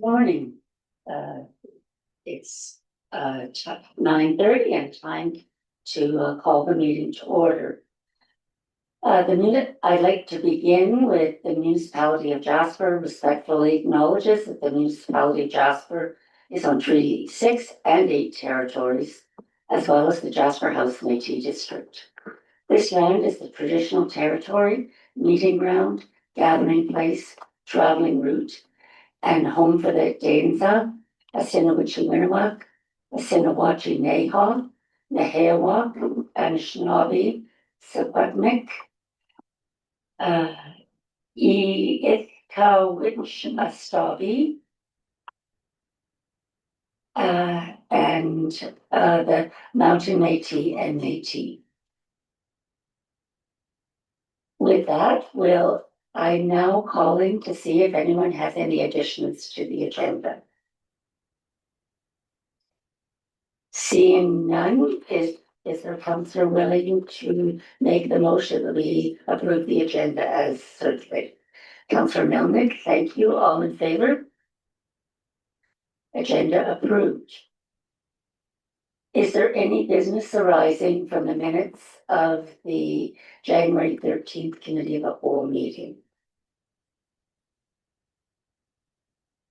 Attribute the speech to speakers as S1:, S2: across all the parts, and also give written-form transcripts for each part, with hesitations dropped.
S1: Morning. It's 9:30 and time to call the meeting to order. I'd like to begin with the municipality of Jasper respectfully acknowledges that the municipality of Jasper is on Treaty 6 and 8 territories, as well as the Jasper House Métis District. This land is the traditional territory, meeting ground, gathering place, traveling route, and home for the Dainza, Assiniboine Winawak, Assiniboine Neha, Nehewak, Anishinaabe, Secwepemc, Iqawich'Astabi, and the Mountain Métis and Métis. With that, I'm now calling to see if anyone has any additions to the agenda. Seeing none, is there councillor willing to make the motion that we approve the agenda as circulated? Councillor Melnick, thank you. All in favor? Agenda approved. Is there any business arising from the minutes of the January 13th Committee of the Whole meeting?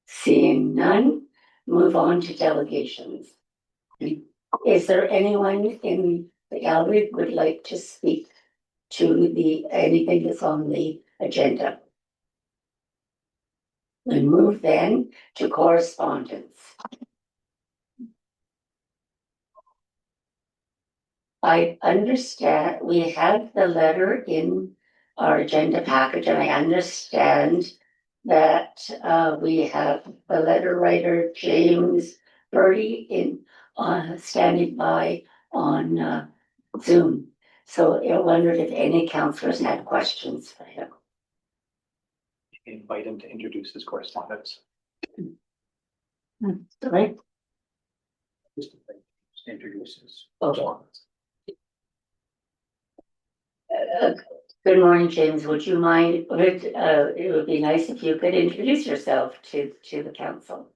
S1: Seeing none, move on to delegations. Is there anyone in the gallery who would like to speak to anything that's on the agenda? We move then to correspondence. I understand we have the letter in our agenda package, and I understand that we have the letter writer James Purdy standing by on Zoom. So I wondered if any councillors had questions for him.
S2: Invite him to introduce his correspondence.
S1: Right.
S2: Just introduce his
S1: correspondence. Good morning, James. Would you mind? It would be nice if you could introduce yourself to the council.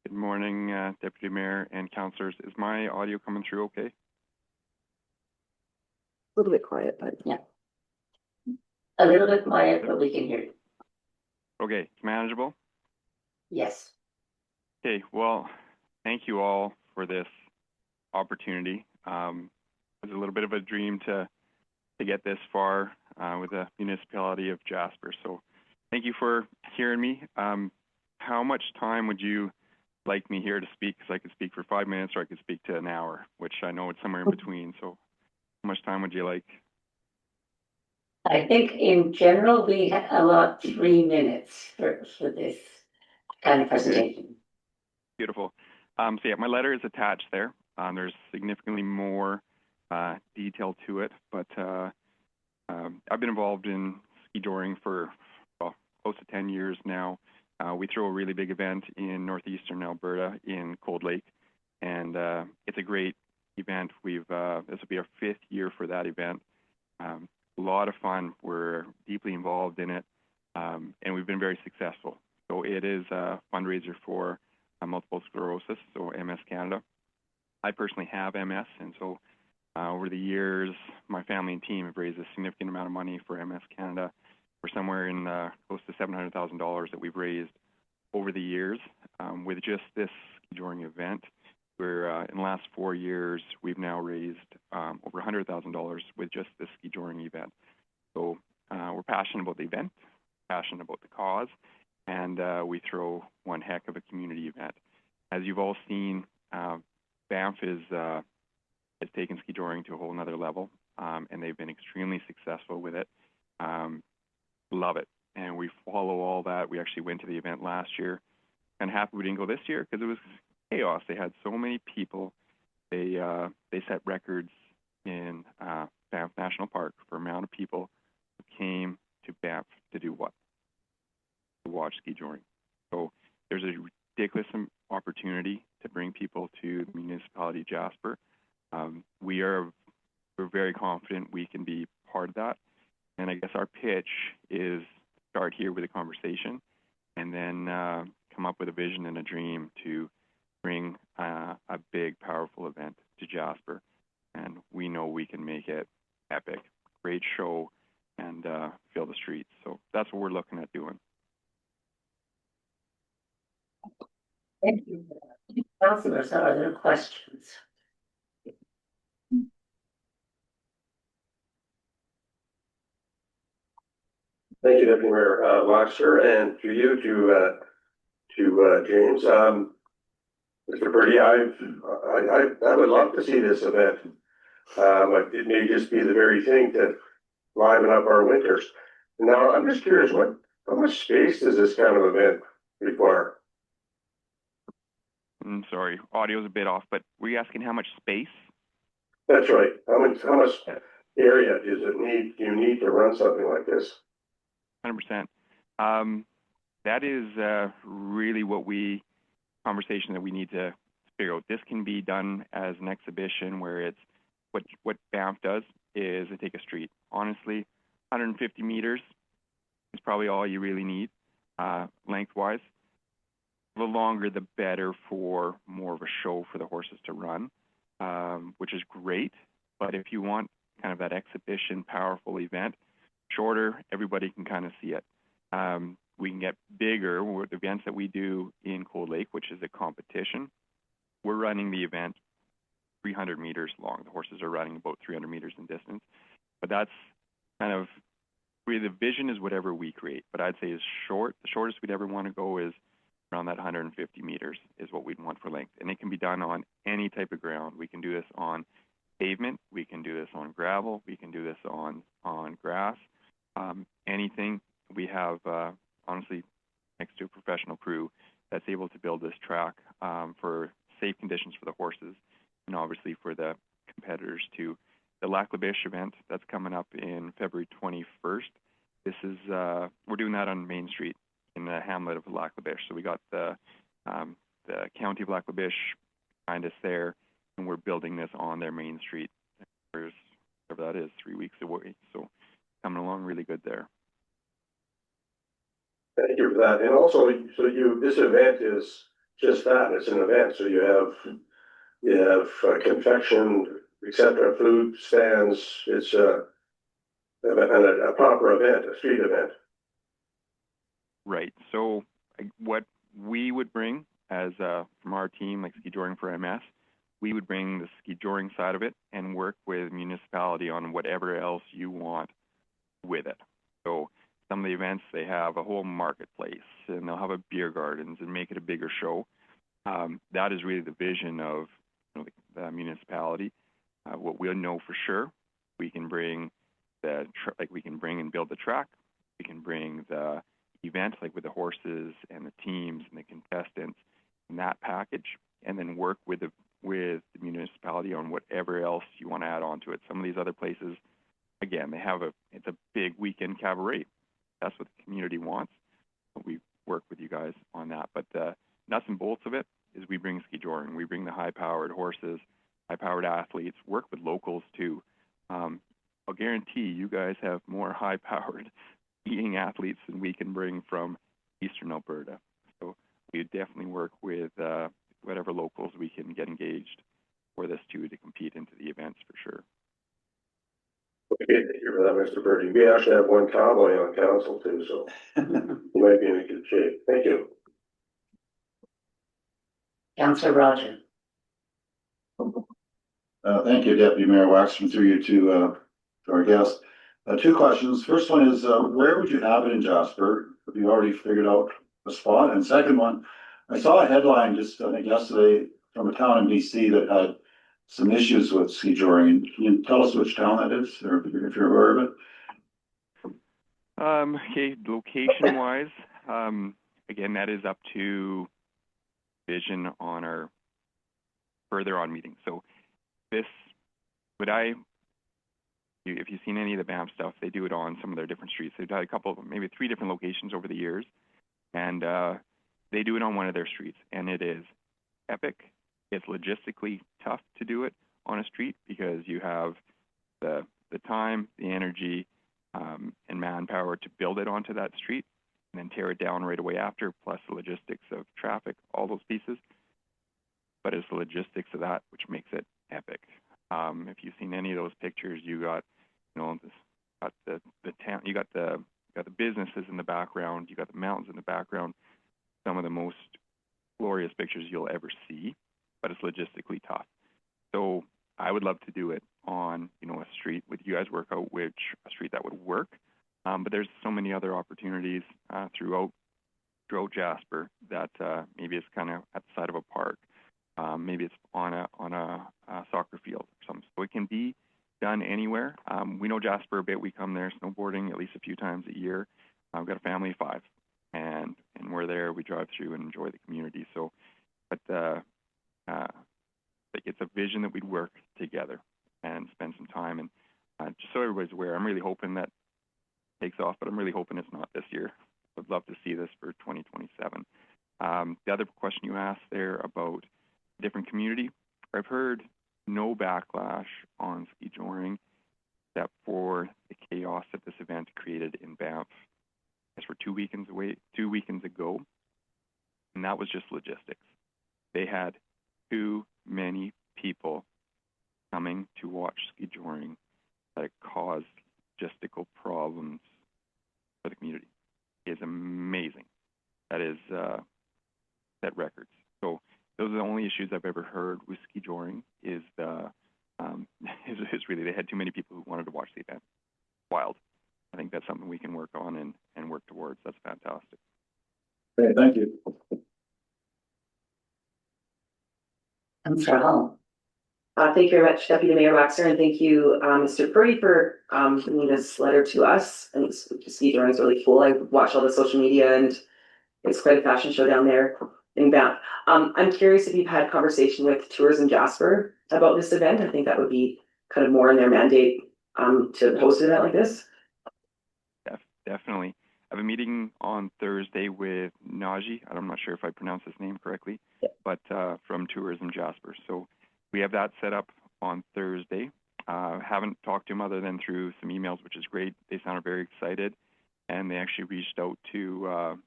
S3: Good morning, Deputy Mayor and councillors. Is my audio coming through okay?
S4: A little bit quiet, but
S1: yeah. A little bit quiet, but we can hear you.
S3: Okay, it's manageable?
S1: Yes.
S3: Okay, well, thank you all for this opportunity. It was a little bit of a dream to get this far with the municipality of Jasper. So thank you for hearing me. How much time would you like me here to speak? Because I could speak for 5 minutes or I could speak to an hour, which I know it's somewhere in between. So how much time would you like?
S1: I think in general we allot 3 minutes for this kind of presentation.
S3: Okay. Beautiful. So yeah, my letter is attached there. There's significantly more detail to it, but I've been involved in skijoring for close to 10 years now. We throw a really big event in northeastern Alberta in Cold Lake, and it's a great event. This will be our 5th year for that event. A lot of fun. We're deeply involved in it, and we've been very successful. So it is a fundraiser for multiple sclerosis, so MS Canada. I personally have MS, and so over the years, my family and team have raised a significant amount of money for MS Canada. We're somewhere in close to $700,000 that we've raised over the years with just this skijoring event. We're in the last 4 years, we've now raised over $100,000 with just this skijoring event. So we're passionate about the event, passionate about the cause, and we throw one heck of a community event. As you've all seen, Banff has taken skijoring to a whole nother level, and they've been extremely successful with it. Love it, and we follow all that. We actually went to the event last year, and happy we didn't go this year because it was chaos. They had so many people. They set records in Banff National Park for amount of people who came to Banff to do what? To watch skijoring. So there's a ridiculous opportunity to bring people to the municipality of Jasper. We're very confident we can be part of that. And I guess our pitch is start here with a conversation and then come up with a vision and a dream to bring a big, powerful event to Jasper. And we know we can make it epic, great show, and fill the streets. So that's what we're looking at doing.
S1: Thank you. Councillors, are there questions?
S4: Thank you, Deputy Mayor Waxer, and to you, to James. Mr. Purdy, I would love to see this event. But it may just be the very thing to liven up our winters. Now, I'm just curious, how much space does this kind of event require?
S3: I'm sorry, audio's a bit off, but were you asking how much space?
S4: That's right. How much area do you need to run something like this?
S3: 100%. That is really conversation that we need to figure out. This can be done as an exhibition where it's what Banff does is they take a street. Honestly, 150 meters is probably all you really need lengthwise. The longer, the better for more of a show for the horses to run, which is great. But if you want kind of that exhibition, powerful event, shorter, everybody can kind of see it. We can get bigger with the events that we do in Cold Lake, which is a competition. We're running the event 300 meters long. The horses are running about 300 meters in distance. But that's kind of where the vision is whatever we create. But I'd say is short. The shortest we'd ever want to go is around that 150 meters is what we'd want for length. And it can be done on any type of ground. We can do this on pavement. We can do this on gravel. We can do this on grass. Anything. We have, honestly, next to a professional crew that's able to build this track for safe conditions for the horses and obviously for the competitors too. The Lac La Biche event that's coming up in February 21st. This is, we're doing that on Main Street in the hamlet of Lac La Biche. So we got the county of Lac La Biche behind us there, and we're building this on their Main Street. There's, whatever that is, 3 weeks away. So coming along really good there.
S4: Thank you for that. And also, this event is just that. It's an event. So you have confection, etc., food stands. It's a proper event, a street event.
S3: Right. So what we would bring as from our team, like SKIJORING for MS, we would bring the SKIJORING side of it and work with municipality on whatever else you want with it. So some of the events, they have a whole marketplace and they'll have a beer gardens and make it a bigger show. That is really the vision of the municipality. What we'll know for sure, we can bring we can bring and build the track. We can bring the event, like with the horses and the teams and the contestants in that package, and then work with the municipality on whatever else you want to add on to it. Some of these other places, again, it's a big weekend cabaret. That's what the community wants. We work with you guys on that. But the nuts and bolts of it is we bring SKIJORING. We bring the high-powered horses, high-powered athletes, work with locals too. I'll guarantee you guys have more high-powered skiing athletes than we can bring from Eastern Alberta. So we definitely work with whatever locals we can get engaged for this too to compete into the events for sure.
S4: Okay, thank you for that, Mr. Purdy. We actually have one cowboy on council too, so you might be in a good shape. Thank you.
S1: Councillor Roger.
S5: Thank you, Deputy Mayor Waxman, through you to our guest. Two questions. First one is, where would you have it in Jasper? Have you already figured out a spot? And second one, I saw a headline just, I think yesterday, from a town in BC that had some issues with SKIJORING. Can you tell us which town that is, or if you're aware of it?
S3: Okay, location-wise, again, that is up to vision on our further on meeting. So this, if you've seen any of the Banff stuff, they do it on some of their different streets. They've had a couple, maybe 3 different locations over the years, and they do it on one of their streets, and it is epic. It's logistically tough to do it on a street because you have the time, the energy, and manpower to build it onto that street. and then tear it down right away after, plus the logistics of traffic, all those pieces. But it's the logistics of that which makes it epic. If you've seen any of those pictures, you got, got the town, you got the businesses in the background, you got the mountains in the background. Some of the most glorious pictures you'll ever see, but it's logistically tough. So I would love to do it on, a street with you guys, work out which a street that would work. But there's so many other opportunities throughout Jasper that maybe it's kind of at the side of a park. Maybe it's on a soccer field or something. So it can be done anywhere. We know Jasper a bit. We come there snowboarding at least a few times a year. I've got a family of 5, and we're there. We drive through and enjoy the community. So, but it's a vision that we'd work together and spend some time. And just so everybody's aware, I'm really hoping that takes off, but I'm really hoping it's not this year. I'd love to see this for 2027. The other question you asked there about different community, I've heard no backlash on skijoring except for the chaos that this event created in Banff. As for 2 weekends ago, and that was just logistics. They had too many people coming to watch skijoring that it caused logistical problems for the community. It is amazing. That is set records. So those are the only issues I've ever heard with skijoring is really they had too many people who wanted to watch the event. Wild. I think that's something we can work on and work towards. That's fantastic.
S5: Okay, thank you.
S1: Councillor Hall.
S6: Thank you very much, Deputy Mayor Waxer, and thank you, Mr. Purdy, for giving this letter to us. And skijoring is really cool. I watch all the social media, and it's quite a fashion show down there in Banff. I'm curious if you've had conversation with Tourism Jasper about this event. I think that would be kind of more in their mandate to host an event like this.
S3: Definitely. I have a meeting on Thursday with Naji. I'm not sure if I pronounced his name correctly, but from Tourism Jasper. So we have that set up on Thursday. Haven't talked to him other than through some emails, which is great. They sounded very excited, and they actually reached out to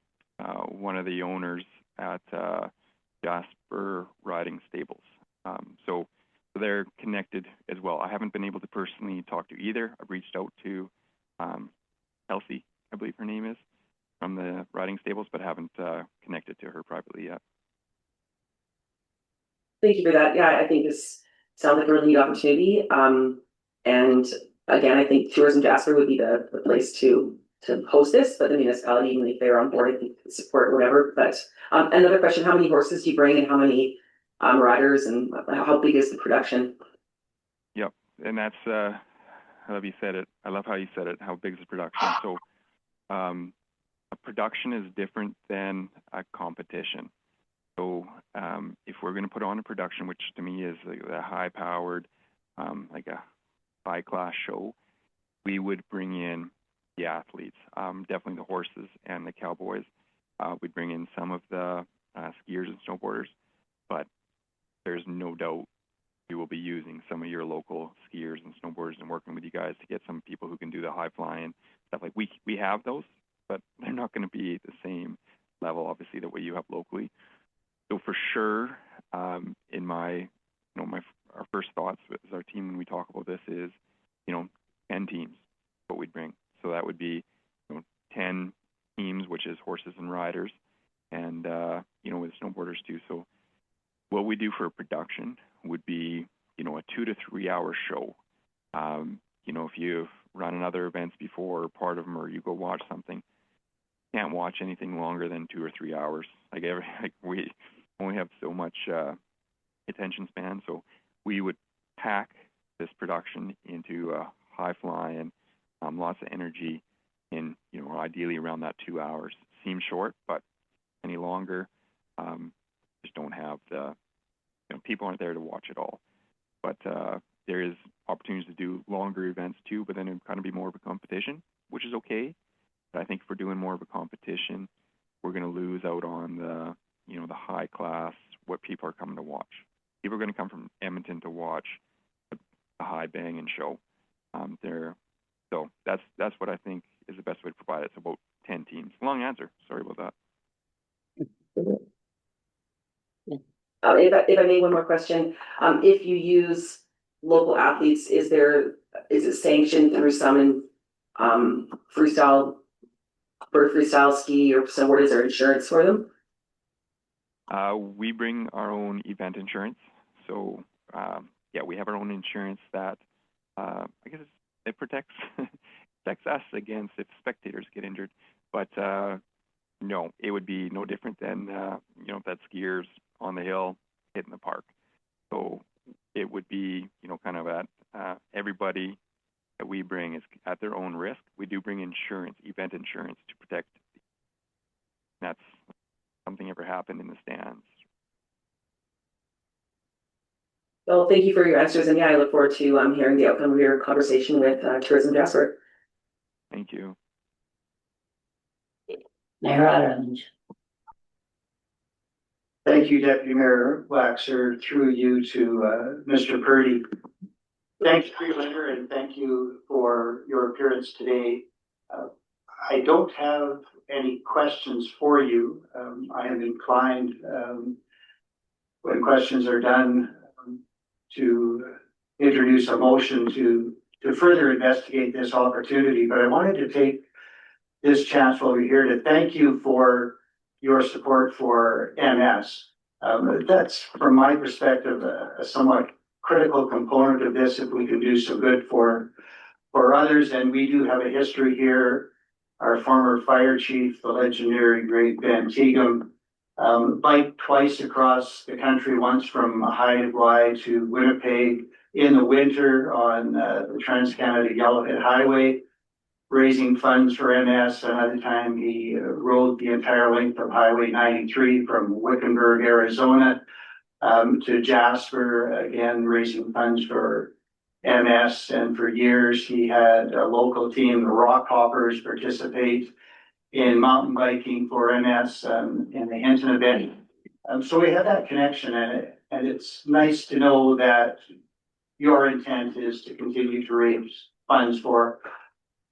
S3: one of the owners at Jasper Riding Stables. So they're connected as well. I haven't been able to personally talk to either. I've reached out to Kelsey, I believe her name is, from the riding stables, but haven't connected to her privately yet.
S6: Thank you for that. Yeah, I think this sounds like a really neat opportunity. And again, I think Tourism Jasper would be the place to host this, but the municipality, even if they're on board, I think support whatever. But another question, how many horses do you bring and how many riders, and how big is the production?
S3: Yep, and that's I love you said it. I love how you said it. How big is the production? So a production is different than a competition. So if we're going to put on a production, which to me is a high-powered, like a high-class show, we would bring in the athletes, definitely the horses and the cowboys. We'd bring in some of the skiers and snowboarders, but there's no doubt we will be using some of your local skiers and snowboarders and working with you guys to get some people who can do the high flying stuff. Like we have those, but they're not going to be the same level, obviously, that what you have locally. So for sure, in my, our first thoughts as our team when we talk about this is, 10 teams, what we'd bring. So that would be, 10 teams, which is horses and riders, and with snowboarders too. So what we do for a production would be, a 2 to 3 hour show. If you've run other events before, or part of them, or you go watch something, can't watch anything longer than 2 or 3 hours. We only have so much attention span, so we would pack this production into a high flying, lots of energy in, ideally around that 2 hours. Seems short, but any longer, just don't have the, people aren't there to watch it all. But there is opportunities to do longer events too, but then it would kind of be more of a competition, which is okay. But I think if we're doing more of a competition, we're going to lose out on the, the high class, what people are coming to watch. People are going to come from Edmonton to watch a high banging show. So that's what I think is the best way to provide it. It's about 10 teams. Long answer. Sorry about that.
S6: If I may, one more question, if you use local athletes, is it sanctioned through some, freestyle, for freestyle ski, or so what is there insurance for them?
S3: We bring our own event insurance. So, yeah, we have our own insurance that, I guess it protects, protects us against if spectators get injured. But no, it would be no different than, you know, that skiers on the hill hitting the park. So it would be, you know, kind of at everybody that we bring is at their own risk. We do bring insurance, event insurance, to protect. That's something ever happened in the stands.
S6: Well, thank you for your answers, and yeah, I look forward to hearing the outcome of your conversation with Tourism Jasper.
S3: Thank you.
S1: Mayor Ireland.
S2: Thank you, Deputy Mayor Waxer, through you to Mr. Purdy. Thanks for your letter and thank you for your appearance today. I don't have any questions for you. I am inclined, when questions are done, to introduce a motion to further investigate this opportunity, but I wanted to take this chance while we're here to thank you for your support for MS. That's, from my perspective, a somewhat critical component of this if we can do some good for others. And we do have a history here. Our former fire chief, the legendary great Ben Teagham, biked twice across the country, once from Hawaii to Winnipeg in the winter on the Trans-Canada Yellowhead Highway, raising funds for MS. Another time he rode the entire length of Highway 93 from Wickenburg, Arizona, to Jasper, again, raising funds for MS. And for years, he had a local team, the Rock Hoppers, participate in mountain biking for MS in the Hinton event. So we have that connection, and it's nice to know that your intent is to continue to raise funds for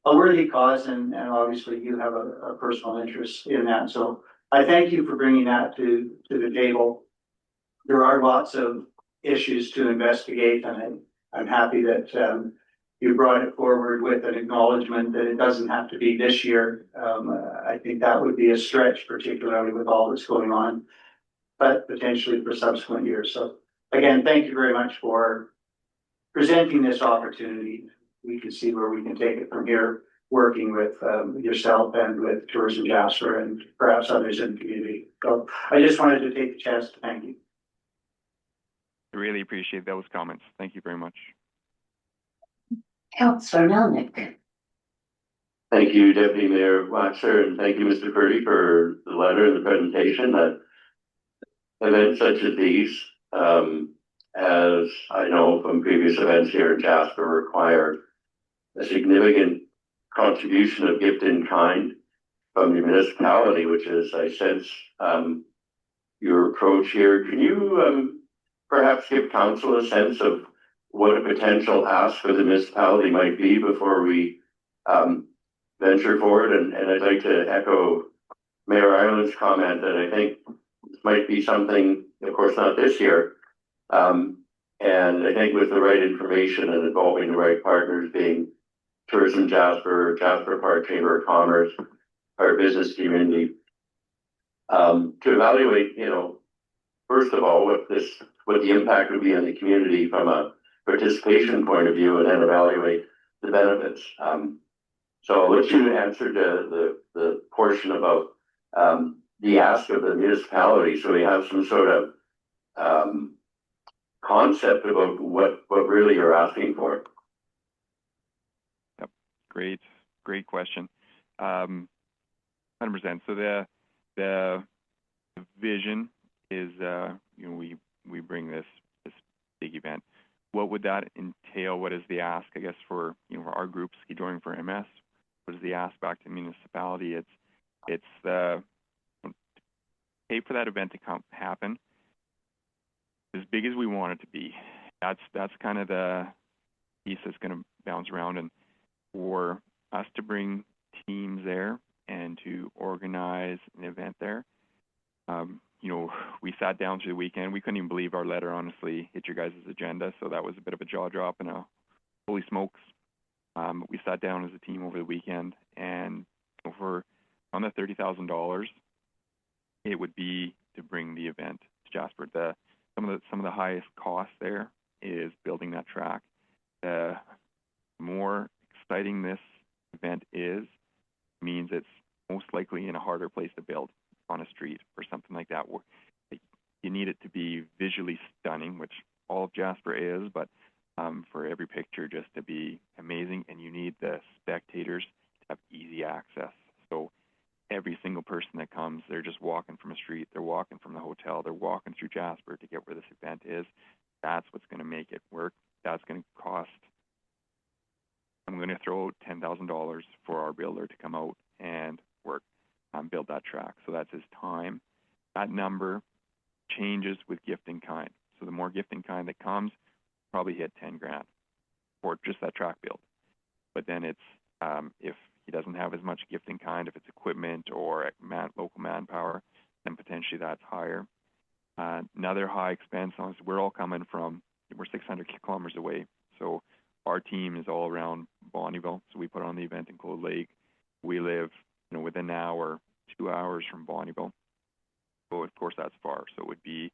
S2: a worthy cause, and obviously you have a personal interest in that. So I thank you for bringing that to the table. There are lots of issues to investigate, and I'm happy that you brought it forward with an acknowledgement that it doesn't have to be this year. I think that would be a stretch, particularly with all that's going on, but potentially for subsequent years. So again, thank you very much for presenting this opportunity. We can see where we can take it from here, working with yourself and with Tourism Jasper and perhaps others in the community. So I just wanted to take the chance to thank you.
S3: I really appreciate those comments. Thank you very much.
S1: Councillor Melnick.
S7: Thank you, Deputy Mayor Waxer, and thank you, Mr. Purdy, for the letter and the presentation. That events such as these, as I know from previous events here in Jasper, require a significant contribution of gift in kind from the municipality, which is, I sense, your approach here. Can you perhaps give council a sense of what a potential ask for the municipality might be before we venture forward? And I'd like to echo Mayor Ireland's comment that I think this might be something, of course, not this year. And I think with the right information and involving the right partners, being Tourism Jasper, Jasper Park Chamber of Commerce, our business community, to evaluate, you know, first of all, what the impact would be on the community from a participation point of view, and then evaluate the benefits. So I'll let you answer the portion about the ask of the municipality, so we have some sort of concept about what really you're asking for.
S3: Yep, great question. 100%. So the vision is, you know, we bring this big event. What would that entail? What is the ask, I guess, for, you know, for our group, Skijoring for MS? What is the ask back to the municipality? It's pay for that event to happen as big as we want it to be. That's kind of the piece that's going to bounce around, and for us to bring teams there and to organize an event there. You know, we sat down through the weekend. We couldn't even believe our letter, honestly, hit your guys' agenda. So that was a bit of a jaw drop and a holy smokes. We sat down as a team over the weekend, and for on the $30,000, it would be to bring the event to Jasper. Some of the highest costs there is building that track. The more exciting this event is, means it's most likely in a harder place to build on a street or something like that. Where you need it to be visually stunning, which all of Jasper is, but for every picture just to be amazing, and you need the spectators to have easy access. So every single person that comes, they're just walking from a street, they're walking from the hotel, they're walking through Jasper to get where this event is. That's what's going to make it work. That's going to cost, I'm going to throw out $10,000 for our builder to come out and work, build that track. So that's his time. That number changes with gift in kind. So the more gift in kind that comes, probably hit 10 grand for just that track build. But then it's, if he doesn't have as much gift in kind, if it's equipment or local manpower, then potentially that's higher. Another high expense, we're all coming from, we're 600 kilometers away. So our team is all around Bonnyville. So we put on the event in Cold Lake. We live, you know, within an hour, 2 hours from Bonnyville. So of course that's far. So it would be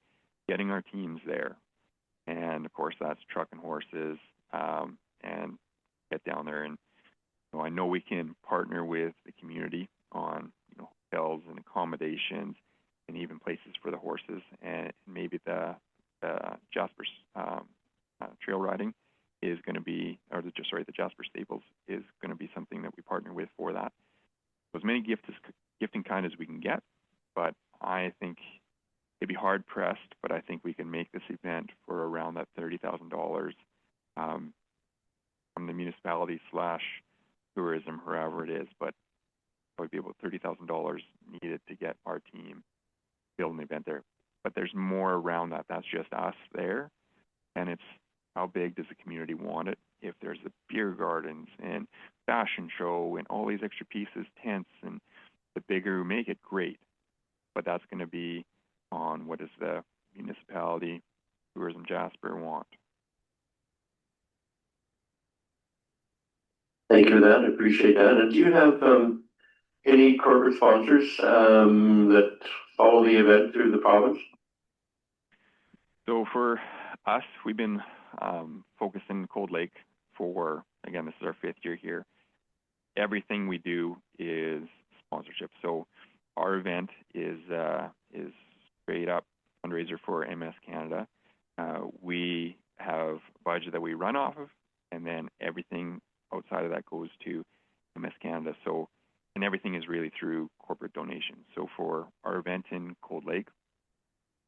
S3: getting our teams there. And of course that's truck and horses, and get down there. And you know, I know we can partner with the community on, you know, hotels and accommodations and even places for the horses, and maybe the Jasper's trail riding is going to be, or the Jasper Stables is going to be something that we partner with for that. So as many gifting kind as we can get, but I think it'd be hard pressed, but I think we can make this event for around that $30,000 from the municipality / tourism, wherever it is, but probably be about $30,000 needed to get our team build an event there. But there's more around that. That's just us there, and it's how big does the community want it? If there's the beer gardens and fashion show and all these extra pieces, tents, and the bigger we make it, great. But that's going to be on what does the municipality, Tourism Jasper want.
S7: Thank you for that. I appreciate that. And do you have any corporate sponsors that follow the event through the province?
S3: So for us, we've been focused in Cold Lake for, again, this is our 5th year here. Everything we do is sponsorship. So our event is straight up fundraiser for MS Canada. We have a budget that we run off of, and then everything outside of that goes to MS Canada. So, and everything is really through corporate donations. So for our event in Cold Lake,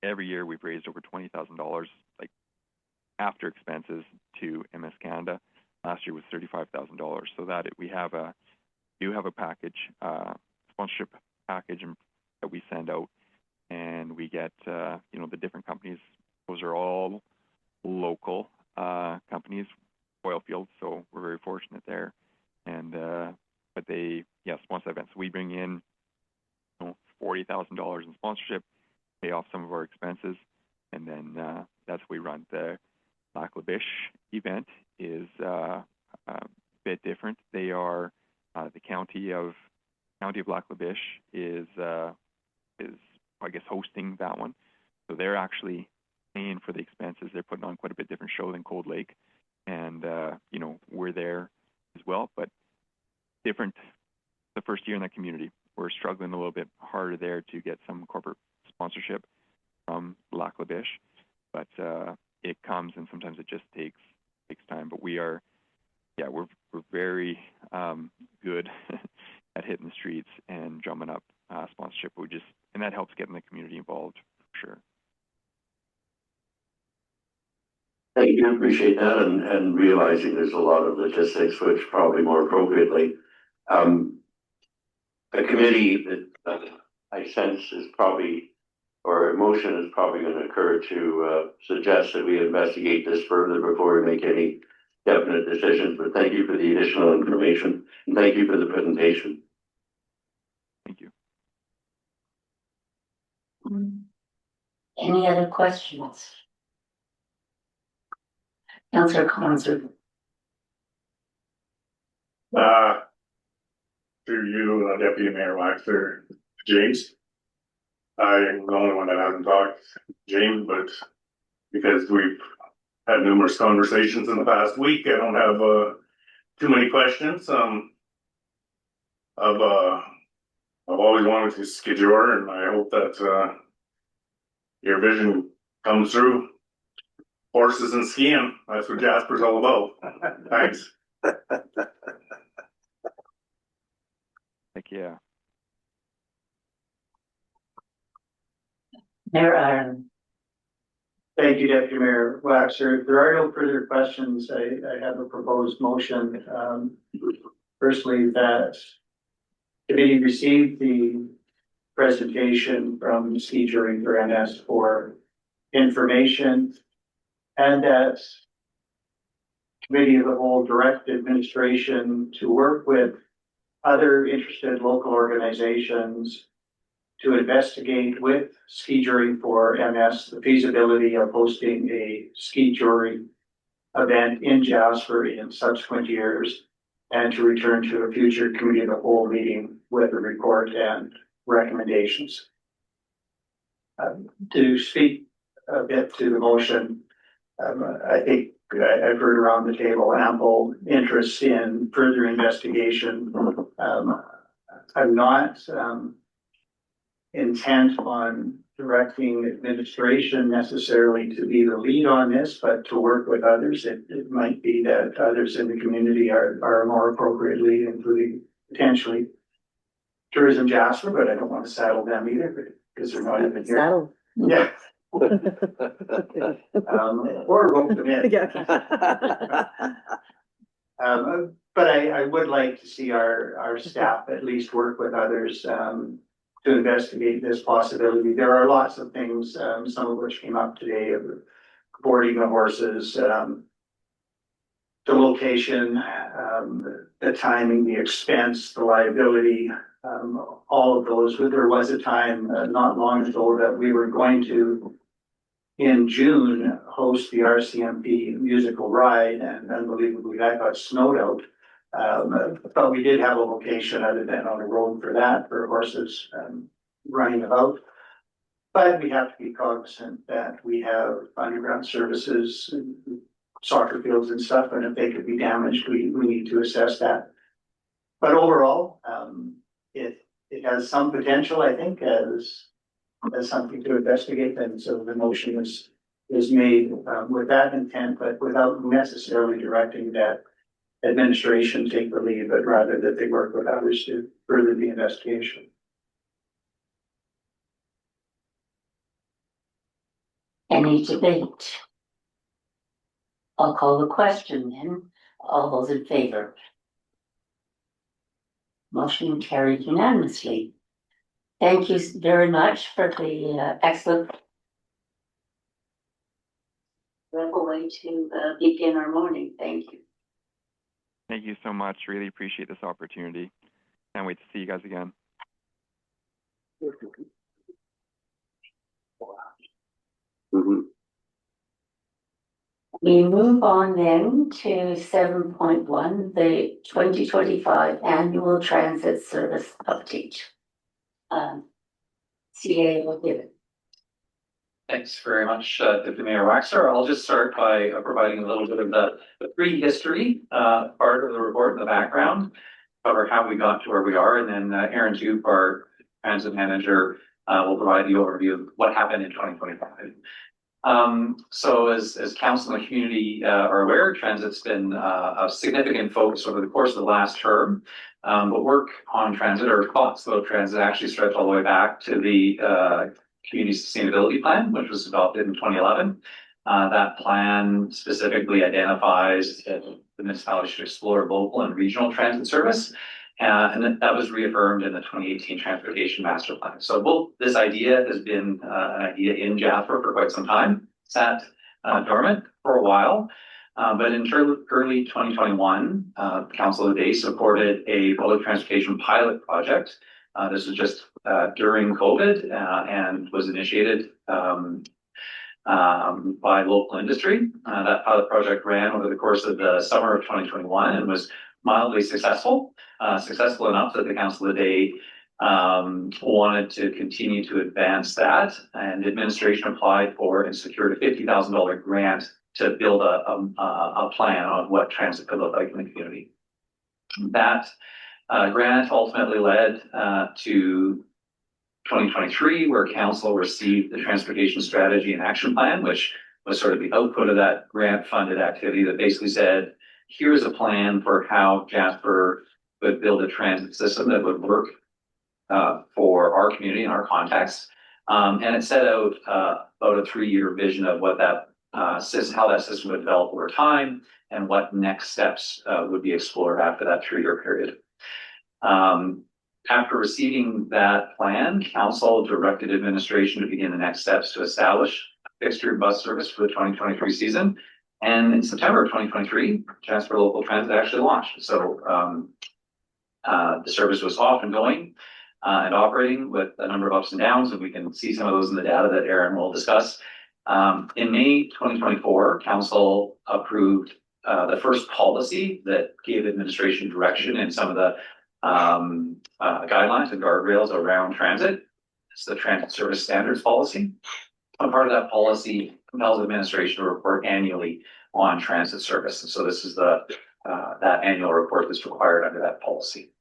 S3: every year we've raised over $20,000, like after expenses, to MS Canada. Last year was $35,000. So that we do have a package, sponsorship package that we send out, and we get you know, the different companies. Those are all local companies, oil fields. So we're very fortunate there. And but they sponsor events. So we bring in, you know, $40,000 in sponsorship, pay off some of our expenses, and then that's what we run. The Lac La Biche event is a bit different. They are the county of Lac La Biche is I guess hosting that one. So they're actually paying for the expenses. They're putting on quite a bit different show than Cold Lake, and you know, we're there as well, but different. The first year in that community, we're struggling a little bit harder there to get some corporate sponsorship from Lac La Biche, but it comes, and sometimes it just takes time. But we're very good at hitting the streets and drumming up sponsorship. And that helps getting the community involved for sure.
S7: Thank you. Appreciate that, and realizing there's a lot of logistics, which probably more appropriately, a committee that I sense is probably, or a motion is probably going to occur to suggest that we investigate this further before we make any definite decisions. But thank you for the additional information, and thank you for the presentation.
S3: Thank you.
S1: Any other questions? Councillor Conser.
S8: Through you, Deputy Mayor Waxer, James. I am the only one that hasn't talked to James, but because we've had numerous conversations in the past week, I don't have too many questions. I've always wanted to skijor, and I hope that your vision comes through. Horses and skiing, that's what Jasper's all about. Thanks.
S3: Heck yeah.
S1: Mayor Ireland.
S2: Thank you, Deputy Mayor Waxer. If there are no further questions, I have a proposed motion. Firstly, that committee received the presentation from SKIJORING for NS for information, and that committee of the whole direct administration to work with other interested local organizations to investigate with SKIJORING for MS the feasibility of hosting a SKIJORING event in Jasper in subsequent years, and to return to a future committee of the whole meeting with a report and recommendations. To speak a bit to the motion, I think I've heard around the table ample interest in further investigation. I'm not intent on directing administration necessarily to be the lead on this, but to work with others. It might be that others in the community are more appropriately, including potentially Tourism Jasper, but I don't want to saddle them either because they're not even here.
S6: Saddle.
S2: Yeah. Or rope them in. But I would like to see our staff at least work with others to investigate this possibility. There are lots of things, some of which came up today, of boarding the horses, the location, the timing, the expense, the liability, all of those. There was a time not long ago that we were going to, in June, host the RCMP musical ride, and unbelievably that got snowed out. But we did have a location other than on a road for that, for horses running about. But we have to be cognizant that we have underground services, soccer fields and stuff, and if they could be damaged, we need to assess that. But overall, it has some potential, I think, as something to investigate, and so the motion is made with that intent, but without necessarily directing that administration take the lead, but rather that they work with others to further the investigation.
S1: Any debate? I'll call the question then. All those in favor? Motion carried unanimously. Thank you very much for the excellent way to begin our morning. Thank you.
S3: Thank you so much. Really appreciate this opportunity. Can't wait to see you guys again.
S1: We move on then to 7.1, the 2025 Annual Transit Service Update. CA will give it.
S9: Thanks very much, Deputy Mayor Waxer. I'll just start by providing a little bit of the prehistory part of the report in the background, cover how we got to where we are, and then Aaron Jupe, our transit manager, will provide the overview of what happened in 2025. So as council and the community are aware, transit's been a significant focus over the course of the last term. But work on transit, or slow transit, actually stretched all the way back to the Community Sustainability Plan, which was developed in 2011. That plan specifically identifies that the municipality should explore local and regional transit service. And that was reaffirmed in the 2018 Transportation Master Plan. So this idea has been an idea in Jasper for quite some time, sat dormant for a while. But in early 2021, Council of the Day supported a public transportation pilot project This was just during COVID and was initiated by local industry. That pilot project ran over the course of the summer of 2021 and was mildly successful, successful enough that the council of the day wanted to continue to advance that, and administration applied for and secured a $50,000 grant to build a plan on what transit could look like in the community. That grant ultimately led to 2023, where council received the Transportation Strategy and Action Plan, which was sort of the output of that grant-funded activity that basically said, here's a plan for how Jasper would build a transit system that would work for our community and our context. And it set out about a 3-year vision of what that how that system would develop over time and what next steps would be explored after that 3-year period. After receiving that plan, council directed administration to begin the next steps to establish fixed route bus service for the 2023 season. And in September of 2023, Jasper Local Transit actually launched. So the service was off and going and operating with a number of ups and downs, and we can see some of those in the data that Aaron will discuss. In May 2024, council approved the first policy that gave administration direction in some of the guidelines and guardrails around transit. It's the Transit Service Standards Policy. A part of that policy compels administration to report annually on transit service. And so this is the that annual report that's required under that policy.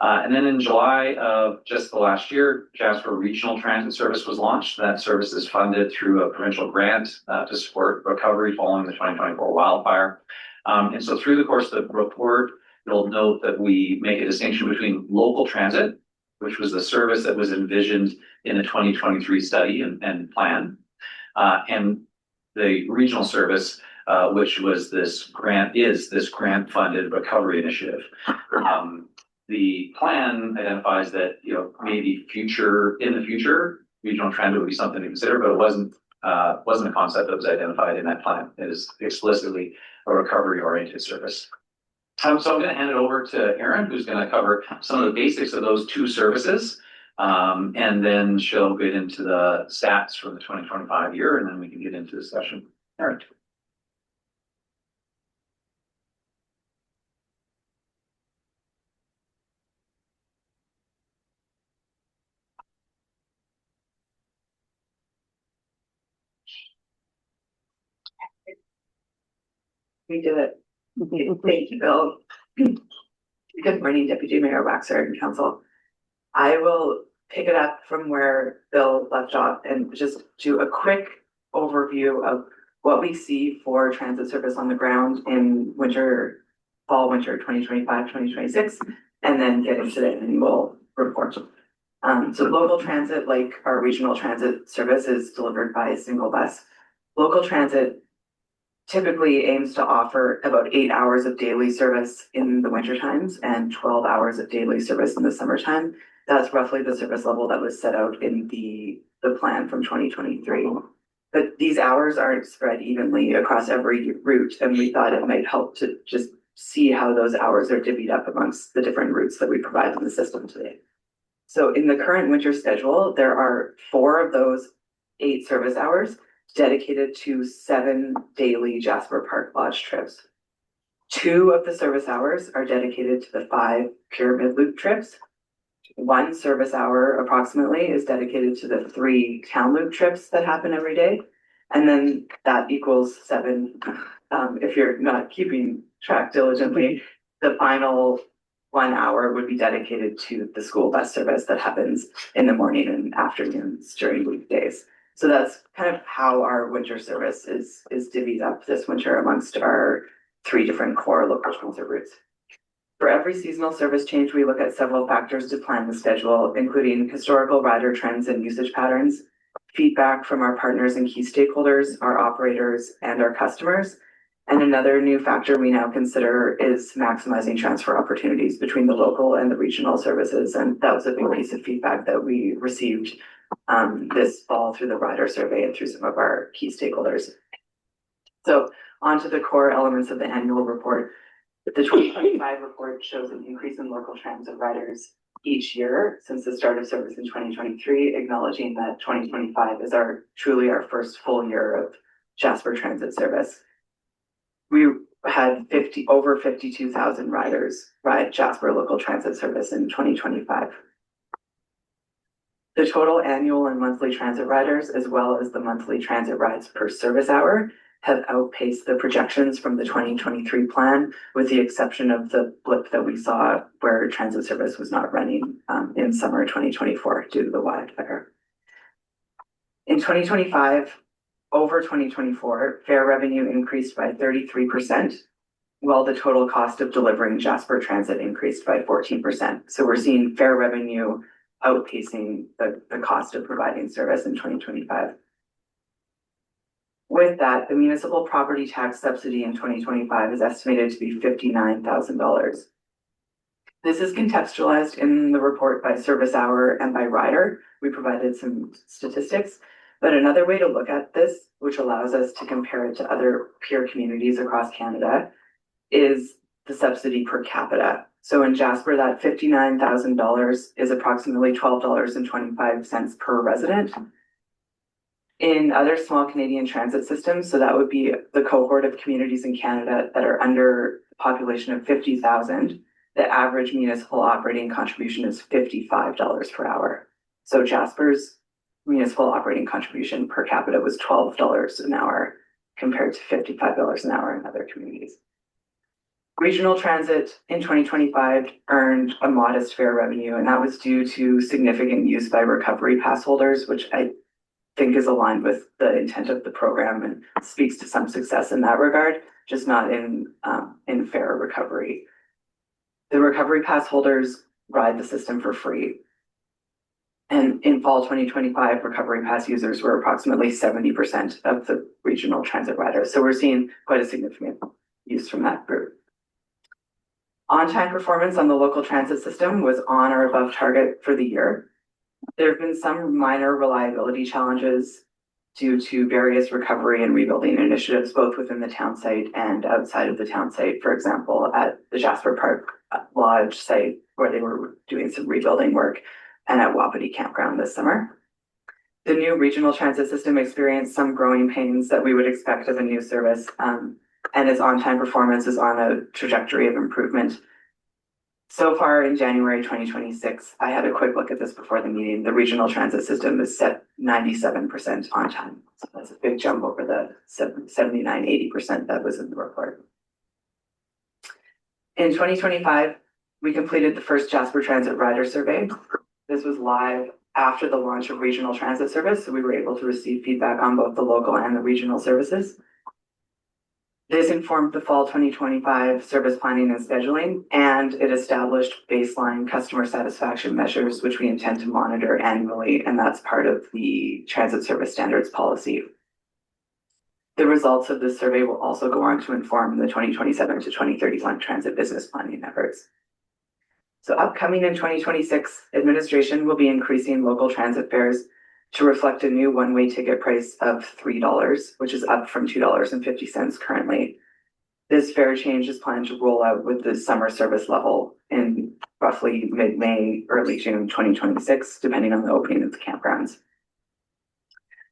S9: And then in July of just the last year, Jasper Regional Transit Service was launched. That service is funded through a provincial grant to support recovery following the 2024 wildfire. And so through the course of the report, you'll note that we make a distinction between local transit, which was the service that was envisioned in the 2023 study and plan, and the regional service, which was this grant-funded recovery initiative. The plan identifies that, maybe in the future, regional transit would be something to consider, but it wasn't a concept that was identified in that plan. It is explicitly a recovery-oriented service. So I'm going to hand it over to Erin, who's going to cover some of the basics of those two services, and then she'll get into the stats for the 2025 year, and then we can get into the session. Erin.
S6: We did it. Thank you, Bill. Good morning, Deputy Mayor Waxer and Council. I will pick it up from where Bill left off and just do a quick overview of what we see for transit service on the ground in fall, winter 2025, 2026, and then get into the annual report. So local transit, like our regional transit service, is delivered by a single bus. Local transit typically aims to offer about 8 hours of daily service in the winter times and 12 hours of daily service in the summertime. That's roughly the service level that was set out in the plan from 2023. But these hours aren't spread evenly across every route, and we thought it might help to just see how those hours are divvied up amongst the different routes that we provide in the system today. So in the current winter schedule, there are 4 of those 8 service hours dedicated to 7 daily Jasper Park Lodge trips. 2 of the service hours are dedicated to the 5 Pyramid Loop trips. 1 service hour approximately is dedicated to the 3 Town Loop trips that happen every day. And then that equals 7. If you're not keeping track diligently, the final 1 hour would be dedicated to the school bus service that happens in the morning and afternoons during weekdays. So that's kind of how our winter service is divvied up this winter amongst our 3 different core local transit routes. For every seasonal service change, we look at several factors to plan the schedule, including historical rider trends and usage patterns, feedback from our partners and key stakeholders, our operators, and our customers. And another new factor we now consider is maximizing transfer opportunities between the local and the regional services. And that was a big piece of feedback that we received this fall through the rider survey and through some of our key stakeholders. So on to the core elements of the annual report. The 2025 report shows an increase in local transit riders each year since the start of service in 2023, acknowledging that 2025 is truly our first full year of Jasper Transit service. We had over 52,000 riders ride Jasper local transit service in 2025. The total annual and monthly transit riders, as well as the monthly transit rides per service hour, have outpaced the projections from the 2023 plan, with the exception of the blip that we saw where transit service was not running in summer 2024 due to the wildfire. In 2025, over 2024, fare revenue increased by 33%, while the total cost of delivering Jasper Transit increased by 14%. So we're seeing fare revenue outpacing the cost of providing service in 2025. With that, the municipal property tax subsidy in 2025 is estimated to be $59,000. This is contextualized in the report by service hour and by rider. We provided some statistics, but another way to look at this, which allows us to compare it to other peer communities across Canada, is the subsidy per capita. So in Jasper, that $59,000 is approximately $12.25 per resident. In other small Canadian transit systems, so that would be the cohort of communities in Canada that are under a population of 50,000, the average municipal operating contribution is $55 per hour. So Jasper's municipal operating contribution per capita was $12 an hour compared to $55 an hour in other communities. Regional transit in 2025 earned a modest fare revenue, and that was due to significant use by recovery pass holders, which I think is aligned with the intent of the program and speaks to some success in that regard, just not in fare recovery. The recovery pass holders ride the system for free. And in fall 2025, recovery pass users were approximately 70% of the regional transit riders. So we're seeing quite a significant use from that group. On-time performance on the local transit system was on or above target for the year. There have been some minor reliability challenges due to various recovery and rebuilding initiatives, both within the town site and outside of the town site. For example, at the Jasper Park Lodge site, where they were doing some rebuilding work, and at Wapiti Campground this summer. The new regional transit system experienced some growing pains that we would expect of a new service, and its on-time performance is on a trajectory of improvement. So far in January 2026, I had a quick look at this before the meeting. The regional transit system is set 97% on time. So that's a big jump over the 79-80% that was in the report. In 2025, we completed the first Jasper Transit Rider Survey. This was live after the launch of regional transit service, so we were able to receive feedback on both the local and the regional services. This informed the fall 2025 service planning and scheduling, and it established baseline customer satisfaction measures, which we intend to monitor annually, and that's part of the transit service standards policy. The results of this survey will also go on to inform the 2027 to 2031 transit business planning efforts. So upcoming in 2026, administration will be increasing local transit fares to reflect a new one-way ticket price of $3, which is up from $2.50 currently. This fare change is planned to roll out with the summer service level in roughly mid-May, early June 2026, depending on the opening of the campgrounds.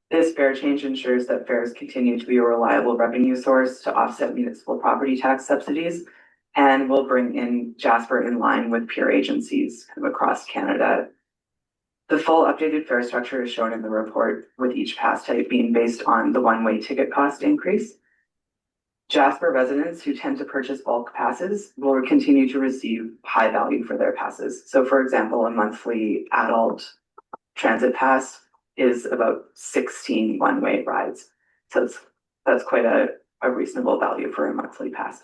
S6: This fare change ensures that fares continue to be a reliable revenue source to offset municipal property tax subsidies, and will bring in Jasper in line with peer agencies across Canada. The full updated fare structure is shown in the report, with each pass type being based on the one-way ticket cost increase. Jasper residents who tend to purchase bulk passes will continue to receive high value for their passes. So for example, a monthly adult transit pass is about 16 one-way rides. So that's quite a reasonable value for a monthly pass.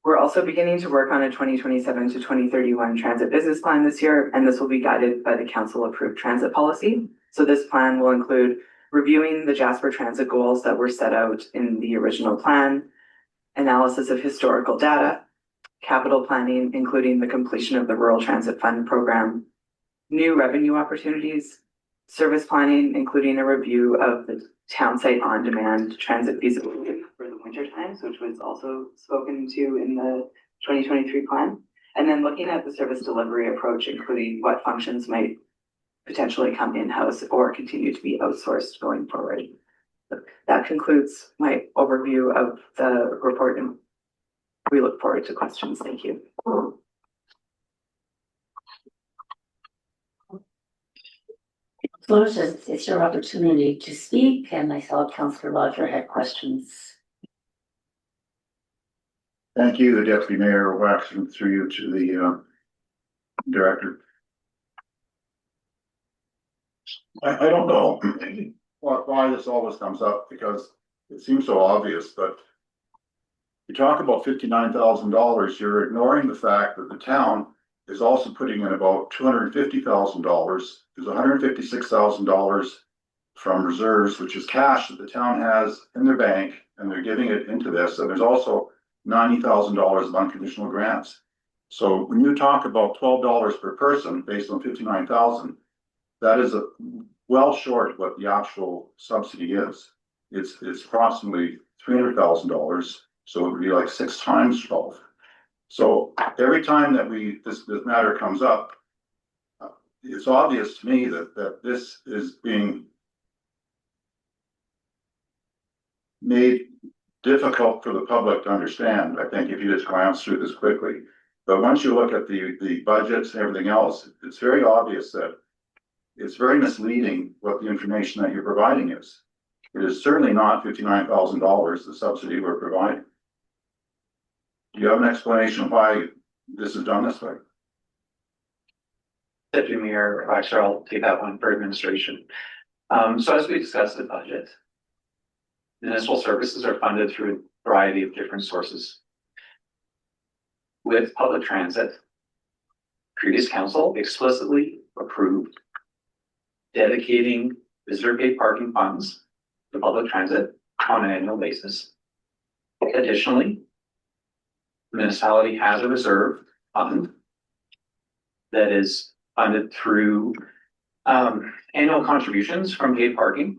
S6: We're also beginning to work on a 2027 to 2031 transit business plan this year, and this will be guided by the council-approved transit policy. So this plan will include reviewing the Jasper transit goals that were set out in the original plan, analysis of historical data, capital planning, including the completion of the Rural Transit Fund program, new revenue opportunities, service planning, including a review of the town site on-demand transit feasibility for the winter times, which was also spoken to in the 2023 plan, And then looking at the service delivery approach, including what functions might potentially come in-house or continue to be outsourced going forward. That concludes my overview of the report, and we look forward to questions. Thank you.
S1: Councillors, it's your opportunity to speak, and I saw Councillor Roger had questions.
S5: Thank you, Deputy Mayor Waxman, through you to the Director. I don't know why this always comes up, because it seems so obvious, but you talk about $59,000, you're ignoring the fact that the town is also putting in about $250,000. There's $156,000 from reserves, which is cash that the town has in their bank, and they're giving it into this. And there's also $90,000 of unconditional grants. So when you talk about $12 per person based on $59,000, that is well short of what the actual subsidy is. It's approximately $300,000. So it would be like 6 times 12. So every time that this matter comes up, it's obvious to me that this is being made difficult for the public to understand. I think if you just glance through this quickly, but once you look at the budgets and everything else, it's very obvious that it's very misleading what the information that you're providing is. It is certainly not $59,000, the subsidy we're providing. Do you have an explanation why this is done this way?
S9: Deputy Mayor Waxer, I'll take that one for administration. So as we discussed the budget, municipal services are funded through a variety of different sources. With public transit, previous council explicitly approved dedicating visitor paid parking funds to public transit on an annual basis. Additionally, the municipality has a reserve fund that is funded through annual contributions from paid parking,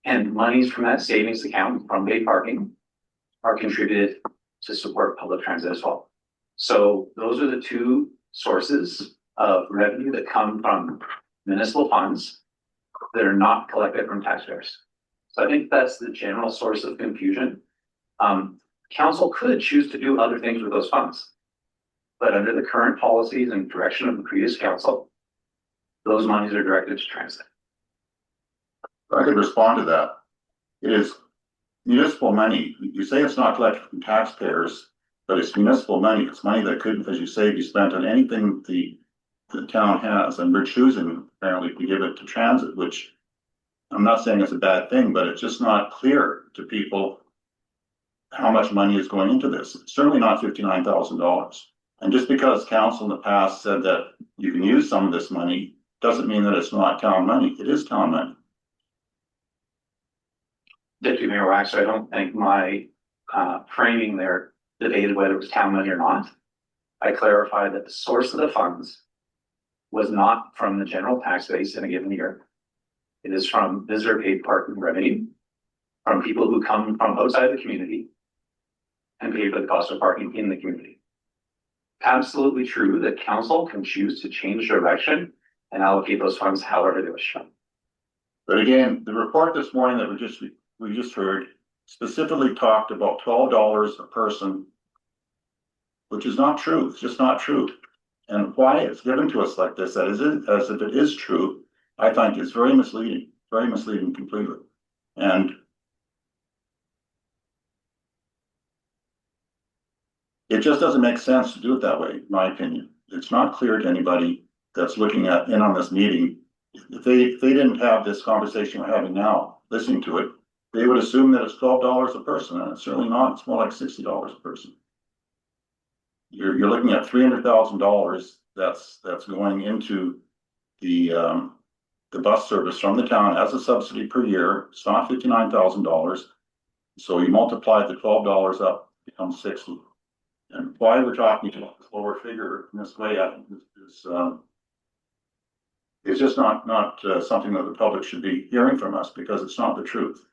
S9: and monies from that savings account from paid parking are contributed to support public transit as well. So those are the two sources of revenue that come from municipal funds that are not collected from taxpayers. So I think that's the general source of confusion. Council could choose to do other things with those funds, but under the current policies and direction of the previous council, those monies are directed to transit.
S5: I could respond to that. It is municipal money. You say it's not collected from taxpayers, but it's municipal money. It's money that could, as you say, be spent on anything the town has, and we're choosing apparently to give it to transit, which I'm not saying it's a bad thing, but it's just not clear to people how much money is going into this. It's certainly not $59,000. And just because council in the past said that you can use some of this money doesn't mean that it's not town money. It is town money.
S9: Deputy Mayor Waxer, I don't think my framing there debated whether it was town money or not. I clarified that the source of the funds was not from the general tax base in a given year. It is from visitor paid parking revenue from people who come from outside the community and pay for the cost of parking in the community. Absolutely true that council can choose to change direction and allocate those funds however they wish.
S5: But again, the report this morning that we just heard specifically talked about $12 a person, which is not true. It's just not true. And why it's given to us like this, as if it is true, I think is very misleading completely. And it just doesn't make sense to do it that way, in my opinion. It's not clear to anybody that's looking in on this meeting. If they didn't have this conversation we're having now, listening to it, they would assume that it's $12 a person, and it's certainly not. It's more like $60 a person. You're looking at $300,000 that's going into the bus service from the town as a subsidy per year. It's not $59,000. So you multiply the $12 up, it becomes $60. And why we're talking about this lower figure in this way, I think is just not something that the public should be hearing from us, because it's not the truth.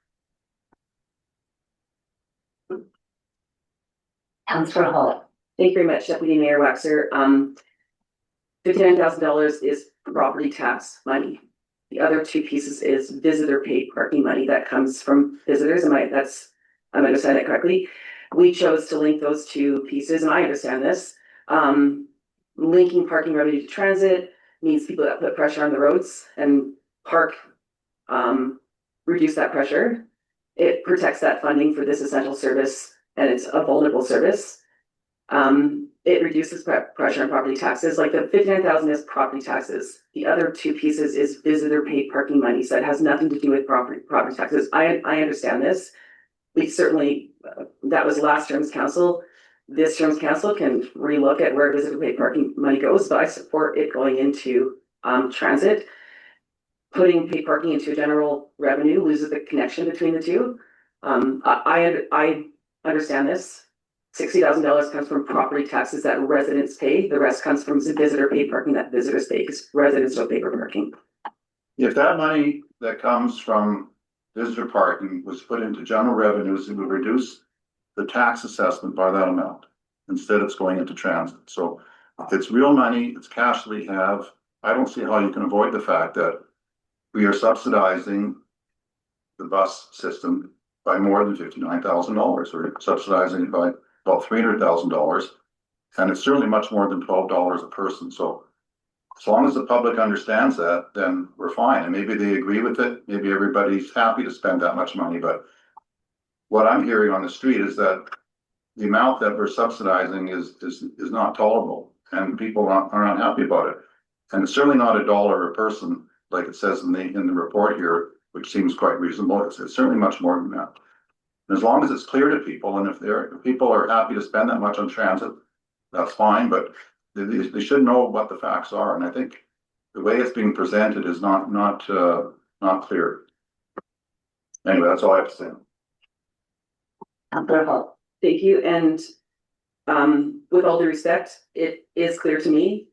S1: Councillor Hall.
S6: Thank you very much, Deputy Mayor Waxer. $59,000 is property tax money. The other two pieces is visitor paid parking money that comes from visitors. I'm understanding it correctly. We chose to link those two pieces, and I understand this. Linking parking revenue to transit means people that put pressure on the roads and park, reduce that pressure. It protects that funding for this essential service, and it's a vulnerable service. It reduces pressure on property taxes. Like the 59,000 is property taxes. The other two pieces is visitor paid parking money. So it has nothing to do with property taxes. I understand this. We certainly, that was last term's council. This term's council can relook at where visitor paid parking money goes, but I support it going into transit. Putting paid parking into general revenue loses the connection between the two. I understand this. $60,000 comes from property taxes that residents pay. The rest comes from visitor paid parking that visitors pay because residents don't pay for parking.
S5: If that money that comes from visitor parking was put into general revenues, it would reduce the tax assessment by that amount. Instead, it's going into transit. So if it's real money, it's cash that we have. I don't see how you can avoid the fact that we are subsidizing the bus system by more than $59,000. We're subsidizing it by about $300,000, and it's certainly much more than $12 a person. So as long as the public understands that, then we're fine. And maybe they agree with it. Maybe everybody's happy to spend that much money. But what I'm hearing on the street is that the amount that we're subsidizing is not tolerable, and people are unhappy about it. And it's certainly not $1 a person, like it says in the report here, which seems quite reasonable. It's certainly much more than that. As long as it's clear to people, and if people are happy to spend that much on transit, that's fine, but they should know what the facts are. And I think the way it's being presented is not clear. Anyway, that's all I have to say.
S1: Councillor Hall.
S6: Thank you. And with all due respect, it is clear to me,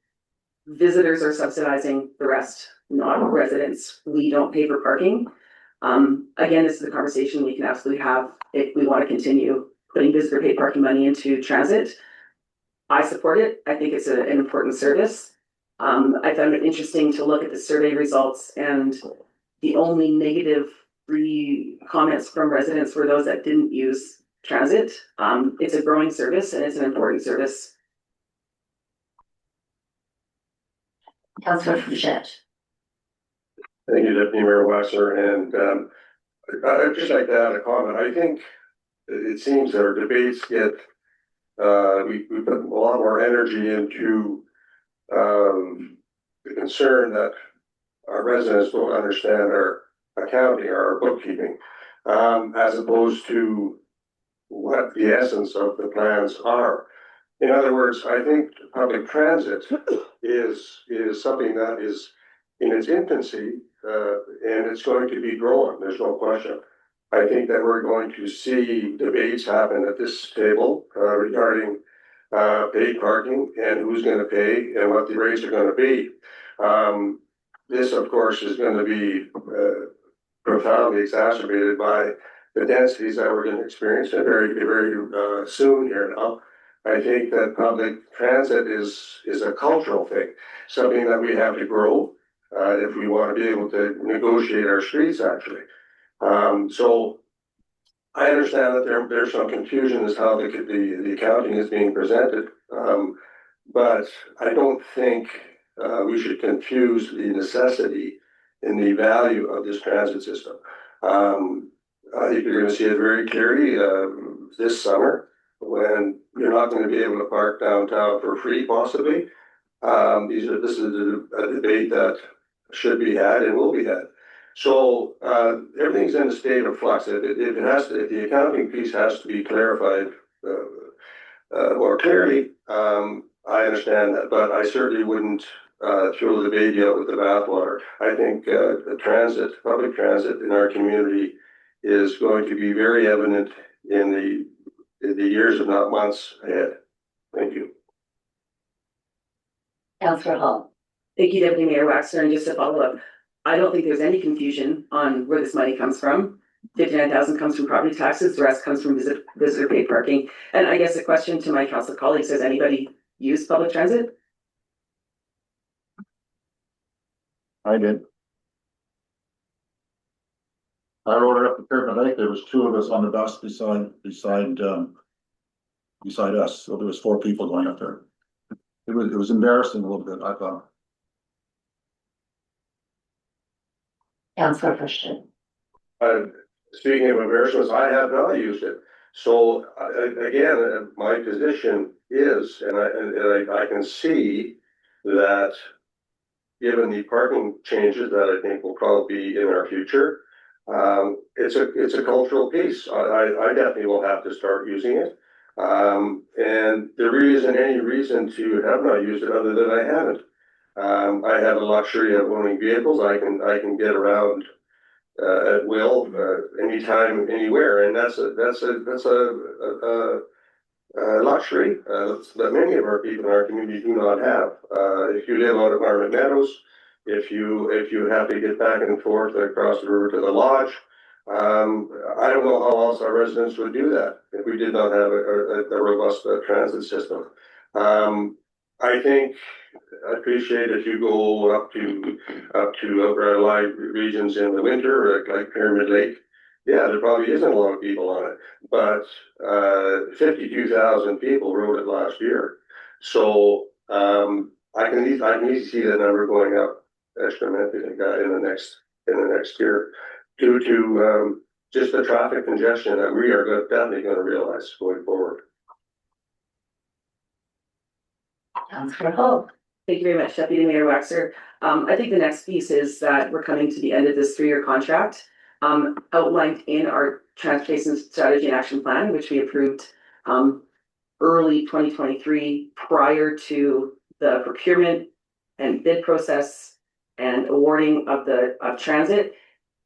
S6: visitors are subsidizing the rest, not residents. We don't pay for parking. Again, this is a conversation we can absolutely have if we want to continue putting visitor paid parking money into transit. I support it. I think it's an important service. I found it interesting to look at the survey results, and the only negative comments from residents were those that didn't use transit. It's a growing service and it's an important service.
S1: Councillor Fouchette.
S4: Thank you, Deputy Mayor Waxer, and I'd just like to add a comment. I think it seems that our debates get, we put a lot more energy into the concern that our residents don't understand our accounting or our bookkeeping, as opposed to what the essence of the plans are. In other words, I think public transit is something that is in its infancy, and it's going to be growing, there's no question. I think that we're going to see debates happen at this table regarding paid parking and who's going to pay and what the rates are going to be. This, of course, is going to be profoundly exacerbated by the densities that we're going to experience very soon here now. I think that public transit is a cultural thing, something that we have to grow if we want to be able to negotiate our streets, actually. So I understand that there's some confusion as to how the accounting is being presented, but I don't think we should confuse the necessity and the value of this transit system. I think you're going to see it very clearly this summer when you're not going to be able to park downtown for free, possibly. This is a debate that should be had and will be had. So everything's in a state of flux. If the accounting piece has to be clarified more clearly, I understand that, but I certainly wouldn't throw the baby out with the bathwater. I think the public transit in our community is going to be very evident in the years, if not months ahead. Thank you.
S1: Councillor Hall.
S6: Thank you, Deputy Mayor Waxer. And just to follow up, I don't think there's any confusion on where this money comes from. 59,000 comes from property taxes, the rest comes from visitor paid parking. And I guess the question to my council colleagues, has anybody used public transit?
S5: I did. I rode it up to Pyramid Lake. There was 2 of us on the bus beside us. So there was 4 people going up there. It was embarrassing a little bit, I thought.
S1: Councillor Christian.
S4: Speaking of embarrassments, I have not used it. So again, my position is, and I can see that given the parking changes that I think will probably be in our future, it's a cultural piece. I definitely will have to start using it. And there really isn't any reason to have not used it other than I haven't. I have the luxury of owning vehicles. I can get around at will, anytime, anywhere, and that's a luxury that many of our people in our community do not have. If you live out at Marmot Meadows, if you have to get back and forth across the river to the lodge, I don't know how else our residents would do that if we did not have a robust transit system. I think I appreciate if you go up to our live regions in the winter, like Pyramid Lake. Yeah, there probably isn't a lot of people on it, but 52,000 people rode it last year. So I can easily see the number going up exponentially in the next year due to just the traffic congestion that we are definitely going to realize going forward.
S1: Councillor Hope.
S6: Thank you very much, Deputy Mayor Waxer. I think the next piece is that we're coming to the end of this 3-year contract outlined in our transportation strategy and action plan, which we approved early 2023 prior to the procurement and bid process and awarding of transit.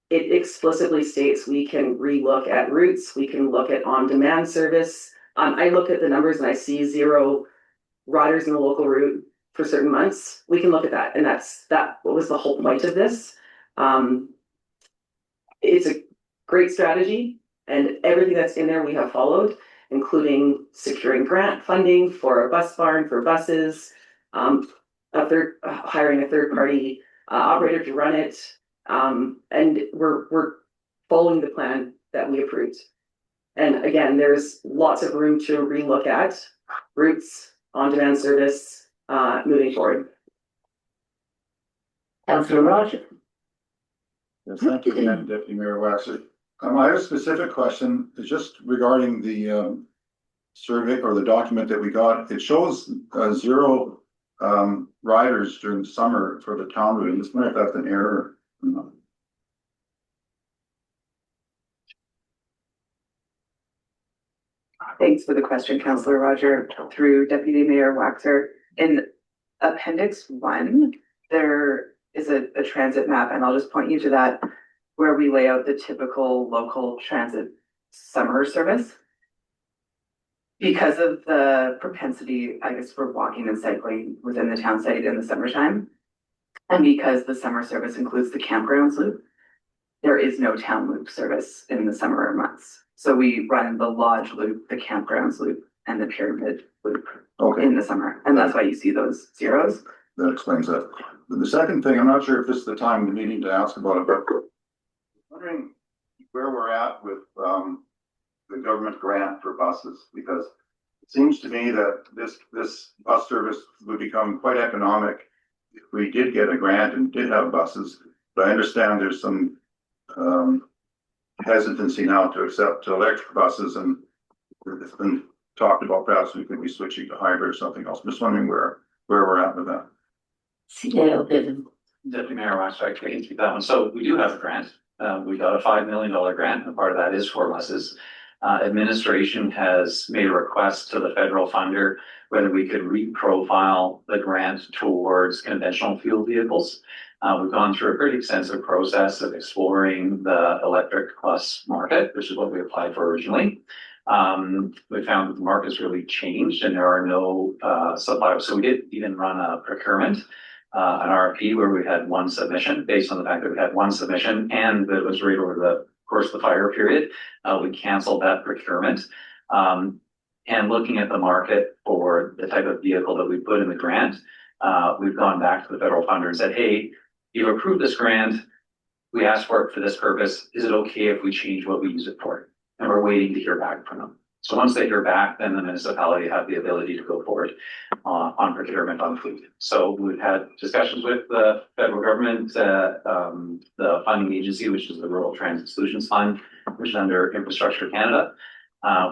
S6: It explicitly states we can relook at routes, we can look at on-demand service. I look at the numbers and I see 0 riders in the local route for certain months. We can look at that, and that was the whole point of this. It's a great strategy, and everything that's in there we have followed, including securing grant funding for a bus barn for buses, hiring a third-party operator to run it, and we're following the plan that we approved. And again, there's lots of room to relook at routes, on-demand service, moving forward.
S1: Councillor Roger.
S5: Yes, thank you again, Deputy Mayor Waxer. I have a specific question. It's just regarding the survey or the document that we got. It shows 0 riders during the summer for the town route. I just wonder if that's an error or not.
S10: Thanks for the question, Councillor Roger, through Deputy Mayor Waxer. In Appendix 1, there is a transit map, and I'll just point you to that, where we lay out the typical local transit summer service. Because of the propensity, I guess, for walking and cycling within the town site in the summertime, and because the summer service includes the campgrounds loop, there is no town loop service in the summer months. So we run the lodge loop, the campgrounds loop, and the pyramid loop in the summer. And that's why you see those zeros.
S5: That explains that. The second thing, I'm not sure if this is the time of the meeting to ask about it, but I'm wondering where we're at with the government grant for buses, because it seems to me that this bus service would become quite economic if we did get a grant and did have buses. But I understand there's some hesitancy now to accept electric buses, and it's been talked about perhaps we could be switching to hybrid or something else. I'm just wondering where we're at with that.
S9: Deputy Mayor Waxer, I can speak that one. So we do have a grant. We got a $5 million grant, and part of that is for buses. Administration has made a request to the federal funder whether we could reprofile the grant towards conventional fuel vehicles. We've gone through a pretty extensive process of exploring the electric bus market, which is what we applied for originally. We found that the market's really changed and there are no suppliers. So we did even run a procurement, an RFP, where we had 1 submission based on the fact that we had 1 submission and that it was right over the course, the fire period, we canceled that procurement. And looking at the market for the type of vehicle that we put in the grant, we've gone back to the federal funder and said, hey, you've approved this grant. We asked for it for this purpose. Is it okay if we change what we use it for? And we're waiting to hear back from them. So once they hear back, then the municipality have the ability to go forward on procurement on fleet. So we've had discussions with the federal government, the funding agency, which is the Rural Transit Solutions Fund, which is under Infrastructure Canada.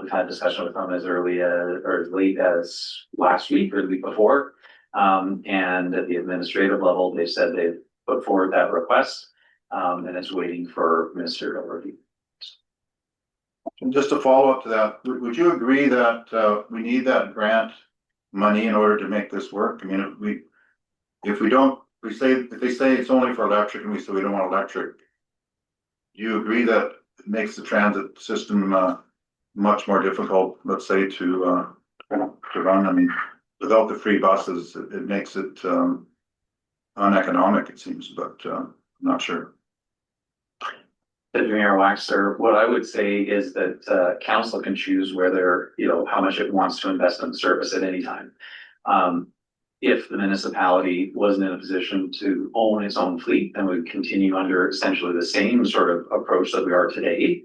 S9: We've had discussion with them as early as, or as late as last week or the week before. And at the administrative level, they said they've put forward that request, and it's waiting for ministerial review.
S5: And just to follow up to that, would you agree that we need that grant money in order to make this work? I mean, if they say it's only for electric and we say we don't want electric, do you agree that it makes the transit system much more difficult, let's say, to run? I mean, without the free buses, it makes it uneconomic, it seems, but I'm not sure.
S9: Mayor Waxer, what I would say is that council can choose whether, how much it wants to invest in the service at any time. If the municipality wasn't in a position to own its own fleet, then we'd continue under essentially the same sort of approach that we are today,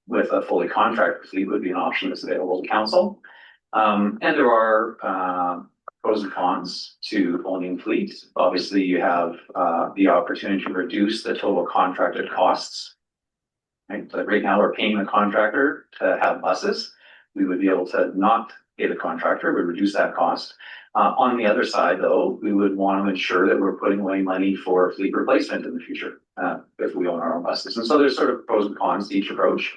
S9: with a fully contracted fleet would be an option that's available to council. And there are pros and cons to owning fleet. Obviously, you have the opportunity to reduce the total contracted costs. Right? So right now, we're paying the contractor to have buses. We would be able to not pay the contractor, we reduce that cost. On the other side, though, we would want to ensure that we're putting away money for fleet replacement in the future if we own our own buses. And so there's sort of pros and cons to each approach.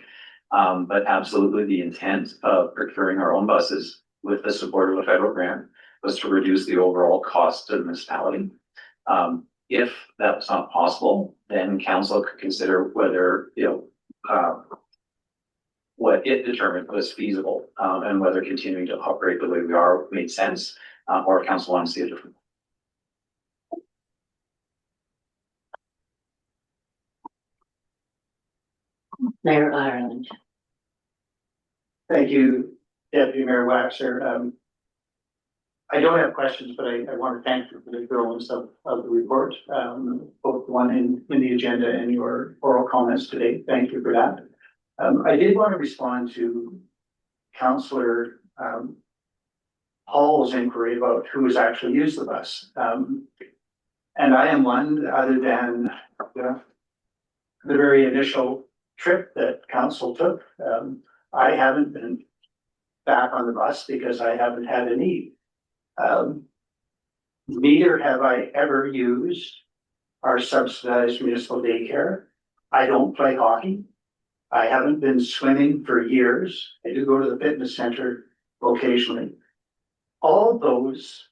S9: But absolutely, the intent of procuring our own buses with the support of a federal grant was to reduce the overall cost to the municipality. If that's not possible, then council could consider whether, what it determined was feasible, and whether continuing to operate the way we are made sense, or if council wants to see a different.
S1: Mayor Ireland.
S2: Thank you, Deputy Mayor Waxer. I don't have questions, but I want to thank you for the thoroughness of the report, both the one in the agenda and your oral comments today. Thank you for that. I did want to respond to Councillor Hall's inquiry about who has actually used the bus. And I am one, other than the very initial trip that council took. I haven't been back on the bus because I haven't had a need. Neither have I ever used our subsidized municipal daycare. I don't play hockey. I haven't been swimming for years. I do go to the fitness center occasionally. All those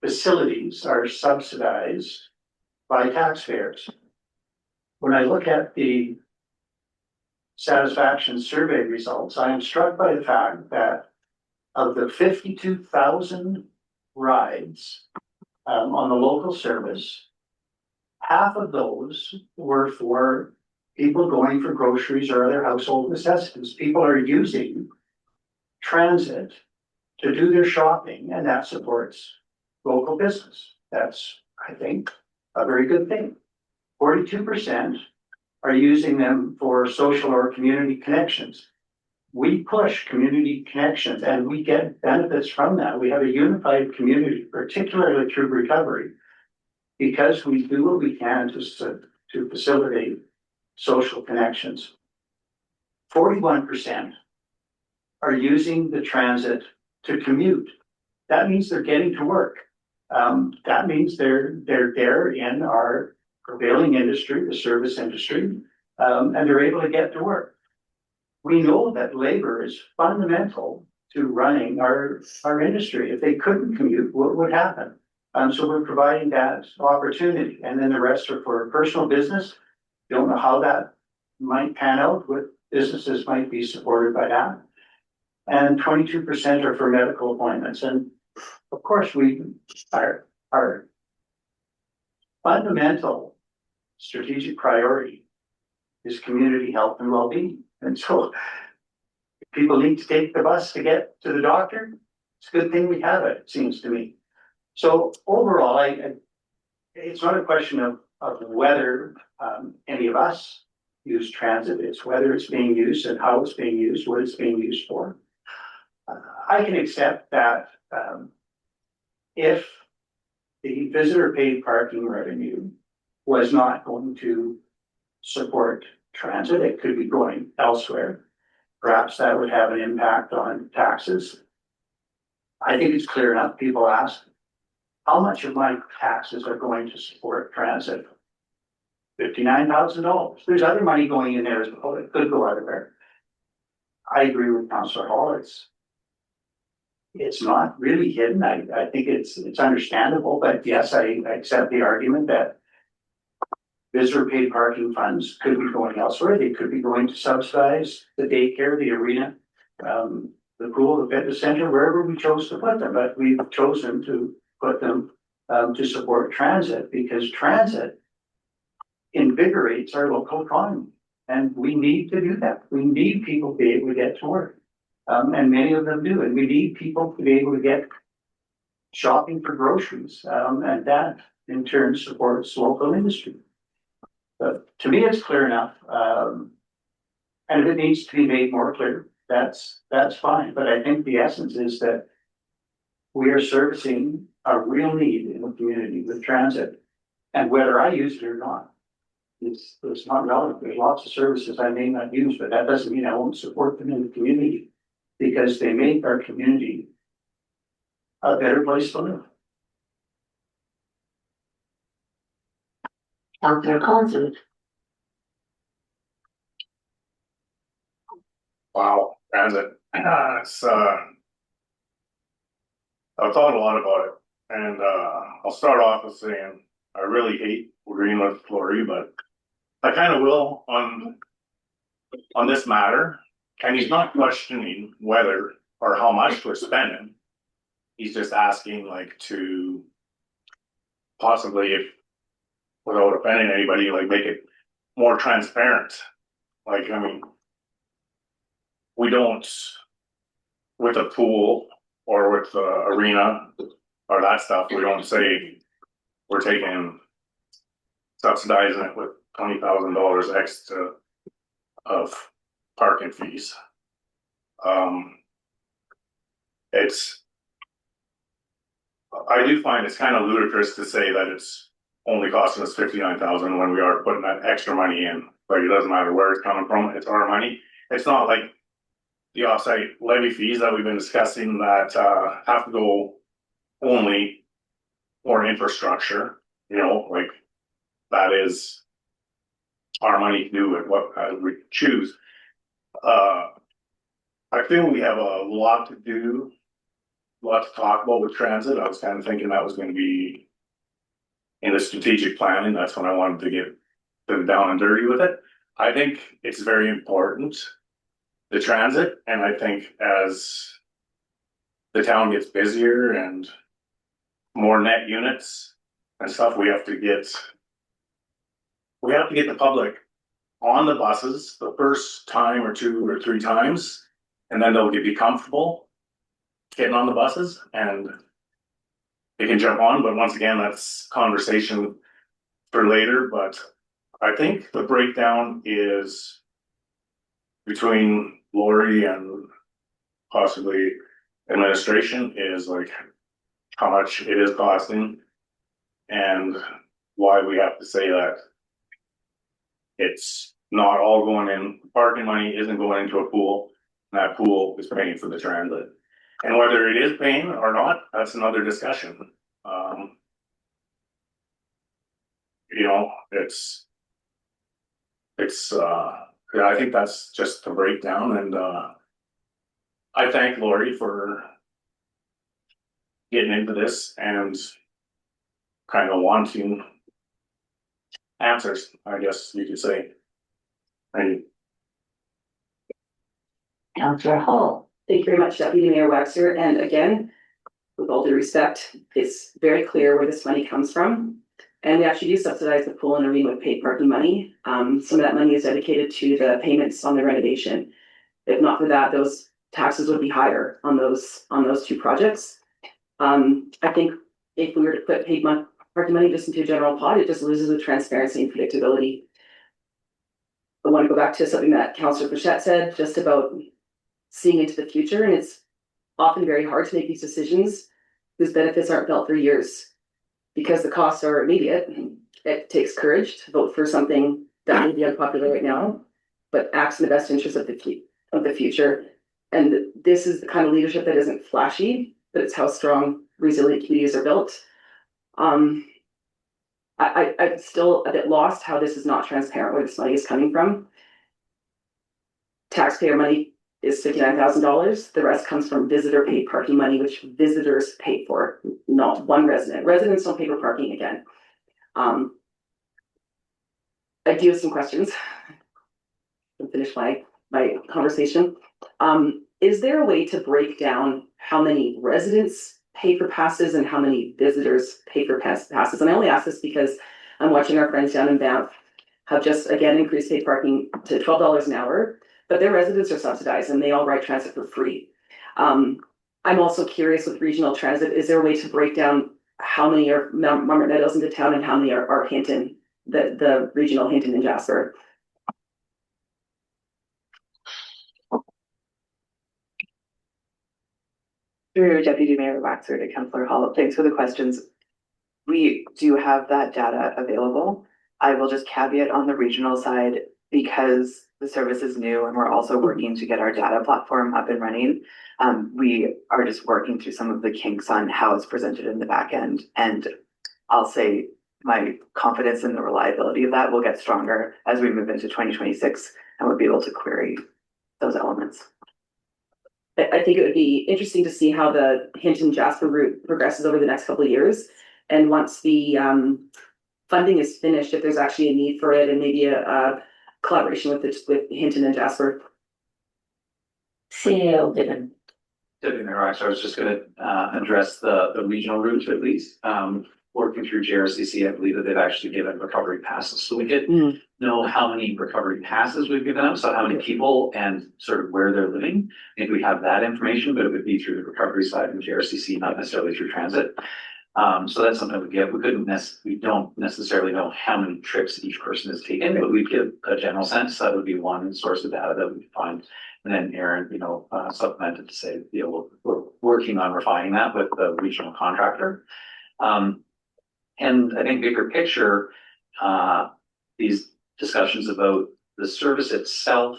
S2: facilities are subsidized by taxpayers. When I look at the satisfaction survey results, I am struck by the fact that of the 52,000 rides on the local service, half of those were for people going for groceries or other household necessities. People are using transit to do their shopping, and that supports local business. That's, I think, a very good thing. 42% are using them for social or community connections. We push community connections and we get benefits from that. We have a unified community, particularly through recovery, because we do what we can to facilitate social connections. 41% are using the transit to commute. That means they're getting to work. That means they're there in our prevailing industry, the service industry, and they're able to get to work. We know that labor is fundamental to running our industry. If they couldn't commute, what would happen? So we're providing that opportunity, and then the rest are for personal business. Don't know how that might pan out, what businesses might be supported by that. And 22% are for medical appointments. And of course, our fundamental strategic priority is community health and well-being. And so if people need to take the bus to get to the doctor, it's a good thing we have it, it seems to me. So overall, it's not a question of whether any of us use transit, it's whether it's being used and how it's being used, what it's being used for. I can accept that if the visitor paid parking revenue was not going to support transit, it could be going elsewhere. Perhaps that would have an impact on taxes. I think it's clear enough. People ask, how much of my taxes are going to support transit? $59,000. There's other money going in there as well that could go out of there. I agree with Councillor Hall. It's not really hidden. I think it's understandable, but yes, I accept the argument that visitor paid parking funds could be going elsewhere. They could be going to subsidize the daycare, the arena, the pool, the fitness center, wherever we chose to put them. But we've chosen to put them to support transit because transit invigorates our local economy. And we need to do that. We need people to be able to get to work. And many of them do. And we need people to be able to get shopping for groceries. And that in turn supports local industry. But to me, it's clear enough. And if it needs to be made more clear, that's fine. But I think the essence is that we are servicing a real need in the community with transit. And whether I use it or not, it's not relevant. There's lots of services I may not use, but that doesn't mean I won't support them in the community because they make our community a better place to live.
S1: Councillor Councillor.
S8: Wow, transit. It's I've thought a lot about it, and I'll start off with saying I really hate agreeing with Lori, but I kind of will on this matter. And he's not questioning whether or how much we're spending. He's just asking like to possibly, if without offending anybody, like make it more transparent. Like, I mean, we don't with a pool or with the arena or that stuff, we don't say we're taking subsidizing it with $20,000 extra of parking fees. I do find it's kind of ludicrous to say that it's only costing us $59,000 when we are putting that extra money in. Like, it doesn't matter where it's coming from, it's our money. It's not like the offsite levy fees that we've been discussing that have to go only for infrastructure, you know, like that is our money to do it what we choose. I feel we have a lot to do, a lot to talk about with transit. I was kind of thinking that was going to be in the strategic planning. That's when I wanted to get down and dirty with it. I think it's very important, the transit, and I think as the town gets busier and more net units and stuff, we have to get the public on the buses the first time or 2 or 3 times, and then they'll be comfortable getting on the buses and they can jump on. But once again, that's conversation for later. But I think the breakdown is between Lori and possibly administration is like how much it is costing and why we have to say that it's not all going in. Parking money isn't going into a pool, and that pool is paying for the transit. And whether it is paying or not, that's another discussion. You know, I think that's just the breakdown, and I thank Lori for getting into this and kind of wanting answers, I guess you could say. Thank you.
S1: Councillor Hall.
S6: Thank you very much, Deputy Mayor Waxer. And again, with all due respect, it's very clear where this money comes from. And we actually do subsidize the pool and arena with paid parking money. Some of that money is dedicated to the payments on the renovation. If not for that, those taxes would be higher on those two projects. I think if we were to put parking money just into a general pot, it just loses the transparency and predictability. I want to go back to something that Councillor Bichette said, just about seeing into the future, and it's often very hard to make these decisions whose benefits aren't felt for years because the costs are immediate. It takes courage to vote for something that may be unpopular right now, but acts in the best interest of the future. And this is the kind of leadership that isn't flashy, but it's how strong, resilient communities are built. I'm still a bit lost how this is not transparent where this money is coming from. Taxpayer money is $59,000. The rest comes from visitor paid parking money, which visitors pay for, not one resident. Residents don't pay for parking again. I do have some questions. I'll finish my conversation. Is there a way to break down how many residents pay for passes and how many visitors pay for passes? And I only ask this because I'm watching our friends down in Banff have just again increased paid parking to $12 an hour, but their residents are subsidized and they all ride transit for free. I'm also curious with regional transit, is there a way to break down how many are Marmot Meadows into town and how many are Hinton, the regional Hinton and Jasper?
S10: Through Deputy Mayor Waxer to Councillor Hall, thanks for the questions. We do have that data available. I will just caveat on the regional side, because the service is new and we're also working to get our data platform up and running. We are just working through some of the kinks on how it's presented in the back end. And I'll say my confidence in the reliability of that will get stronger as we move into 2026 and we'll be able to query those elements.
S6: I think it would be interesting to see how the Hinton Jasper route progresses over the next couple of years. And once the funding is finished, if there's actually a need for it and maybe a collaboration with Hinton and Jasper.
S1: CEO Given.
S9: Deputy Mayor Waxer, I was just going to address the regional route at least. Working through JRCC, I believe that they've actually given recovery passes. So we did know how many recovery passes we've given out, so how many people and sort of where they're living. I think we have that information, but it would be through the recovery side of JRCC, not necessarily through transit. So that's something we get. We don't necessarily know how many trips each person has taken, but we'd give a general sense. That would be one source of data that we could find. And then Aaron, supplemented to say, we're working on refining that with the regional contractor. And I think bigger picture, these discussions about the service itself,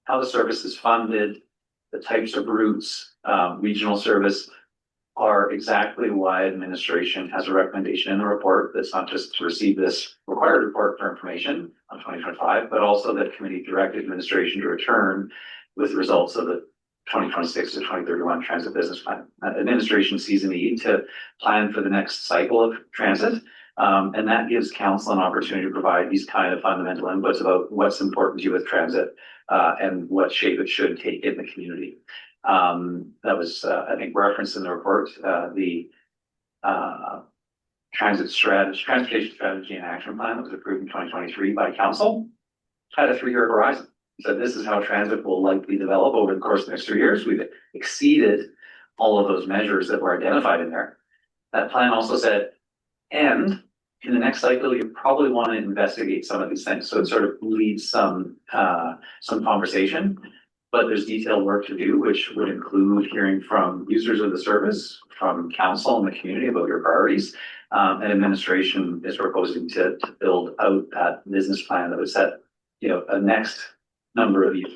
S9: how the service is funded, the types of routes, regional service are exactly why administration has a recommendation in the report that's not just to receive this required report for information on 2025, but also that committee directed administration to return with the results of the 2026 to 2031 transit business plan. Administration sees a need to plan for the next cycle of transit, and that gives council an opportunity to provide these kind of fundamental inputs about what's important to you with transit and what shape it should take in the community. That was, I think, referenced in the report. The transportation strategy and action plan that was approved in 2023 by council had a 3-year horizon. So this is how transit will likely develop over the course of the next 3 years. We've exceeded all of those measures that were identified in there. That plan also said, and in the next cycle, you probably want to investigate some of these things. So it sort of leads some conversation, but there's detailed work to do, which would include hearing from users of the service, from council and the community about your priorities. And administration is proposing to build out that business plan that would set, a next number of years.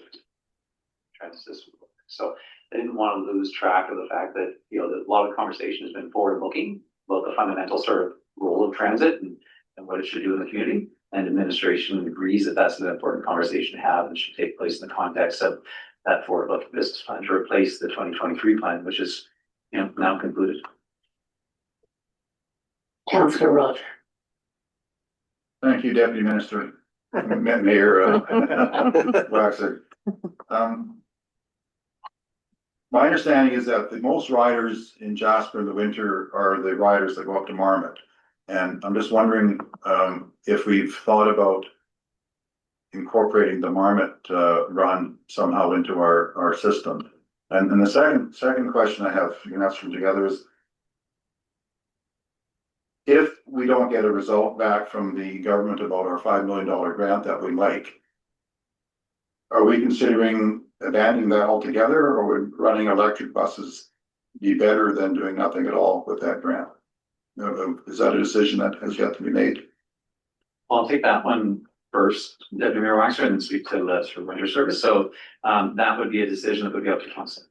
S9: So I didn't want to lose track of the fact that, a lot of conversation has been forward-looking about the fundamental sort of role of transit and what it should do in the community. And administration agrees that that's an important conversation to have and should take place in the context of that forward-looking business plan to replace the 2023 plan, which is, now concluded.
S1: Councillor Roger.
S5: Thank you, Deputy Minister. Mayor Waxer. My understanding is that the most riders in Jasper in the winter are the riders that go up to Marmot. And I'm just wondering, if we've thought about incorporating the Marmot, run somehow into our system. And the second question I have, you can answer them together, is if we don't get a result back from the government about our $5 million grant that we like, are we considering abandoning that altogether, or would running electric buses be better than doing nothing at all with that grant? Is that a decision that has yet to be made?
S9: I'll take that one first, Deputy Mayor Waxer, and speak to the sort of winter service. So that would be a decision that would be up to council.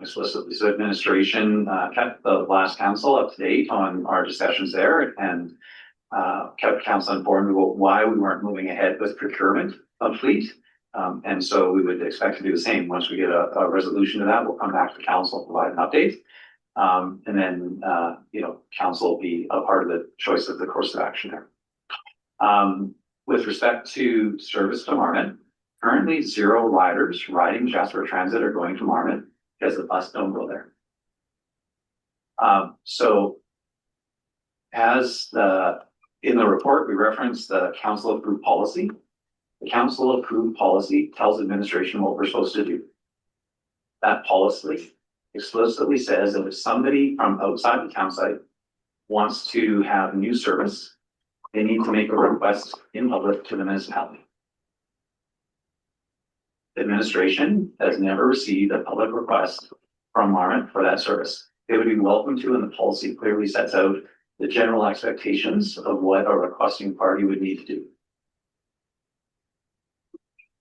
S9: Explicitly, so administration kept the last council up to date on our discussions there, and kept council informed about why we weren't moving ahead with procurement of fleet. And so we would expect to do the same. Once we get a resolution to that, we'll come back to council, provide an update. And then, council will be a part of the choice of the course of action there. With respect to service to Marmot, currently 0 riders riding Jasper Transit are going to Marmot because the bus don't go there. So as in the report, we reference the council approved policy. The council approved policy tells administration what we're supposed to do. That policy explicitly says that if somebody from outside the town site wants to have new service, they need to make a request in public to the municipality. The administration has never received a public request from Marmot for that service. They would be welcome to, and the policy clearly sets out the general expectations of what a requesting party would need to do.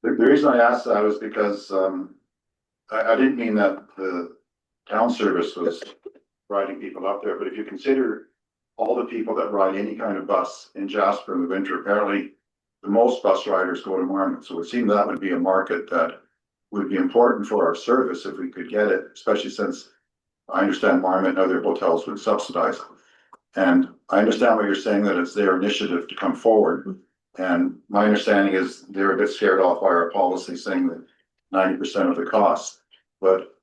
S5: The reason I asked that was because I didn't mean that the town service was riding people up there, but if you consider all the people that ride any kind of bus in Jasper in the winter, apparently the most bus riders go to Marmot. So it seemed that would be a market that would be important for our service if we could get it, especially since I understand Marmot and other hotels would subsidize it. And I understand what you're saying, that it's their initiative to come forward. And my understanding is they're a bit scared off by our policy saying that 90% of the cost. But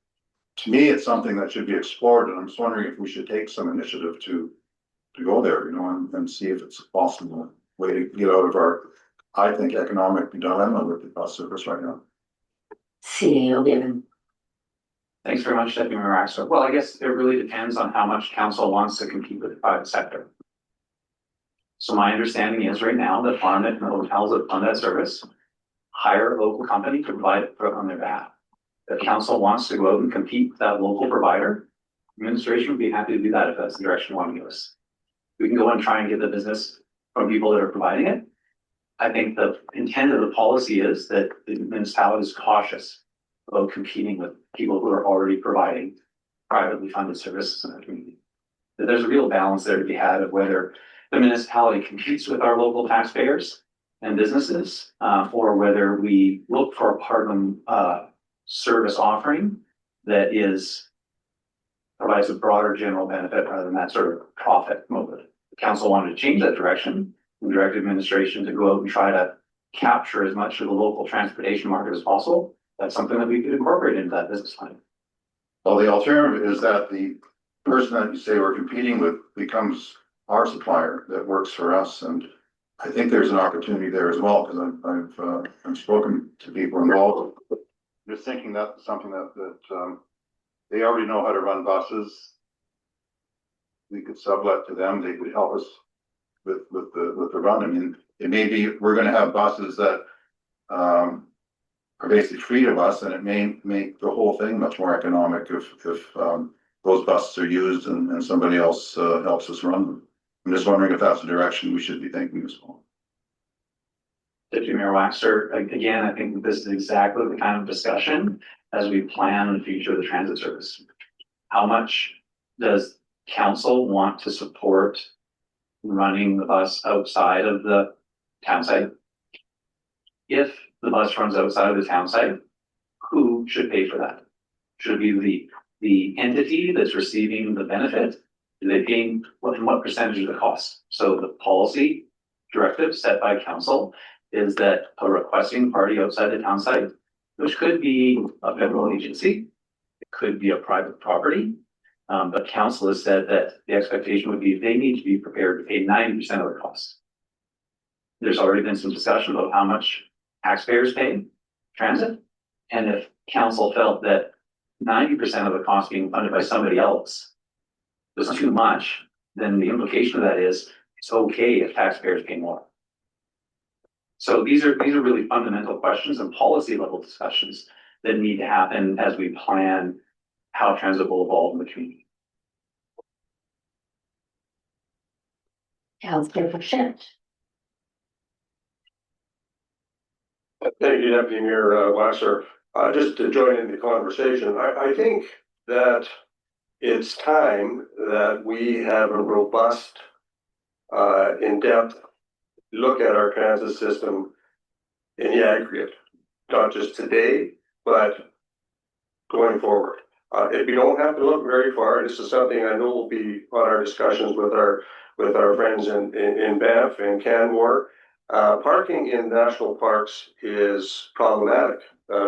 S5: to me, it's something that should be explored. And I'm just wondering if we should take some initiative to go there, and see if it's a possible way to get out of our, I think, economic dilemma with the bus service right now.
S1: CEO given.
S9: Thanks very much, Deputy Mayor Axel. Well, I guess it really depends on how much council wants to compete with the private sector. So my understanding is right now that Marmot and the hotels that fund that service hire a local company to provide it on their behalf. If council wants to go out and compete with that local provider, administration would be happy to do that if that's the direction you want to give us. We can go and try and get the business from people that are providing it. I think the intent of the policy is that the municipality is cautious about competing with people who are already providing privately funded services in the community. That there's a real balance there to be had of whether the municipality competes with our local taxpayers and businesses, or whether we look for a part of service offering that provides a broader general benefit rather than that sort of profit motive. The council wanted to change that direction and direct administration to go out and try to capture as much of the local transportation market as possible. That's something that we could incorporate into that business line.
S5: Well, the alternative is that the person that you say we're competing with becomes our supplier that works for us. And I think there's an opportunity there as well, because I've spoken to people involved. Just thinking that's something that they already know how to run buses. We could sublet to them. They could help us with the run. I mean, it may be we're going to have buses that are basically free to us, and it may make the whole thing much more economic if those buses are used and somebody else helps us run them. I'm just wondering if that's the direction we should be thinking as well.
S9: Deputy Mayor Waxer, again, I think this is exactly the kind of discussion as we plan the future of the transit service. How much does council want to support running the bus outside of the town site? If the bus runs outside of the town site, who should pay for that? Should it be the entity that's receiving the benefit? Do they pay what percentage of the cost? So the policy directive set by council is that a requesting party outside the town site, which could be a federal agency, it could be a private property, But council has said that the expectation would be they need to be prepared to pay 90% of the cost. There's already been some discussion about how much taxpayers pay transit. And if council felt that 90% of the cost being funded by somebody else was too much, then the implication of that is it's okay if taxpayers pay more. So these are really fundamental questions and policy level discussions that need to happen as we plan how transit will evolve in the community.
S1: Councillor Bichette.
S4: Thank you, Deputy Mayor Waxer. Just to join in the conversation, I think that it's time that we have a robust, in-depth look at our transit system in the aggregate, not just today, but going forward. If we don't have to look very far, this is something I know will be on our discussions with our friends in Banff and Canmore. Parking in national parks is problematic.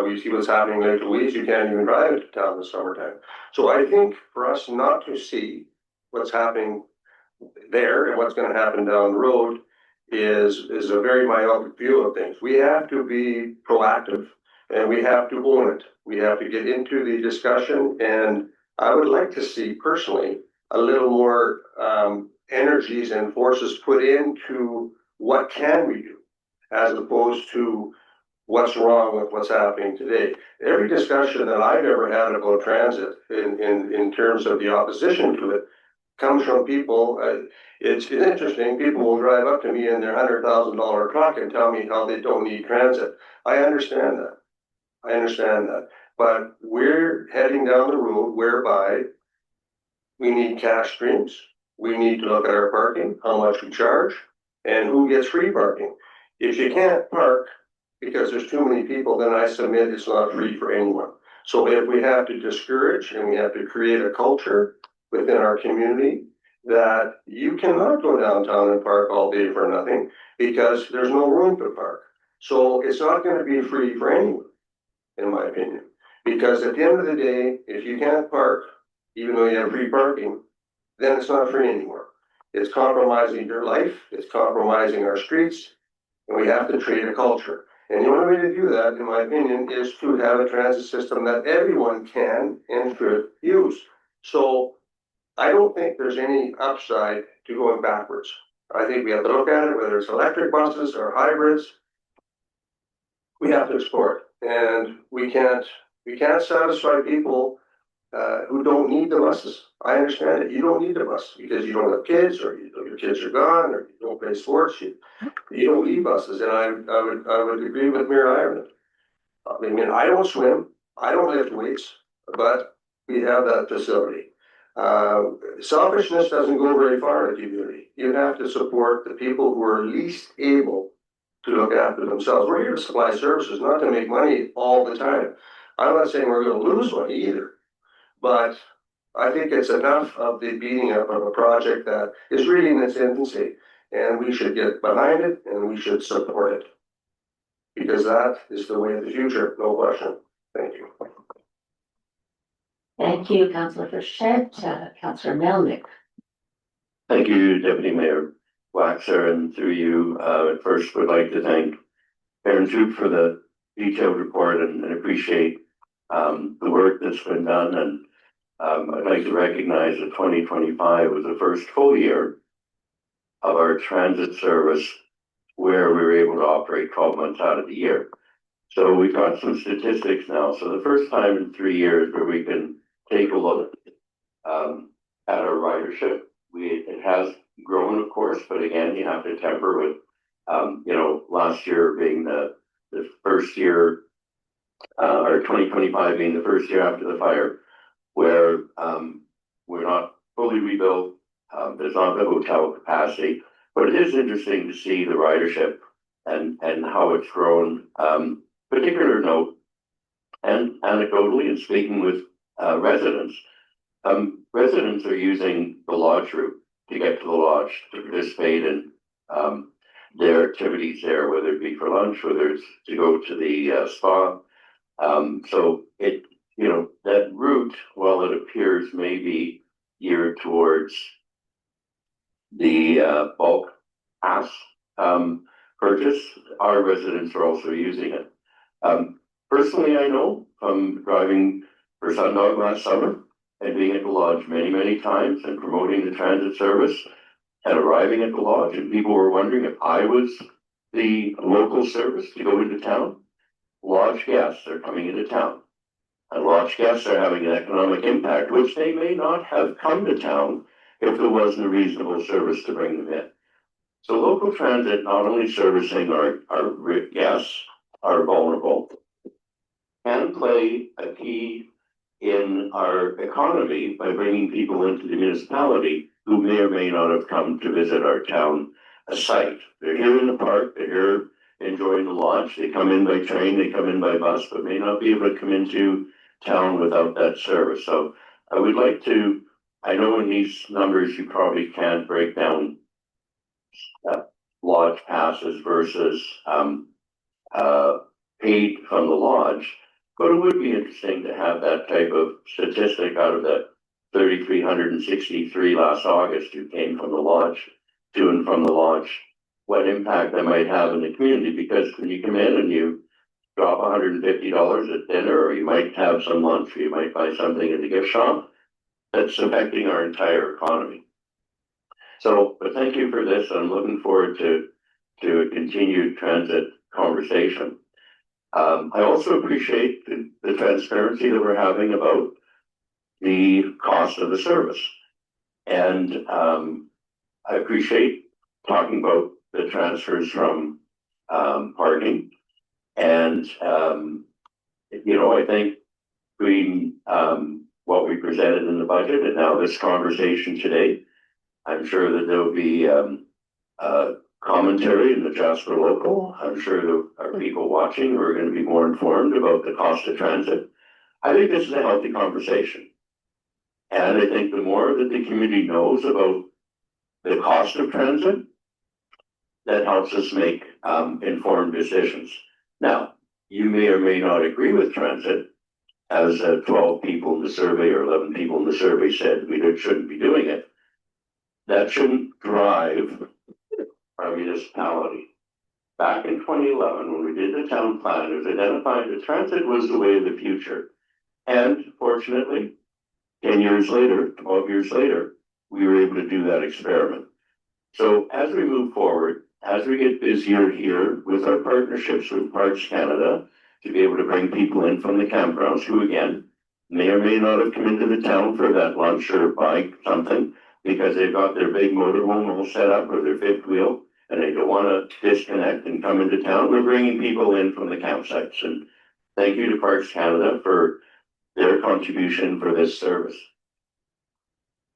S4: We see what's happening in Louise. You can't even drive into town in the summertime. So I think for us not to see what's happening there and what's going to happen down the road is a very myopic view of things. We have to be proactive and we have to own it. We have to get into the discussion, and I would like to see personally a little more energies and forces put into what can we do as opposed to what's wrong with what's happening today. Every discussion that I've ever had about transit in terms of the opposition to it comes from people. It's interesting. People will drive up to me in their $100,000 truck and tell me how they don't need transit. I understand that. But we're heading down the road whereby we need cash streams. We need to look at our parking, how much we charge, and who gets free parking. If you can't park because there's too many people, then I submit it's not free for anyone. So if we have to discourage and we have to create a culture within our community that you cannot go downtown and park all day for nothing because there's no room to park. So it's not going to be free for anyone, in my opinion. Because at the end of the day, if you can't park, even though you have free parking, then it's not free anymore. It's compromising your life, it's compromising our streets, and we have to create a culture. And the only way to do that, in my opinion, is to have a transit system that everyone can and should use. So I don't think there's any upside to going backwards. I think we have to look at it, whether it's electric buses or hybrids. We have to explore it. And we can't satisfy people who don't need the buses. I understand it. You don't need the bus because you don't have kids, or your kids are gone, or you don't play sports. You don't need buses. And I would agree with Mayor Ireland. I mean, I don't swim, I don't lift weights, but we have that facility. Selfishness doesn't go very far in the community. You have to support the people who are least able to look after themselves. We're here to supply services, not to make money all the time. I'm not saying we're going to lose money either, but I think it's enough of the beating up of a project that is really in its infancy, and we should get behind it and we should support it, because that is the way of the future, no question. Thank you.
S1: Thank you, Councillor Bichette. Councillor Melnick.
S7: Thank you, Deputy Mayor Waxer, and through you, first would like to thank Aaron Troop for the detailed report and appreciate the work that's been done. And I'd like to recognize that 2025 was the first full year of our transit service where we were able to operate 12 months out of the year. So we've got some statistics now. So the first time in 3 years where we can take a look at our ridership. It has grown, of course, but again, you have to temper with, last year being the first year, or 2025 being the first year after the fire, where we're not fully rebuilt. There's not the hotel capacity, but it is interesting to see the ridership and how it's grown. Particular note, and anecdotally, and speaking with residents, residents are using the lodge route to get to the lodge to participate in their activities there, whether it be for lunch, whether it's to go to the spa. So that route, while it appears maybe geared towards the bulk pass purchase. Our residents are also using it. Personally, I know from driving for Sundog last summer and being at the lodge many times and promoting the transit service and arriving at the lodge, and people were wondering if I was the local service to go into town. Lodge guests are coming into town, and lodge guests are having an economic impact, which they may not have come to town if there wasn't a reasonable service to bring them in. So local transit, not only servicing our guests, are vulnerable, can play a key in our economy by bringing people into the municipality who may or may not have come to visit our town site. They're here in the park, they're here enjoying the lodge, they come in by train, they come in by bus, but may not be able to come into town without that service. So I would like to, I know in these numbers you probably can't break down lodge passes versus paid from the lodge, but it would be interesting to have that type of statistic out of the 3,363 last August who came from the lodge, to and from the lodge, what impact that might have in the community. Because when you come in and you drop $150 at dinner, or you might have some lunch, or you might buy something in the gift shop, that's affecting our entire economy. So, but thank you for this. I'm looking forward to a continued transit conversation. I also appreciate the transparency that we're having about the cost of the service. And I appreciate talking about the transfers from parking. And, you know, I think between what we presented in the budget and now this conversation today, I'm sure that there will be commentary in the Jasper Local. I'm sure there are people watching who are going to be more informed about the cost of transit. I think this is a healthy conversation. And I think the more that the community knows about the cost of transit, that helps us make informed decisions. Now, you may or may not agree with transit, as 12 people in the survey or 11 people in the survey said we shouldn't be doing it. That shouldn't drive our municipality. Back in 2011, when we did the town plan, it was identified that transit was the way of the future. And fortunately, 10 years later, 12 years later, we were able to do that experiment. So as we move forward, as we get busier here with our partnerships with Parks Canada, to be able to bring people in from the campgrounds who, again, may or may not have come into the town for that lunch or buy something because they've got their big motorhome all set up or their fifth wheel and they don't want to disconnect and come into town. We're bringing people in from the campsites. And thank you to Parks Canada for their contribution for this service.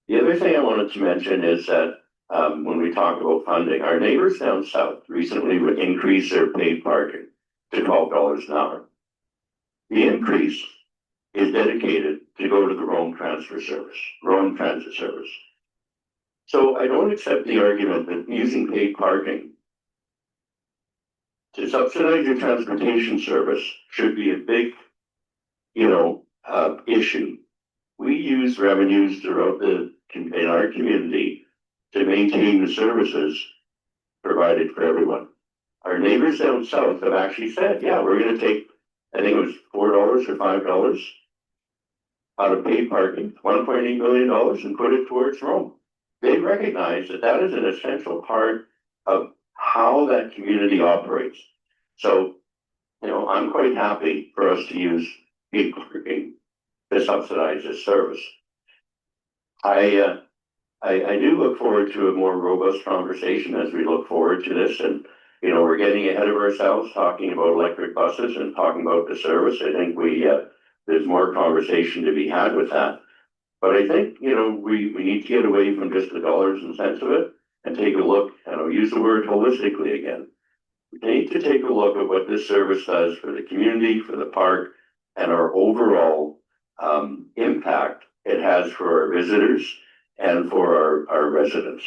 S7: The other thing I wanted to mention is that when we talk about funding, our neighbors down south recently would increase their paid parking to $12 an hour. The increase is dedicated to go to the Rome transfer service, Rome transit service. So I don't accept the argument that using paid parking to subsidize your transportation service should be a big, issue. We use revenues throughout in our community to maintain the services provided for everyone. Our neighbors down south have actually said, yeah, we're going to take, I think it was $4 or $5 out of paid parking, $1.8 million, and put it towards Rome. They recognize that that is an essential part of how that community operates. So, I'm quite happy for us to use paid parking to subsidize this service. I do look forward to a more robust conversation as we look forward to this. And, we're getting ahead of ourselves talking about electric buses and talking about the service. I think there's more conversation to be had with that. But I think, we need to get away from just the dollars and cents of it and take a look, and I'll use the word holistically again. We need to take a look at what this service does for the community, for the park, and our overall impact it has for our visitors and for our residents.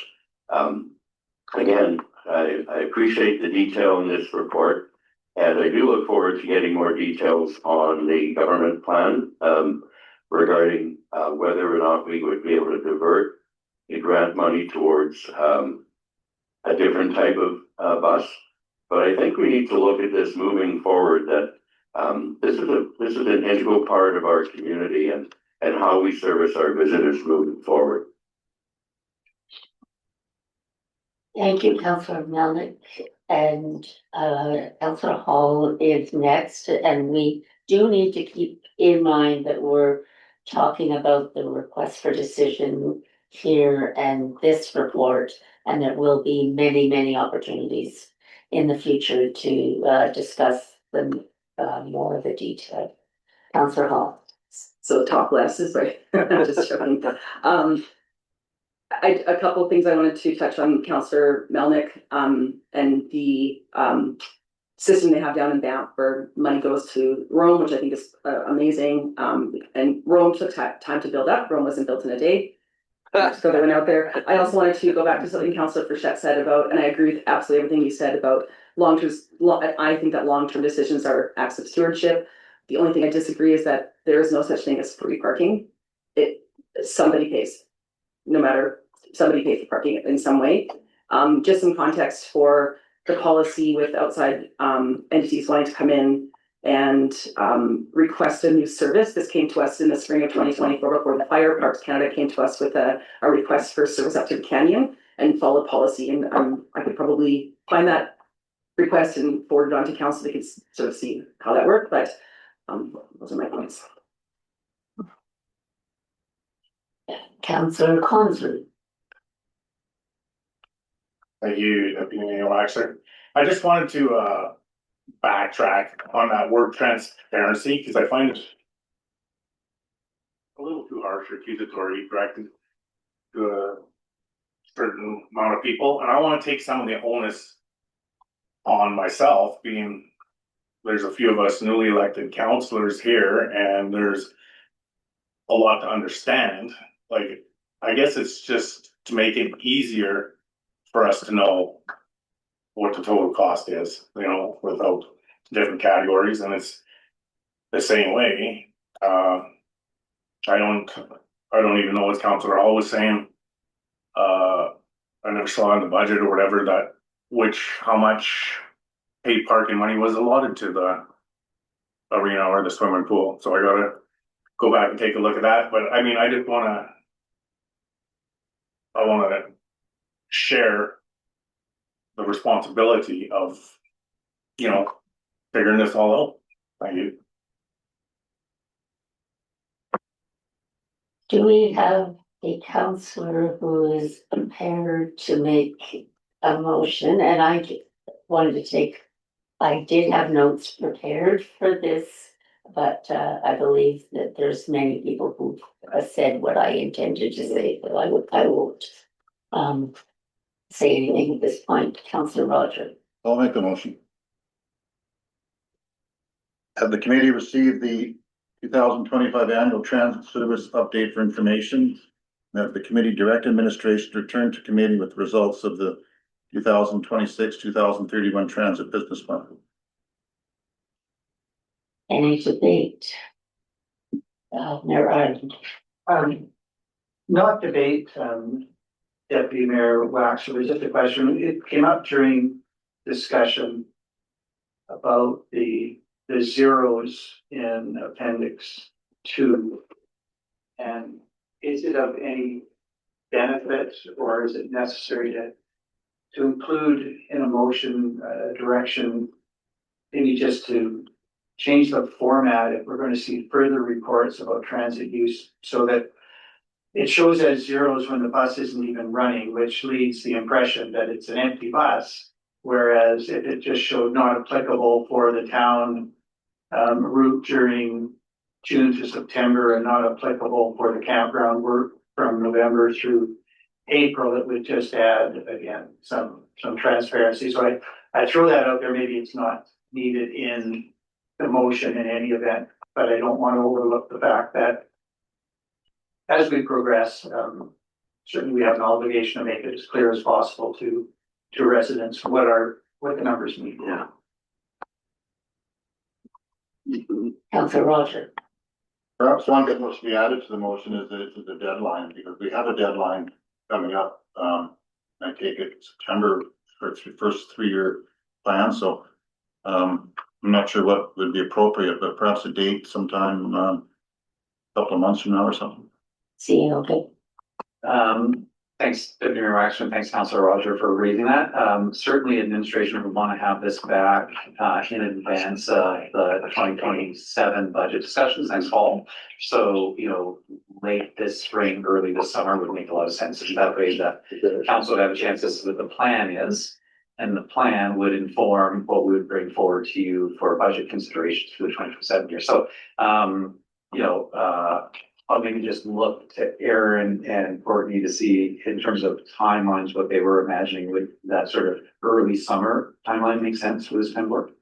S7: Again, I appreciate the detail in this report, and I do look forward to getting more details on the government plan regarding whether or not we would be able to divert the grant money towards a different type of bus. But I think we need to look at this moving forward, that this is an integral part of our community and how we service our visitors moving forward.
S1: Thank you, Councillor Melnick. And Councillor Hall is next, and we do need to keep in mind that we're talking about the request for decision here and this report, and there will be many, many opportunities in the future to discuss the more of the detail. Councillor Hall.
S6: So top list is right. I'm just joking. A couple of things I wanted to touch on, Councillor Melnick, and the system they have down in Banff where money goes to Rome, which I think is amazing. And Rome took time to build up. Rome wasn't built in a day. So they went out there. I also wanted to go back to something Councillor Frechette said about, and I agree with absolutely everything you said about long-term. I think that long-term decisions are acts of stewardship. The only thing I disagree is that there is no such thing as free parking. Somebody pays. No matter, somebody pays for parking in some way. Just some context for the policy with outside entities wanting to come in and request a new service. This came to us in the spring of 2024 before the Fire Parks Canada came to us with a request for service up to the canyon and follow policy. And I could probably find that request and forward it on to council. They could sort of see how that worked, but those are my points.
S1: Councillor Consley.
S8: Thank you, Deputy Mayor Waxer. I just wanted to backtrack on that word transparency, because I find it a little too harsh or accusatory directed to a certain amount of people. And I want to take some of the onus on myself, being there's a few of us newly elected councillors here, and there's a lot to understand. Like, I guess it's just to make it easier for us to know what the total cost is, without different categories. And it's the same way. I don't even know what Councillor Hall was saying. I never saw in the budget or whatever how much paid parking money was allotted to the arena or the swimming pool. So I gotta go back and take a look at that. But I mean, I wanna share the responsibility of, figuring this all out. Thank you.
S1: Do we have a councillor who is prepared to make a motion? And I did have notes prepared for this, but I believe that there's many people who said what I intended to say, but I won't say anything at this point. Councillor Roger.
S5: I'll make the motion. Have the committee received the 2025 annual transit service update for information? That the committee direct administration return to committee with results of the 2026-2031 transit business plan.
S1: Any debate? Mayor Ireland.
S2: Not debate, Deputy Mayor Wax, it was just a question. It came up during discussion about the zeros in Appendix 2. And is it of any benefit, or is it necessary to include in a motion direction, maybe just to change the format if we're going to see further reports about transit use, so that it shows as zeros when the bus isn't even running, which leads the impression that it's an empty bus. Whereas if it just showed not applicable for the town route during June to September and not applicable for the campground work from November through April, it would just add, again, some transparency. So I throw that out there. Maybe it's not needed in the motion in any event, but I don't want to overlook the fact that as we progress, certainly we have an obligation to make it as clear as possible to residents what the numbers mean.
S1: Councillor Roger.
S5: Perhaps one thing that should be added to the motion is the deadline, because we have a deadline coming up. I take it September for its first 3-year plan, so I'm not sure what would be appropriate, but perhaps a date sometime a couple of months from now or something.
S1: See, okay.
S9: Thanks, Deputy Mayor Waxman, thanks, Councillor Roger, for raising that. Certainly administration would want to have this back in advance of the 2027 budget discussions next fall. So, late this spring, early this summer would make a lot of sense. And that way the council would have a chance to see what the plan is. And the plan would inform what we would bring forward to you for budget considerations for the 2027 year. So, I'll maybe just look to Aaron and Courtney to see in terms of timelines, what they were imagining. Would that sort of early summer timeline make sense for this kind of work?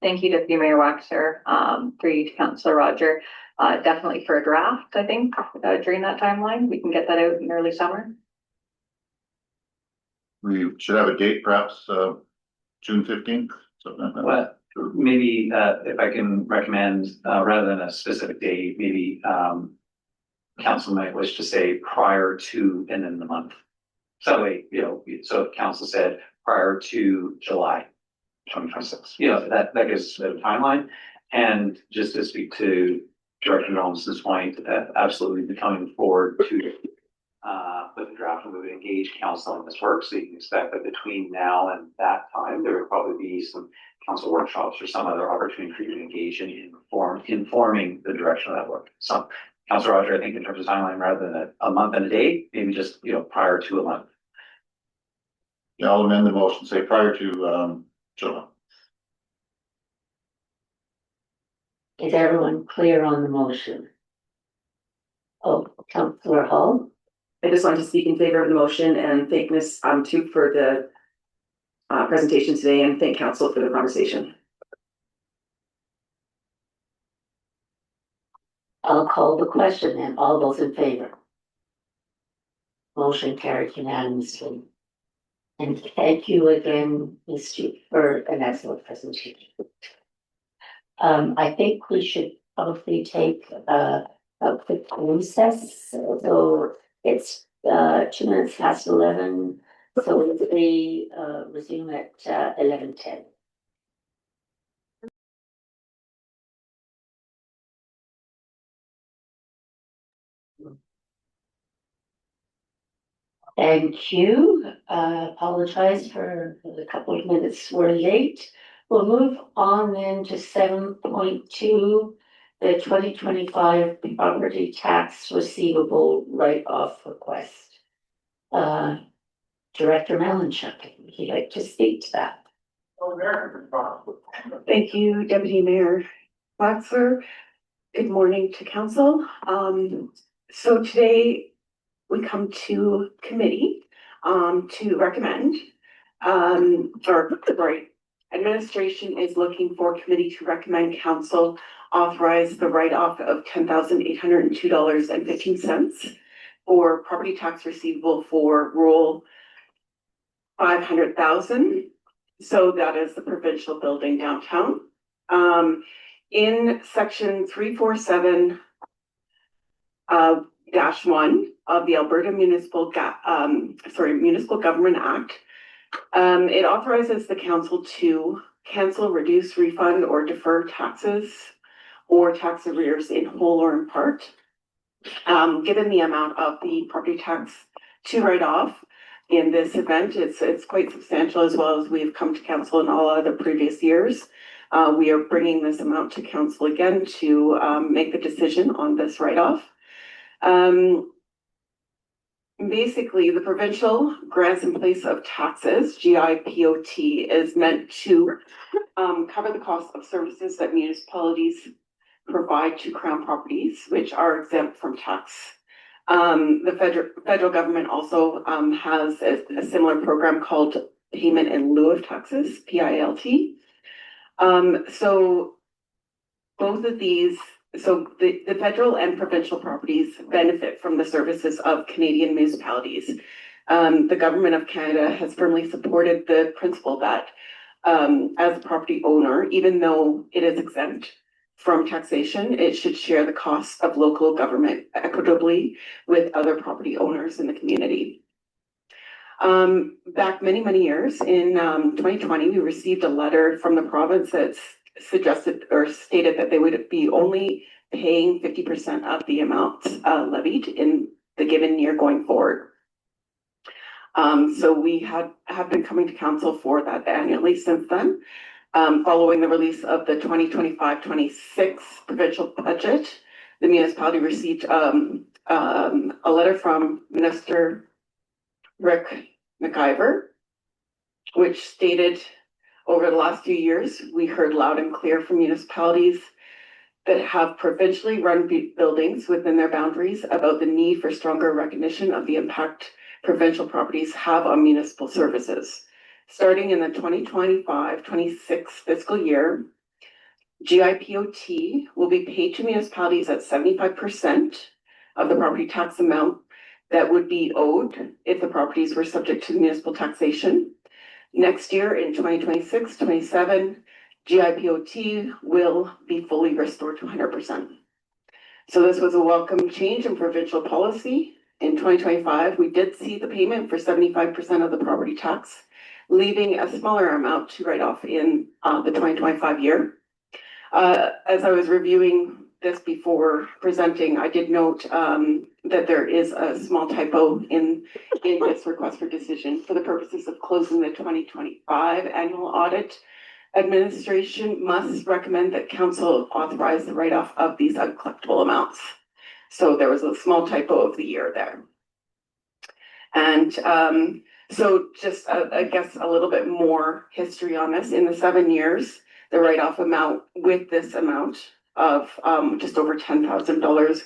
S11: Thank you, Deputy Mayor Waxer, through you to Councillor Roger. Definitely for a draft, I think, during that timeline, we can get that out in early summer.
S5: We should have a date, perhaps June 15th, something like that.
S9: Well, maybe if I can recommend, rather than a specific date, maybe council might wish to say prior to and then the month. So that way, so if council said prior to July 2026, that gives a timeline. And just to speak to Director Nolenson's point, absolutely be coming forward to with the draft, and we would engage council on this work. So you can expect that between now and that time, there would probably be some council workshops or some other opportunity for you to engage in informing the direction of that work. So, Councillor Roger, I think in terms of timeline, rather than a month and a day, maybe just prior to a month.
S5: Yeah, I'll amend the motion, say prior to July.
S1: Is everyone clear on the motion? Oh, Councillor Hall?
S6: I just wanted to speak in favor of the motion and thank Ms. Toop for the presentation today, and thank council for the conversation.
S1: I'll call the question and all those in favor. Motion carried unanimously. And thank you again, Ms. Toop, for an excellent presentation. I think we should probably take a quick recess. So it's 2 minutes past 11. So we resume at 11:10. Thank you. Apologize for the couple of minutes we're late. We'll move on then to 7.2, the 2025 property tax receivable write-off request. Director Malinchuk, would you like to speak to that?
S10: Thank you, Deputy Mayor Waxer. Good morning to council. So today we come to committee to recommend, administration is looking for committee to recommend council authorize the write-off of $10,802.15 for property tax receivable for rural 500,000. So that is the provincial building downtown. In section 347 -1 of the Alberta Municipal Government Act, it authorizes the council to cancel, reduce, refund, or defer taxes or tax arrears in whole or in part, given the amount of the property tax to write off. In this event, it's quite substantial, as well as we've come to council in all other previous years. We are bringing this amount to council again to make the decision on this write-off. Basically, the provincial grants in place of taxes, GIPOT, is meant to cover the cost of services that municipalities provide to Crown properties, which are exempt from tax. The federal government also has a similar program called Payment in Lieu of Taxes, PILT. So both of these, so the federal and provincial properties benefit from the services of Canadian municipalities. The government of Canada has firmly supported the principle that as a property owner, even though it is exempt from taxation, it should share the costs of local government equitably with other property owners in the community. Back many years in 2020, we received a letter from the province that suggested or stated that they would be only paying 50% of the amount levied in the given year going forward. So we have been coming to council for that annually since then. Following the release of the 2025-26 provincial budget, the municipality received a letter from Minister Rick McIver, which stated, over the last few years, we heard loud and clear from municipalities that have provincially run buildings within their boundaries about the need for stronger recognition of the impact provincial properties have on municipal services. Starting in the 2025-26 fiscal year, GIPOT will be paid to municipalities at 75% of the property tax amount that would be owed if the properties were subject to municipal taxation. Next year in 2026-27, GIPOT will be fully restored to 100%. So this was a welcome change in provincial policy. In 2025, we did see the payment for 75% of the property tax, leaving a smaller amount to write off in the 2025 year. As I was reviewing this before presenting, I did note that there is a small typo in this request for decision. For the purposes of closing the 2025 annual audit, administration must recommend that council authorize the write-off of these uncollectible amounts. So there was a small typo of the year there. And so just, I guess, a little bit more history on this. In the 7 years, the write-off amount with this amount of just over $10,000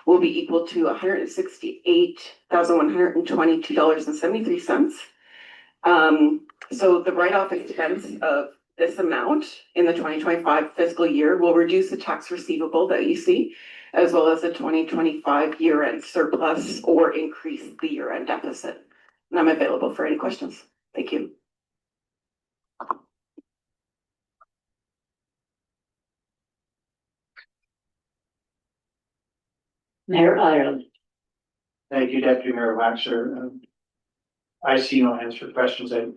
S10: will be equal to $168,122.73. So the write-off expense of this amount in the 2025 fiscal year will reduce the tax receivable that you see, as well as the 2025 year-end surplus or increase the year-end deficit. And I'm available for any questions. Thank you.
S1: Mayor Ireland.
S2: Thank you, Deputy Mayor Waxer. I see no answer to questions. I'm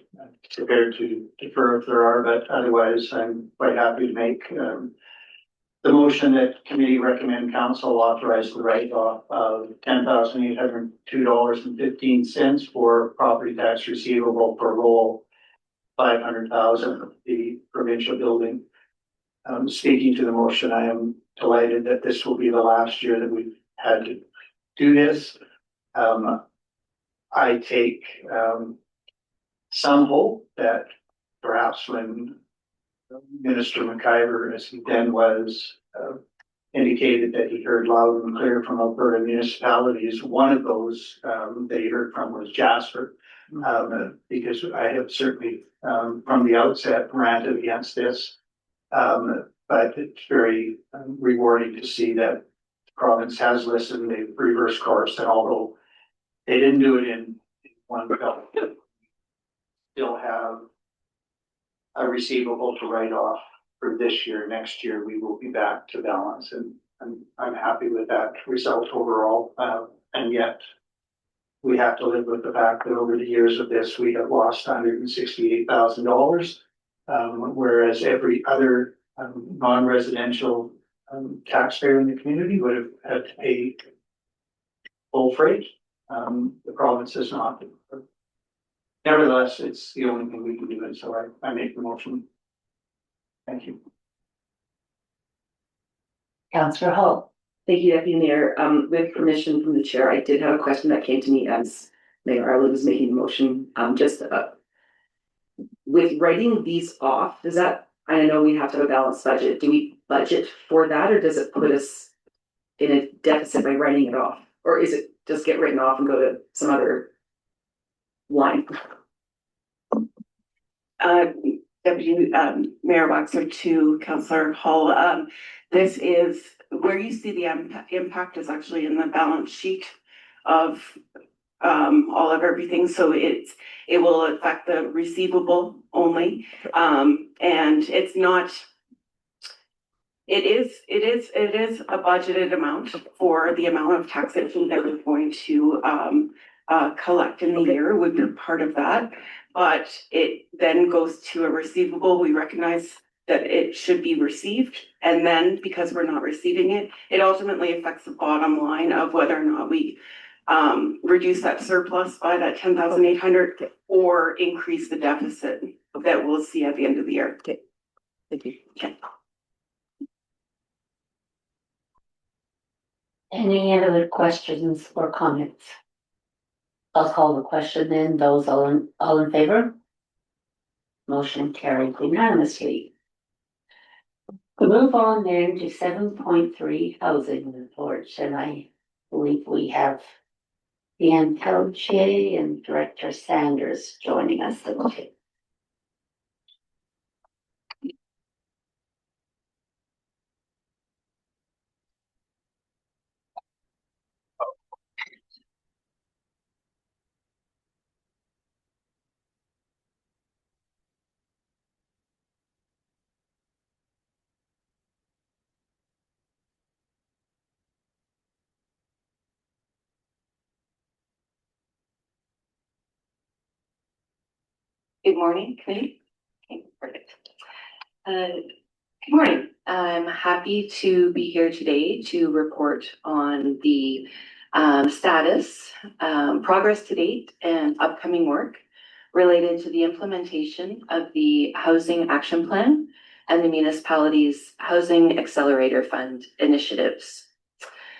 S2: prepared to defer if there are, but otherwise I'm quite happy to make the motion that committee recommend council authorize the write-off of $10,802.15 for property tax receivable for roll 500,000 of the provincial building. Speaking to the motion, I am delighted that this will be the last year that we've had to do this. I take some hope that perhaps when Minister McIver, as he then was, indicated that he heard loud and clear from Alberta municipalities, one of those that he heard from was Jasper, because I have certainly from the outset ranted against this, but it's very rewarding to see that the province has listened. They've reversed course, and although they didn't do it in one go, still have a receivable to write off for this year. Next year, we will be back to balance, and I'm happy with that result overall. And yet, we have to live with the fact that over the years of this, we have lost $168,000, whereas every other non-residential taxpayer in the community would have had to pay full freight. The province has not. Nevertheless, it's the only thing we can do, and so I make the motion. Thank you.
S1: Councillor Hall.
S6: Thank you, Deputy Mayor. With permission from the chair, I did have a question that came to me as Mayor Ireland was making the motion. With writing these off, does that, I know we have to have a balanced budget. Do we budget for that, or does it put us in a deficit by writing it off? Or is it just get written off and go to some other line?
S10: Deputy Mayor Waxer to Councillor Hall. This is where you see the impact is actually in the balance sheet of all of everything, so it will affect the receivable only. And it's not, it is a budgeted amount for the amount of taxation that we're going to collect in the year would be part of that. But it then goes to a receivable. We recognize that it should be received. And then because we're not receiving it, it ultimately affects the bottom line of whether or not we reduce that surplus by that 10,800 or increase the deficit that we'll see at the end of the year.
S6: Okay, thank you.
S10: Okay.
S1: Any other questions or comments? I'll call the question then. Those all in favor? Motion carried unanimously. We move on then to 7.3 housing reports, and I believe we have the Untitled Chapter and Director Sanders joining us today.
S12: Good morning, committee. Okay, perfect. Good morning. I'm happy to be here today to report on the status, progress to date, and upcoming work related to the implementation of the Housing Action Plan and the municipality's Housing Accelerator Fund initiatives.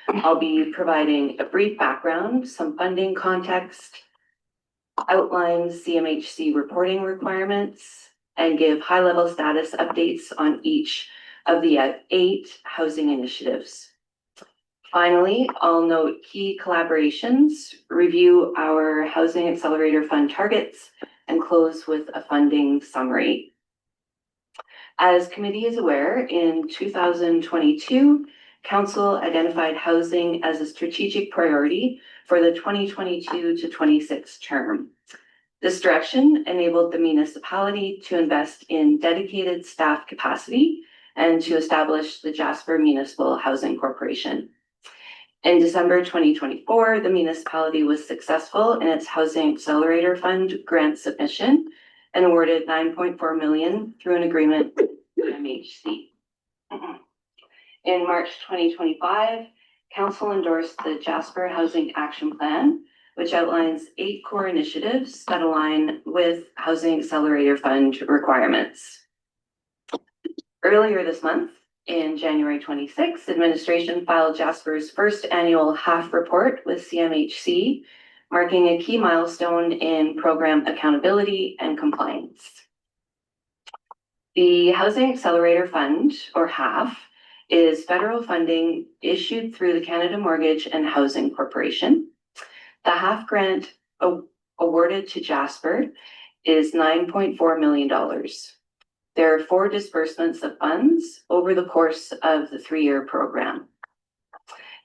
S12: I'll be providing a brief background, some funding context, outline CMHC reporting requirements, and give high-level status updates on each of the 8 housing initiatives. Finally, I'll note key collaborations, review our Housing Accelerator Fund targets, and close with a funding summary. As committee is aware, in 2022, Council identified housing as a strategic priority for the 2022 to 26 term. This direction enabled the municipality to invest in dedicated staff capacity and to establish the Jasper Municipal Housing Corporation. In December 2024, the municipality was successful in its Housing Accelerator Fund grant submission and awarded $9.4 million through an agreement with MHC. In March 2025, Council endorsed the Jasper Housing Action Plan, which outlines 8 core initiatives that align with Housing Accelerator Fund requirements. Earlier this month, in January 26, administration filed Jasper's first annual HAF report with CMHC, marking a key milestone in program accountability and compliance. The Housing Accelerator Fund, or HAF, is federal funding issued through the Canada Mortgage and Housing Corporation. The HAF grant awarded to Jasper is $9.4 million. There are 4 disbursements of funds over the course of the 3-year program.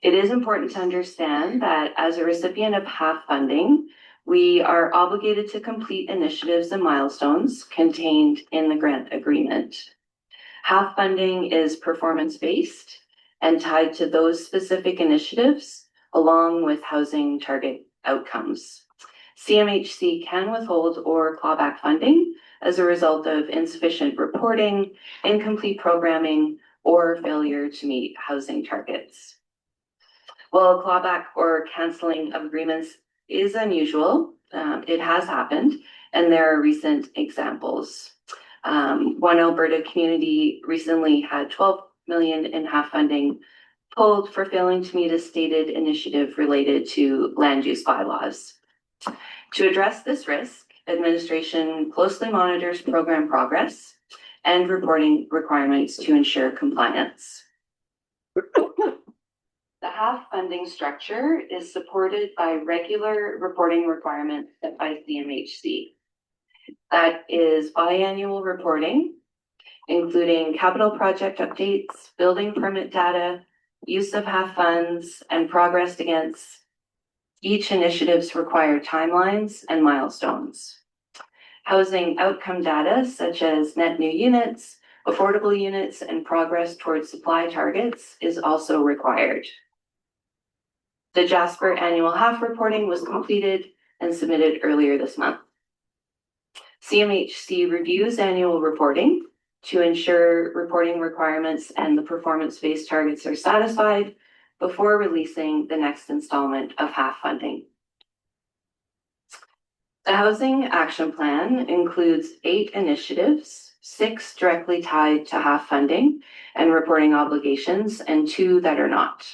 S12: It is important to understand that as a recipient of HAF funding, we are obligated to complete initiatives and milestones contained in the grant agreement. HAF funding is performance-based and tied to those specific initiatives along with housing target outcomes. CMHC can withhold or clawback funding as a result of insufficient reporting, incomplete programming, or failure to meet housing targets. While clawback or canceling of agreements is unusual, it has happened, and there are recent examples. One Alberta community recently had $12 million in HAF funding pulled for failing to meet a stated initiative related to land use bylaws. To address this risk, administration closely monitors program progress and reporting requirements to ensure compliance. The HAF funding structure is supported by regular reporting requirements set by CMHC. That is biannual reporting, including capital project updates, building permit data, use of HAF funds, and progress against Each initiatives require timelines and milestones. Housing outcome data such as net new units, affordable units, and progress towards supply targets is also required. The Jasper annual half reporting was completed and submitted earlier this month. CMHC reviews annual reporting to ensure reporting requirements and the performance-based targets are satisfied before releasing the next installment of half funding. The Housing Action Plan includes 8 initiatives, 6 directly tied to half funding and reporting obligations, and 2 that are not.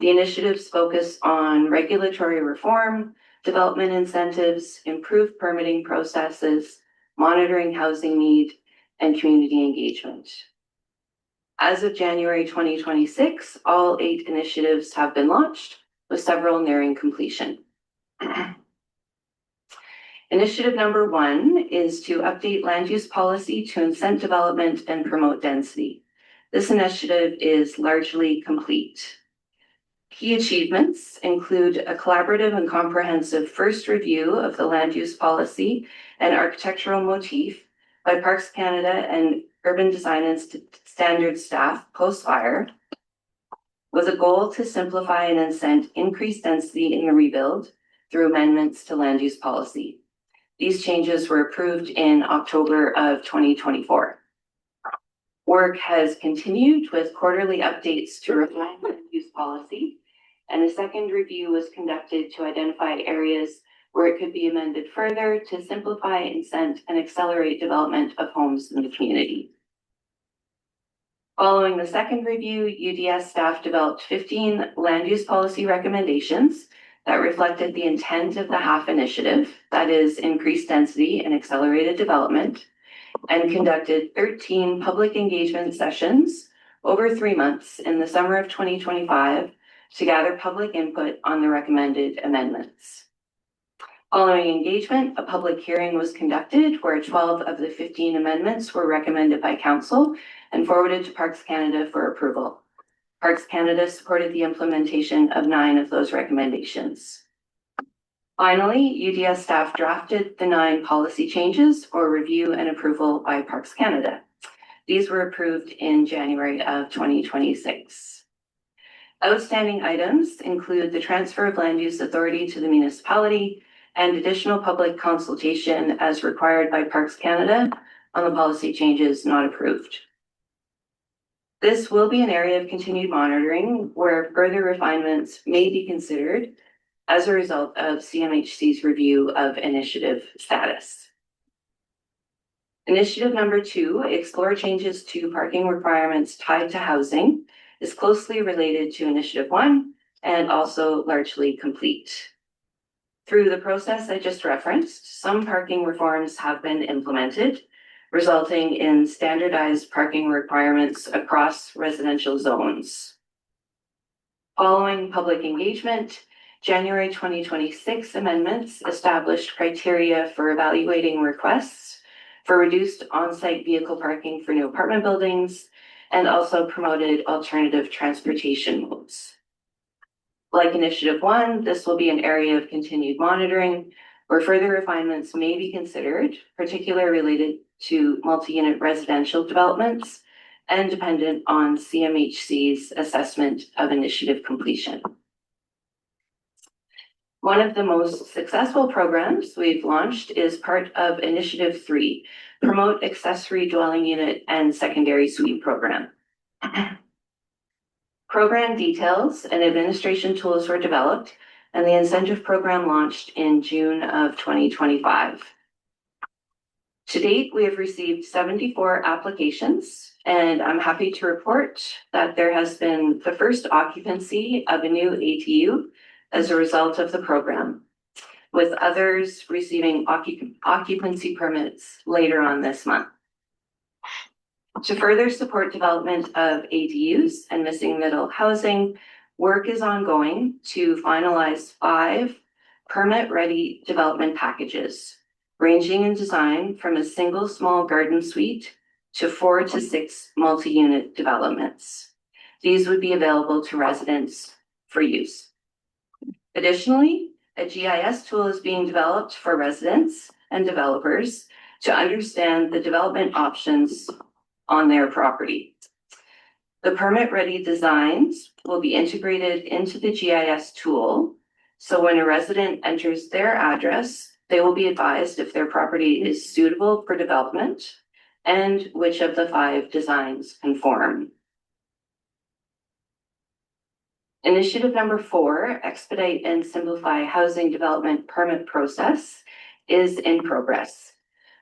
S12: The initiatives focus on regulatory reform, development incentives, improved permitting processes, monitoring housing need, and community engagement. As of January 2026, all 8 initiatives have been launched, with several nearing completion. Initiative number 1 is to update land use policy to incent development and promote density. This initiative is largely complete. Key achievements include a collaborative and comprehensive first review of the land use policy and architectural motif by Parks Canada and Urban Design and Standards staff post-fire, with a goal to simplify and incent increased density in the rebuild through amendments to land use policy. These changes were approved in October of 2024. Work has continued with quarterly updates to refine land use policy, and a second review was conducted to identify areas where it could be amended further to simplify, incent, and accelerate development of homes in the community. Following the second review, UDS staff developed 15 land use policy recommendations that reflected the intent of the HAF initiative, that is, increased density and accelerated development, and conducted 13 public engagement sessions over 3 months in the summer of 2025 to gather public input on the recommended amendments. Following engagement, a public hearing was conducted where 12 of the 15 amendments were recommended by Council and forwarded to Parks Canada for approval. Parks Canada supported the implementation of 9 of those recommendations. Finally, UDS staff drafted the 9 policy changes for review and approval by Parks Canada. These were approved in January of 2026. Outstanding items include the transfer of land use authority to the municipality and additional public consultation as required by Parks Canada on the policy changes not approved. This will be an area of continued monitoring where further refinements may be considered as a result of CMHC's review of initiative status. Initiative number 2, explore changes to parking requirements tied to housing, is closely related to Initiative 1 and also largely complete. Through the process I just referenced, some parking reforms have been implemented, resulting in standardized parking requirements across residential zones. Following public engagement, January 2026 amendments established criteria for evaluating requests for reduced on-site vehicle parking for new apartment buildings and also promoted alternative transportation modes. Like Initiative 1, this will be an area of continued monitoring where further refinements may be considered, particularly related to multi-unit residential developments and dependent on CMHC's assessment of initiative completion. One of the most successful programs we've launched is part of Initiative 3, Promote Accessory Dwelling Unit and Secondary Suite Program. Program details and administration tools were developed, and the incentive program launched in June of 2025. To date, we have received 74 applications, and I'm happy to report that there has been the first occupancy of a new ATU as a result of the program, with others receiving occupancy permits later on this month. To further support development of ADUs and missing middle housing, work is ongoing to finalize 5 permit-ready development packages, ranging in design from a single small garden suite to 4 to 6 multi-unit developments. These would be available to residents for use. Additionally, a GIS tool is being developed for residents and developers to understand the development options on their property. The permit-ready designs will be integrated into the GIS tool, so when a resident enters their address, they will be advised if their property is suitable for development and which of the 5 designs conform. Initiative number 4, expedite and simplify housing development permit process, is in progress.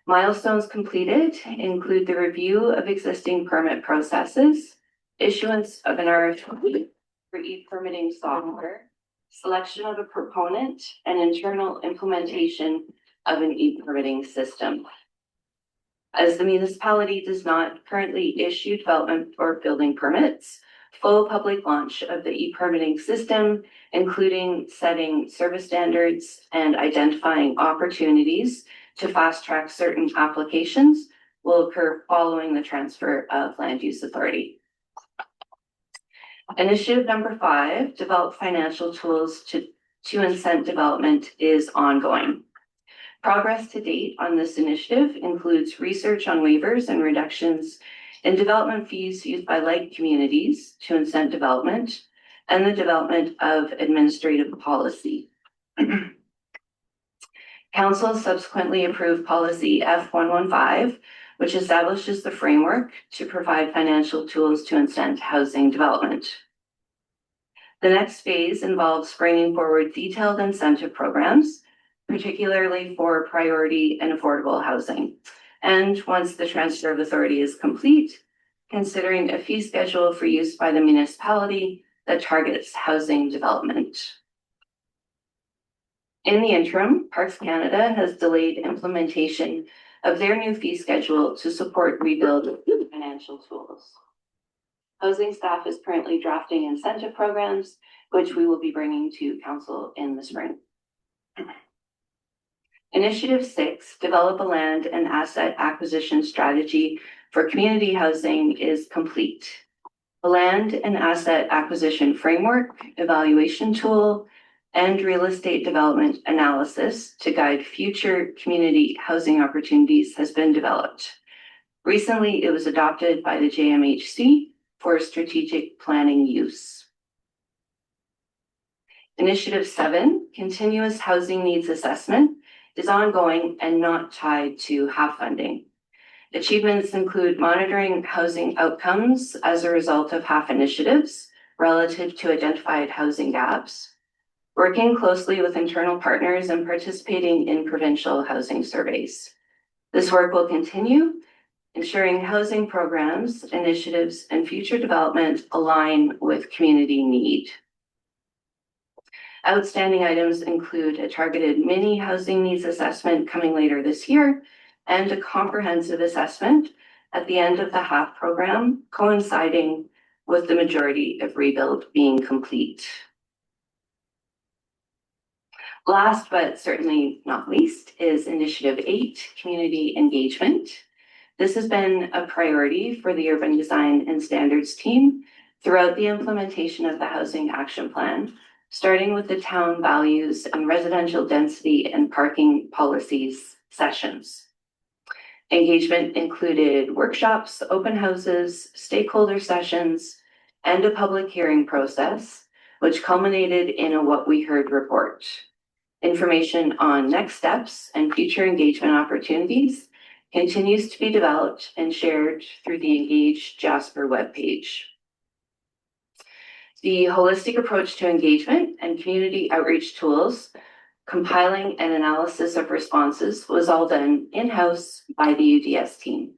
S12: Milestones completed include the review of existing permit processes, issuance of an RFP for e-permitting software, selection of a proponent, and internal implementation of an e-permitting system. As the municipality does not currently issue development or building permits, full public launch of the e-permitting system, including setting service standards and identifying opportunities to fast-track certain applications, will occur following the transfer of land use authority. Initiative number 5, develop financial tools to incent development, is ongoing. Progress to date on this initiative includes research on waivers and reductions in development fees used by like communities to incent development, and the development of administrative policy. Council subsequently approved policy F115, which establishes the framework to provide financial tools to incent housing development. The next phase involves bringing forward detailed incentive programs, particularly for priority and affordable housing. And once the transfer of authority is complete, considering a fee schedule for use by the municipality that targets housing development. In the interim, Parks Canada has delayed implementation of their new fee schedule to support rebuild financial tools. Housing staff is currently drafting incentive programs, which we will be bringing to Council in the spring. Initiative 6, develop a land and asset acquisition strategy for community housing, is complete. The land and asset acquisition framework, evaluation tool, and real estate development analysis to guide future community housing opportunities has been developed. Recently, it was adopted by the JMHC for strategic planning use. Initiative 7, continuous housing needs assessment, is ongoing and not tied to HAF funding. Achievements include monitoring housing outcomes as a result of HAF initiatives relative to identified housing gaps, working closely with internal partners and participating in provincial housing surveys. This work will continue, ensuring housing programs, initiatives, and future development align with community need. Outstanding items include a targeted mini housing needs assessment coming later this year and a comprehensive assessment at the end of the HAF program, coinciding with the majority of rebuild being complete. Last, but certainly not least, is Initiative 8, Community Engagement. This has been a priority for the Urban Design and Standards team throughout the implementation of the Housing Action Plan, starting with the town values and residential density and parking policies sessions. Engagement included workshops, open houses, stakeholder sessions, and a public hearing process, which culminated in a What We Heard report. Information on next steps and future engagement opportunities continues to be developed and shared through the Engage Jasper webpage. The holistic approach to engagement and community outreach tools, compiling an analysis of responses, was all done in-house by the UDS team.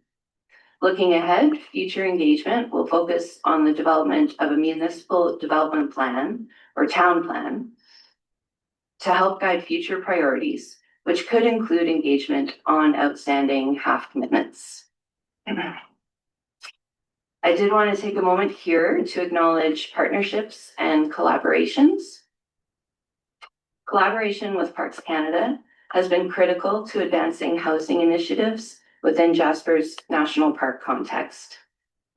S12: Looking ahead, future engagement will focus on the development of a municipal development plan or town plan to help guide future priorities, which could include engagement on outstanding HAF commitments. I did want to take a moment here to acknowledge partnerships and collaborations. Collaboration with Parks Canada has been critical to advancing housing initiatives within Jasper's National Park context.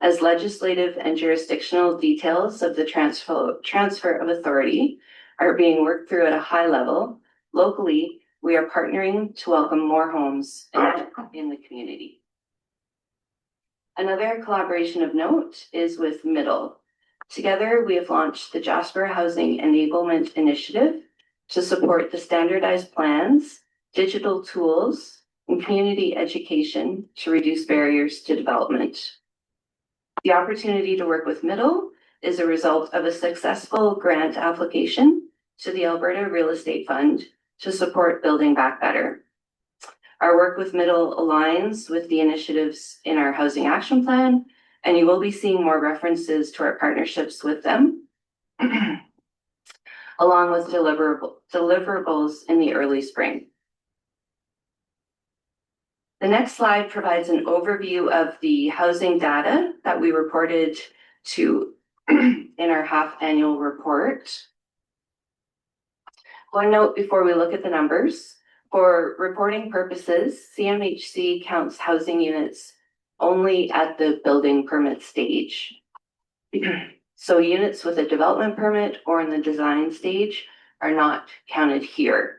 S12: As legislative and jurisdictional details of the transfer of authority are being worked through at a high level. Locally, we are partnering to welcome more homes in the community. Another collaboration of note is with Middle. Together, we have launched the Jasper Housing Enablement Initiative to support the standardized plans, digital tools, and community education to reduce barriers to development. The opportunity to work with Middle is a result of a successful grant application to the Alberta Real Estate Fund to support Building Back Better. Our work with Middle aligns with the initiatives in our Housing Action Plan, and you will be seeing more references to our partnerships with them, along with deliverables in the early spring. The next slide provides an overview of the housing data that we reported to in our half-annual report. One note before we look at the numbers. For reporting purposes, CMHC counts housing units only at the building permit stage. So units with a development permit or in the design stage are not counted here.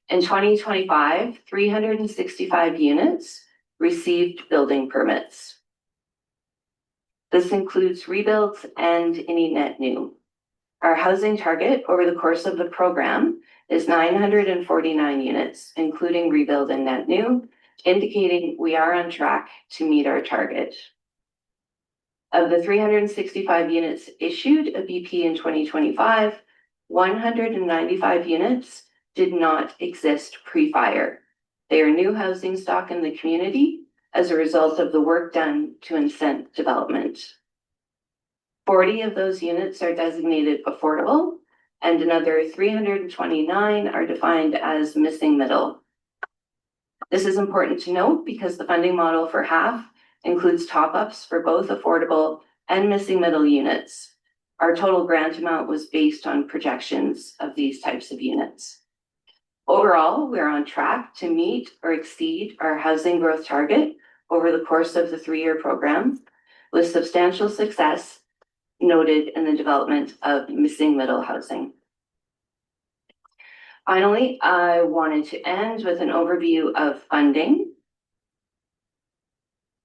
S12: In 2025, 365 units received building permits. This includes rebuilds and any net new. Our housing target over the course of the program is 949 units, including rebuild and net new, indicating we are on track to meet our target. Of the 365 units issued a BP in 2025, 195 units did not exist pre-fire. They are new housing stock in the community as a result of the work done to incent development. 40 of those units are designated affordable, and another 329 are defined as missing middle. This is important to note because the funding model for half includes top-ups for both affordable and missing middle units. Our total grant amount was based on projections of these types of units. Overall, we're on track to meet or exceed our housing growth target over the course of the 3-year program, with substantial success noted in the development of missing middle housing. Finally, I wanted to end with an overview of funding.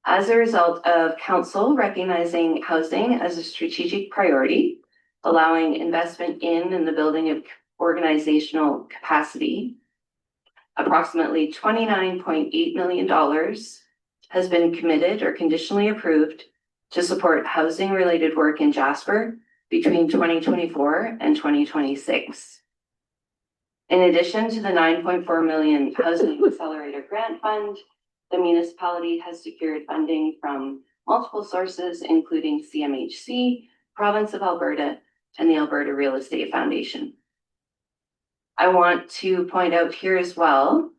S12: As a result of Council recognizing housing as a strategic priority, allowing investment in the building of organizational capacity, approximately $29.8 million has been committed or conditionally approved to support housing-related work in Jasper between 2024 and 2026. In addition to the $9.4 million Housing Accelerator Grant Fund, the municipality has secured funding from multiple sources, including CMHC, Province of Alberta, and the Alberta Real Estate Foundation. I want to point out here as well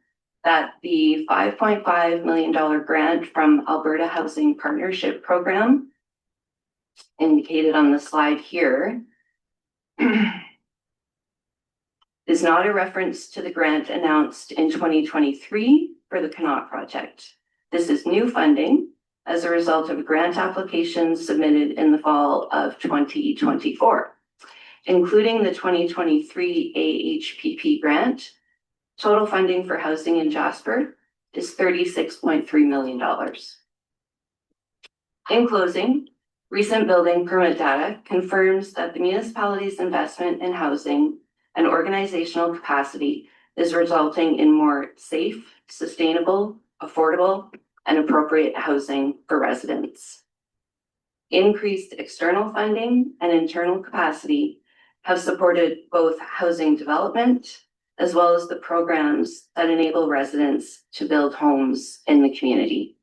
S12: that the $5.5 million grant from Alberta Housing Partnership Program, indicated on the slide here, is not a reference to the grant announced in 2023 for the Connaught project. This is new funding as a result of grant applications submitted in the fall of 2024, including the 2023 AHPP grant. Total funding for housing in Jasper is $36.3 million. In closing, recent building permit data confirms that the municipality's investment in housing and organizational capacity is resulting in more safe, sustainable, affordable, and appropriate housing for residents. Increased external funding and internal capacity have supported both housing development as well as the programs that enable residents to build homes in the community.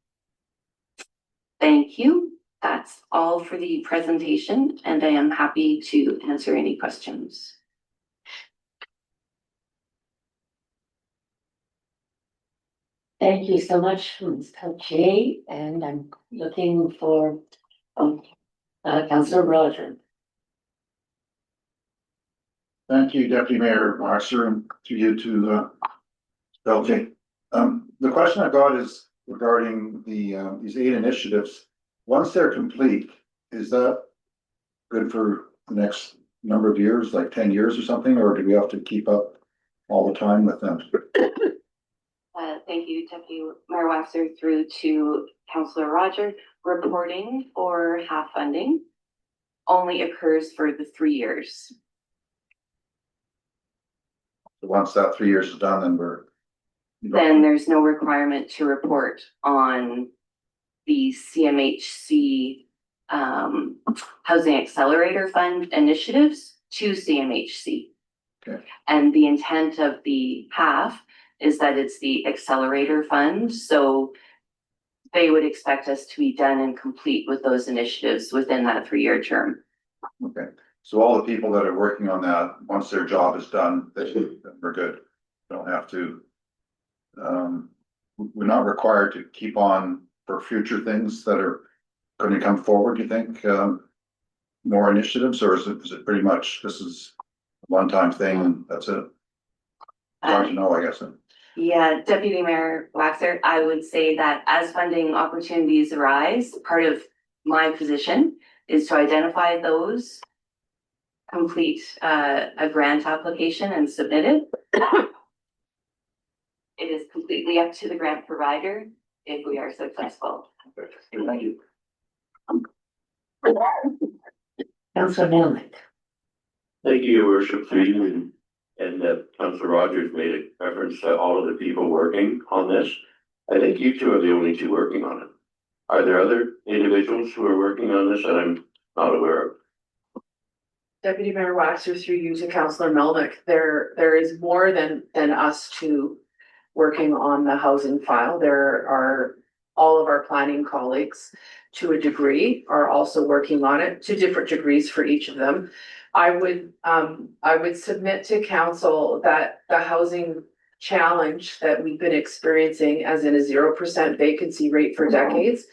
S12: Thank you. That's all for the presentation, and I am happy to answer any questions.
S1: Thank you so much, Ms. Peltier, and I'm looking for Councillor Roger.
S5: Thank you, Deputy Mayor Waxer, and to you to Belgian. The question I got is regarding these 8 initiatives. Once they're complete, is that good for the next number of years, like 10 years or something, or do we have to keep up all the time with them?
S12: Thank you, Deputy Mayor Waxer, through to Councillor Roger. Reporting for half funding only occurs for the 3 years.
S5: Once that 3 years is done, then
S12: Then there's no requirement to report on the CMHC Housing Accelerator Fund initiatives to CMHC.
S5: Okay.
S12: And the intent of the half is that it's the accelerator fund, so they would expect us to be done and complete with those initiatives within that 3-year term.
S5: Okay, so all the people that are working on that, once their job is done, we're good. Don't have to. We're not required to keep on for future things that are going to come forward, you think? More initiatives, or is it pretty much this is a one-time thing and that's it? Hard to know, I guess.
S12: Yeah, Deputy Mayor Waxer, I would say that as funding opportunities arise, part of my position is to identify those, complete a grant application and submit it. It is completely up to the grant provider if we are successful.
S2: Thank you.
S1: Councillor Melnick.
S7: Thank you, Your Worship, through you, and Councillor Rogers made a reference to all of the people working on this. I think you two are the only two working on it. Are there other individuals who are working on this that I'm not aware of?
S6: Deputy Mayor Waxer, through you to Councillor Melnick, there is more than us two working on the housing file. There are all of our planning colleagues to a degree are also working on it to different degrees for each of them. I would submit to council that the housing challenge that we've been experiencing, as in a 0% vacancy rate for decades,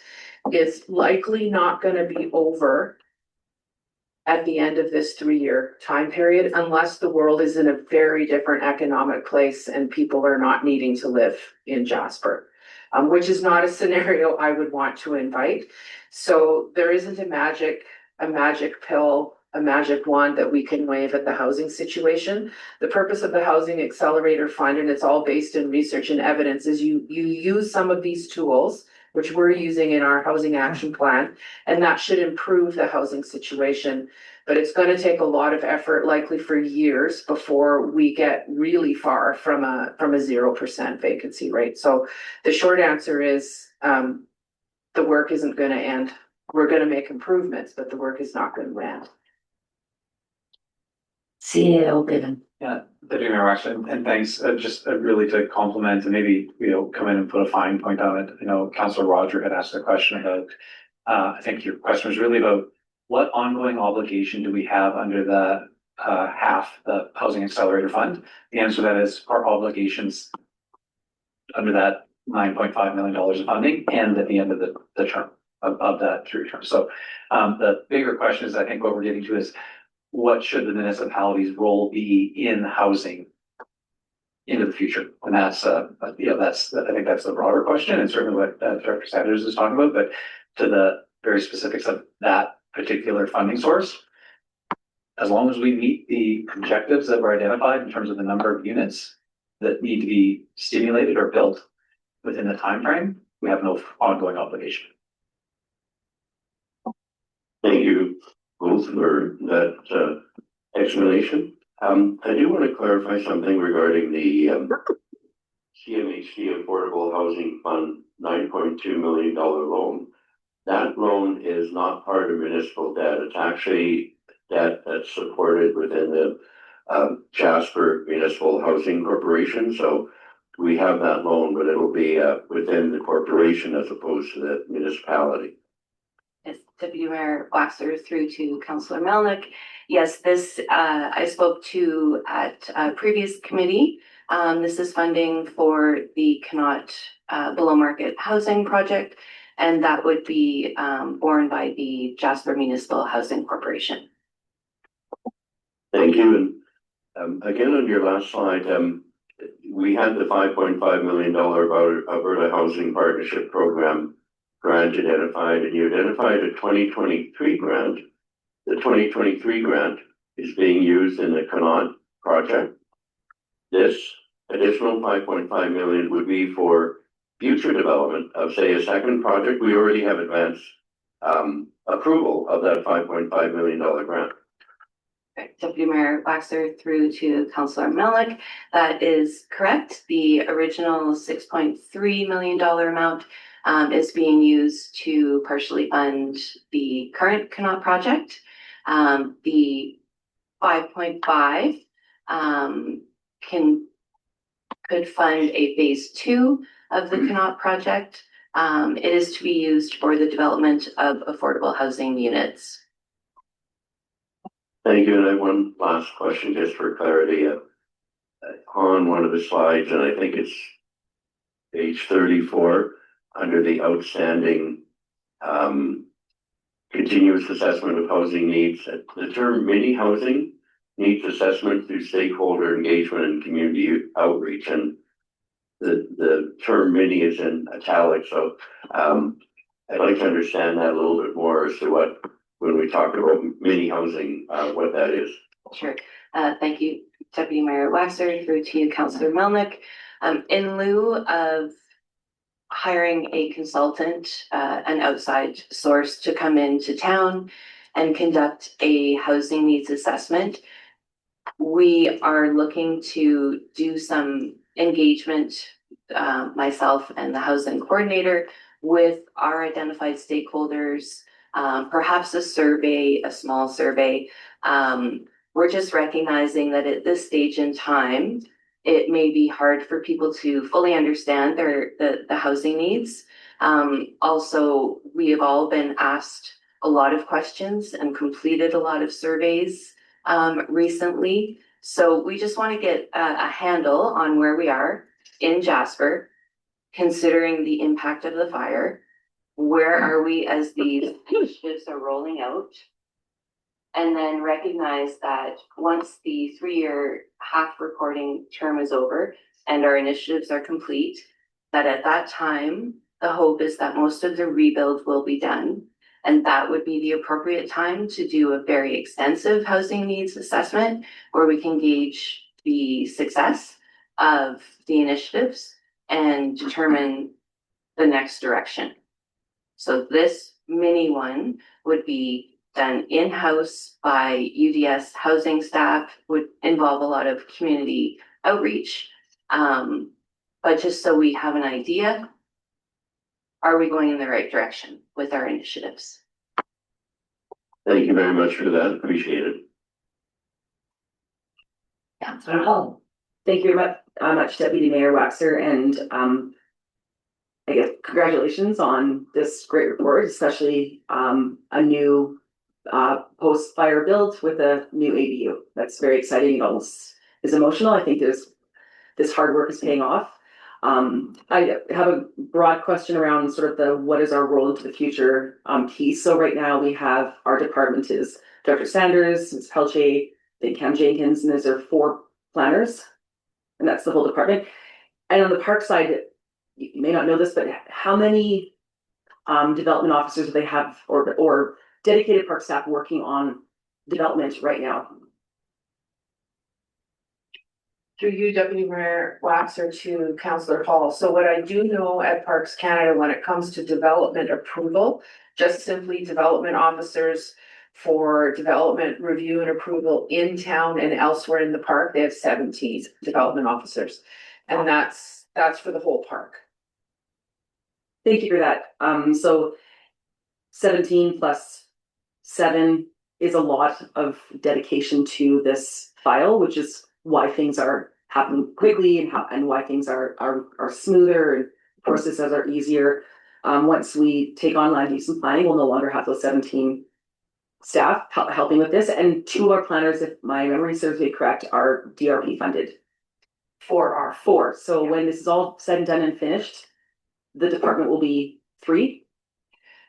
S6: is likely not going to be over at the end of this 3-year time period, unless the world is in a very different economic place and people are not needing to live in Jasper, which is not a scenario I would want to invite. So there isn't a magic pill, a magic wand that we can wave at the housing situation. The purpose of the Housing Accelerator Fund, and it's all based in research and evidence, is you use some of these tools, which we're using in our housing action plan, and that should improve the housing situation. But it's going to take a lot of effort, likely for years, before we get really far from a 0% vacancy rate. So the short answer is the work isn't going to end. We're going to make improvements, but the work is not going to end.
S1: CEO Given.
S9: Yeah, Deputy Mayor Waxer, and thanks, just really to compliment and maybe, come in and put a fine point on it. Councillor Roger had asked a question about, I think your question was really about what ongoing obligation do we have under the the Housing Accelerator Fund? The answer to that is our obligations under that $9.5 million of funding and at the end of the term of that 3-year term. So the bigger question is, I think what we're getting to is, what should the municipality's role be in housing into the future? And that's, I think that's the broader question, and certainly what Director Sanders is talking about, but to the very specifics of that particular funding source, as long as we meet the objectives that were identified in terms of the number of units that need to be stimulated or built within the time frame, we have no ongoing obligation.
S7: Thank you both for that explanation. I do want to clarify something regarding the CMHC Affordable Housing Fund $9.2 million loan. That loan is not part of municipal debt. It's actually debt that's supported within the Jasper Municipal Housing Corporation. So we have that loan, but it'll be within the corporation as opposed to the municipality.
S12: Yes, Deputy Mayor Waxer, through to Councillor Melnick. Yes, this I spoke to at a previous committee. This is funding for the Cannot below market housing project, and that would be borne by the Jasper Municipal Housing Corporation.
S7: Thank you. And again, on your last slide, we had the $5.5 million Alberta Housing Partnership Program grant identified, and you identified a 2023 grant. The 2023 grant is being used in the Connaught project. This additional 5.5 million would be for future development of, say, a second project. We already have advanced approval of that $5.5 million grant.
S12: Right, Deputy Mayor Waxer through to Councillor Melnick. That is correct. The original $6.3 million amount is being used to partially fund the current Connaught project. The 5.5 could fund a phase 2 of the Connaught project. It is to be used for the development of affordable housing units.
S7: Thank you. And I have one last question just for clarity. On one of the slides, and I think it's page 34, under the outstanding continuous assessment of housing needs, the term mini housing needs assessment through stakeholder engagement and community outreach. And the term mini is in italics. So I'd like to understand that a little bit more as to what, when we talk about mini housing, what that is.
S12: Sure. Thank you, Deputy Mayor Waxer, through to you, Councillor Melnick. In lieu of hiring a consultant, an outside source to come into town and conduct a housing needs assessment, we are looking to do some engagement, myself and the housing coordinator, with our identified stakeholders, perhaps a survey, a small survey. We're just recognizing that at this stage in time, it may be hard for people to fully understand the housing needs. Also, we have all been asked a lot of questions and completed a lot of surveys recently. So we just want to get a handle on where we are in Jasper, considering the impact of the fire. Where are we as these initiatives are rolling out? And then recognize that once the 3-year half reporting term is over and our initiatives are complete, that at that time, the hope is that most of the rebuild will be done. And that would be the appropriate time to do a very extensive housing needs assessment where we can gauge the success of the initiatives and determine the next direction. So this mini one would be done in-house by UDS housing staff, would involve a lot of community outreach. But just so we have an idea, are we going in the right direction with our initiatives?
S7: Thank you very much for that. Appreciate it.
S1: Councillor Hall.
S6: Thank you very much, Deputy Mayor Waxer, and I guess congratulations on this great report, especially a new post-fire build with a new ADU. That's very exciting. It almost is emotional. I think this hard work is paying off. I have a broad question around sort of the what is our role into the future piece. So right now we have our department is Dr. Sanders, Ms. Pelche, then Cam Jenkins, and there are 4 planners, and that's the whole department. And on the park side, you may not know this, but how many development officers do they have, or dedicated park staff working on development right now?
S13: Through you, Deputy Mayor Waxer, to Councillor Hall. So what I do know at Parks Canada, when it comes to development approval, just simply development officers for development review and approval in town and elsewhere in the park, they have 17 development officers. And that's for the whole park.
S6: Thank you for that. So 17 plus 7 is a lot of dedication to this file, which is why things are happening quickly and why things are smoother and processes are easier. Once we take on land use and planning, we'll no longer have those 17 staff helping with this. And 2 of our planners, if my memory serves me correct, are DRP funded.
S13: 4 are.
S6: 4. So yeah. When this is all said and done and finished, the department will be 3.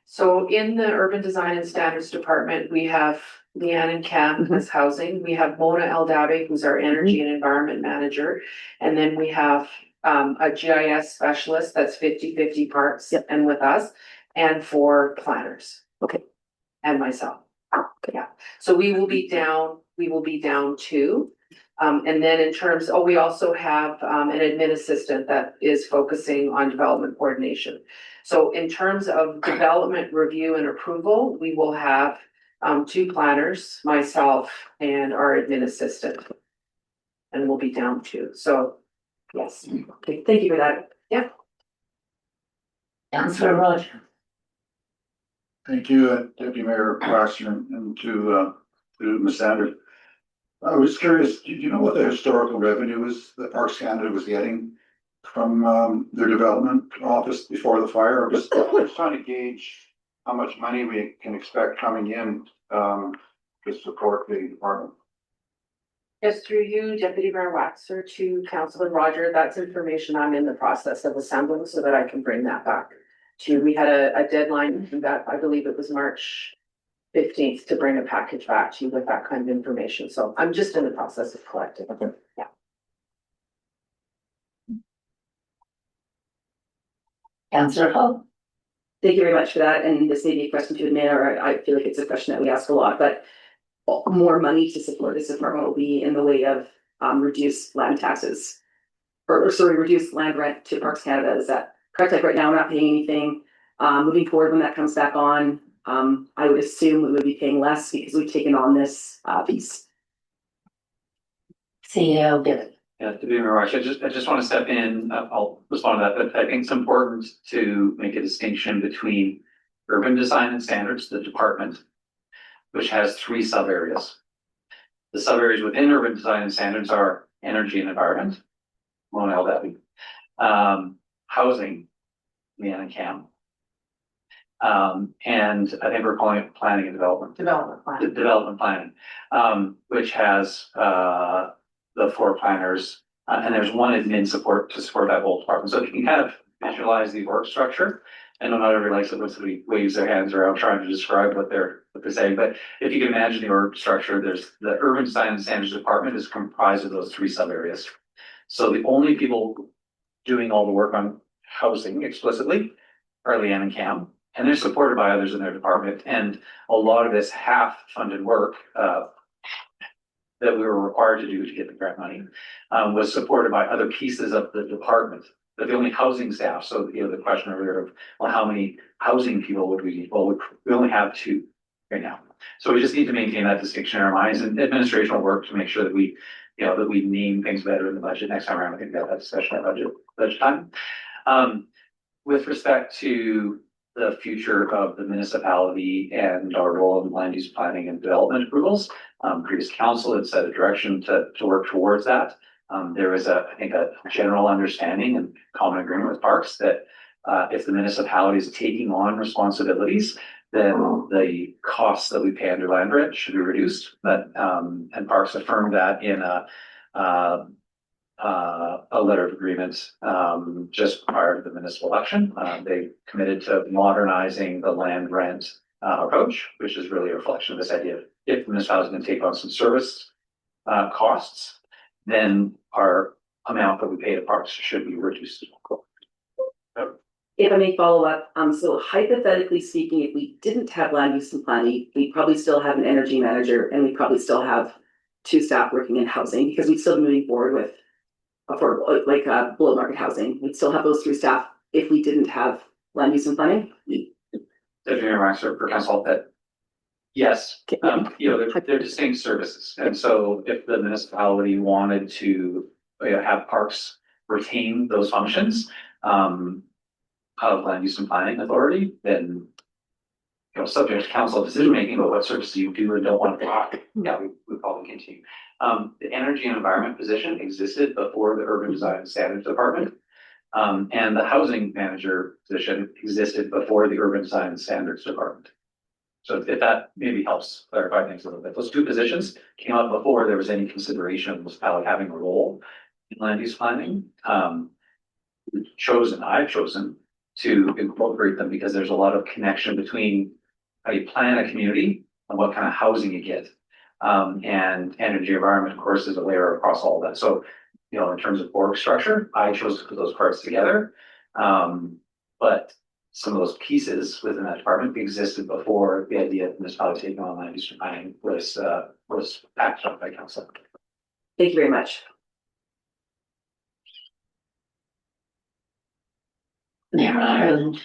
S13: So in the Urban Design and Standards Department, we have Leanne and Cam as housing. We have Mona Eldabe, who's our energy and environment manager. And then we have a GIS specialist that's 50-50 parks and with us, and 4 planners.
S6: Okay.
S13: And myself. Yeah, so we will be down two. And then in terms, we also have an admin assistant that is focusing on development coordination. So in terms of development review and approval, we will have two planners, myself and our admin assistant. And we'll be down two, so yes.
S6: Okay, thank you for that.
S1: Councillor Roger.
S5: Thank you, Deputy Mayor Waxer, and to Ms. Sanders. I was curious, do you know what the historical revenue is that Parks Canada was getting from their development office before the fire? I'm just trying to gauge how much money we can expect coming in to support the department.
S13: Yes, through you, Deputy Mayor Waxer, to Councillor Roger, that's information I'm in the process of assembling so that I can bring that back to you. We had a deadline that I believe it was March 15th to bring a package back to you with that kind of information. So I'm just in the process of collecting.
S5: Okay.
S13: Yeah.
S1: Councillor Hall.
S6: Thank you very much for that. And this may be a question to admit, or I feel like it's a question that we ask a lot, but more money to support this department will be in the way of reduced land taxes. Reduced land rent to Parks Canada. Is that correct? Like right now, we're not paying anything. Moving forward, when that comes back on, I would assume we would be paying less because we've taken on this piece.
S1: CEO Gibbon.
S9: Yeah, to be Mirage, I just want to step in, I'll respond to that, but I think it's important to make a distinction between urban design and standards, the department, which has three sub areas. The sub areas within urban design and standards are energy and environment, housing, Leanne and Cam. And I think we're calling it planning and development. Development planning, which has the four planners, and there's one admin support to support that whole department. So if you can kind of visualize the org structure, I know not everybody likes it when somebody waves their hands around trying to describe what they're saying, but if you can imagine the org structure, there's the urban design and standards department is comprised of those three sub areas. So the only people doing all the work on housing explicitly are Leanne and Cam, and they're supported by others in their department. And a lot of this half-funded work that we were required to do to get the grant money was supported by other pieces of the department. But the only housing staff, so the question earlier of, well, how many housing people would we need? Well, we only have two right now. So we just need to maintain that distinction in our minds, and administration will work to make sure that we name things better in the budget next time around. I think we have that discussion at budget time. With respect to the future of the municipality and our role in land use planning and development approvals, previous council had set a direction to work towards that. There is I think a general understanding and common agreement with Parks that if the municipality is taking on responsibilities, then the costs that we pay under land rent should be reduced. And Parks affirmed that in a letter of agreement just prior to the municipal election. They committed to modernizing the land rent approach, which is really a reflection of this idea of if the municipality is going to take on some service costs, then our amount that we pay to Parks should be reduced.
S6: If I may follow up, so hypothetically speaking, if we didn't have land use and planning, we'd probably still have an energy manager, and we'd probably still have two staff working in housing, because we'd still be moving forward with affordable, like below market housing. We'd still have those three staff if we didn't have land use and planning.
S9: Deputy Mayor Maxer for Council that yes, they're distinct services, and so if the municipality wanted to have Parks retain those functions of land use and planning authority, then subject to council decision making about what services you do and don't want to block, we probably continue. The energy and environment position existed before the urban design and standards department. And the housing manager position existed before the urban design and standards department. So if that maybe helps clarify things a little bit, those two positions came up before there was any consideration of municipality having a role in land use planning. I've chosen to incorporate them because there's a lot of connection between how you plan a community and what kind of housing you get. And energy environment, of course, is a layer across all of that. So, in terms of org structure, I chose to put those parts together. But some of those pieces within that department existed before the idea of municipality taking on land use planning was acted on by council.
S6: Thank you very much.
S1: Mayor Ireland.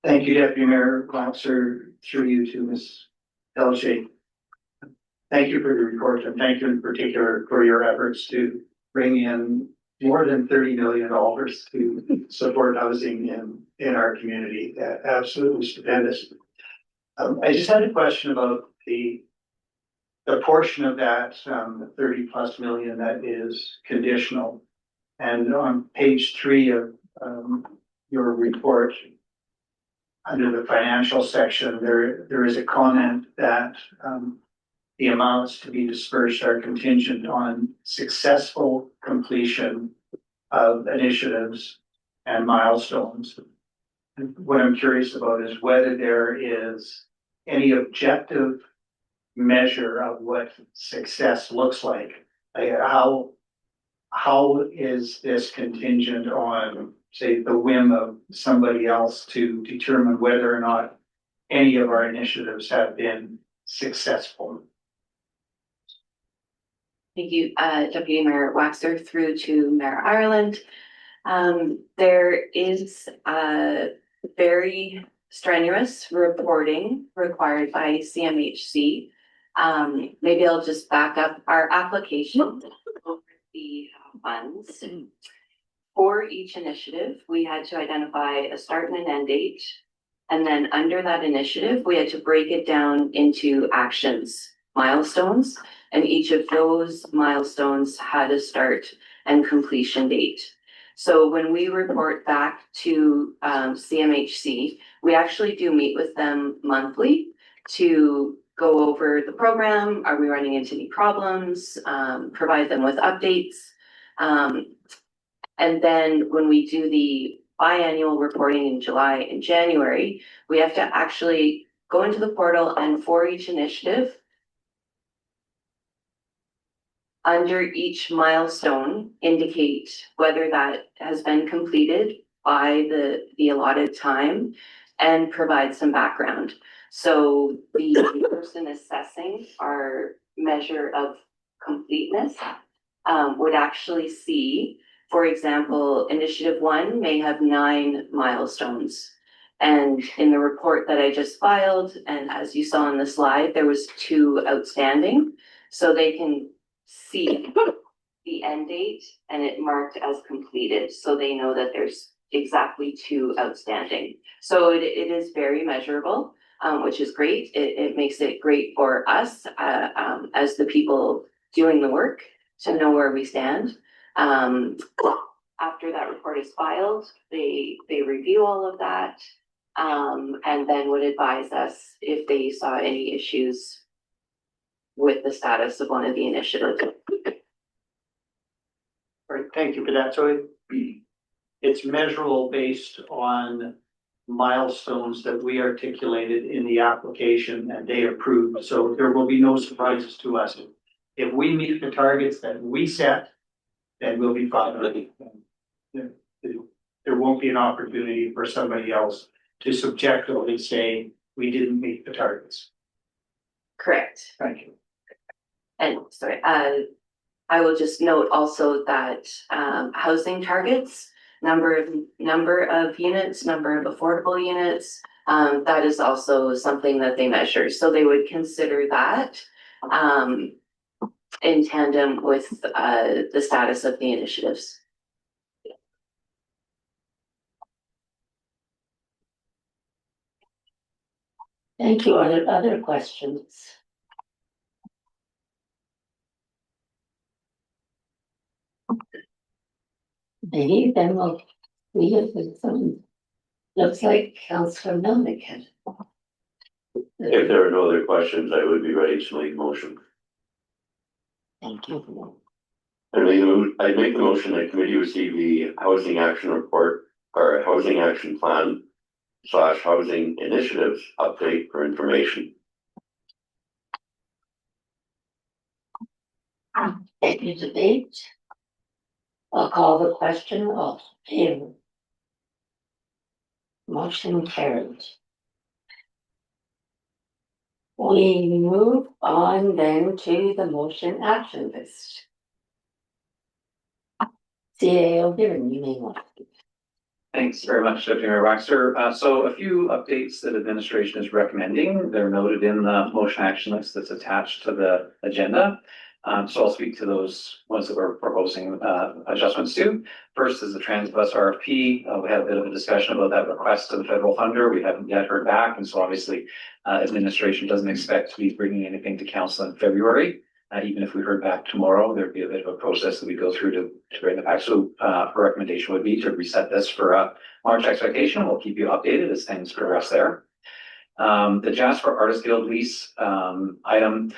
S2: Thank you, Deputy Mayor Waxer, through you to Ms. Delche. Thank you for the report, and thank you in particular for your efforts to bring in more than $30 million to support housing in our community. Absolutely stupendous. I just had a question about the portion of that, the 30+ million that is conditional. And on page 3 of your report, under the financial section, there is a comment that the amounts to be dispersed are contingent on successful completion of initiatives and milestones. And what I'm curious about is whether there is any objective measure of what success looks like. Like how is this contingent on, say, the whim of somebody else to determine whether or not any of our initiatives have been successful?
S12: Thank you, Deputy Mayor Waxer, through to Mayor Ireland. There is very strenuous reporting required by CMHC. Maybe I'll just back up our application over the funds. For each initiative, we had to identify a start and an end date. And then under that initiative, we had to break it down into actions, milestones, and each of those milestones had a start and completion date. So when we report back to CMHC, we actually do meet with them monthly to go over the program. Are we running into any problems? Provide them with updates. And then when we do the biannual reporting in July and January, we have to actually go into the portal and for each initiative, under each milestone, indicate whether that has been completed by the allotted time and provide some background. So the person assessing our measure of completeness would actually see, for example, Initiative 1 may have 9 milestones. And in the report that I just filed, and as you saw on the slide, there was 2 outstanding. So they can see the end date and it marked as completed. So they know that there's exactly 2 outstanding. So it is very measurable, which is great. It makes it great for us as the people doing the work to know where we stand. After that report is filed, they review all of that and then would advise us if they saw any issues with the status of one of the initiatives.
S2: All right, thank you for that. So it's measurable based on milestones that we articulated in the application and they approved. So there will be no surprises to us. If we meet the targets that we set, then we'll be fine. There won't be an opportunity for somebody else to subjectively say we didn't meet the targets.
S12: Correct.
S2: Thank you.
S12: And sorry, I will just note also that housing targets, number of units, number of affordable units, that is also something that they measure. So they would consider that in tandem with the status of the initiatives.
S1: Thank you. Are there other questions? Maybe then we'll see if it's some, looks like Councillor Milliken.
S7: If there are no other questions, I would be ready to make a motion.
S1: Thank you.
S7: I make the motion that committee receive the housing action report or housing action plan / housing initiatives update for information.
S1: Any debate? I'll call the question. All in favor? Motion carried. We move on then to the motion action list. CAO given, you may want.
S9: Thanks very much, Deputy Mayor Waxer. So a few updates that administration is recommending. They're noted in the motion action list that's attached to the agenda. So I'll speak to those ones that we're proposing adjustments to. First is the Transbus RFP. We had a bit of a discussion about that request to the federal funder. We haven't yet heard back, and so obviously administration doesn't expect to be bringing anything to council in February. Even if we heard back tomorrow, there'd be a bit of a process that we go through to bring it back. So our recommendation would be to reset this for a March expectation. We'll keep you updated as things progress there. The Jasper Artist Guild lease item,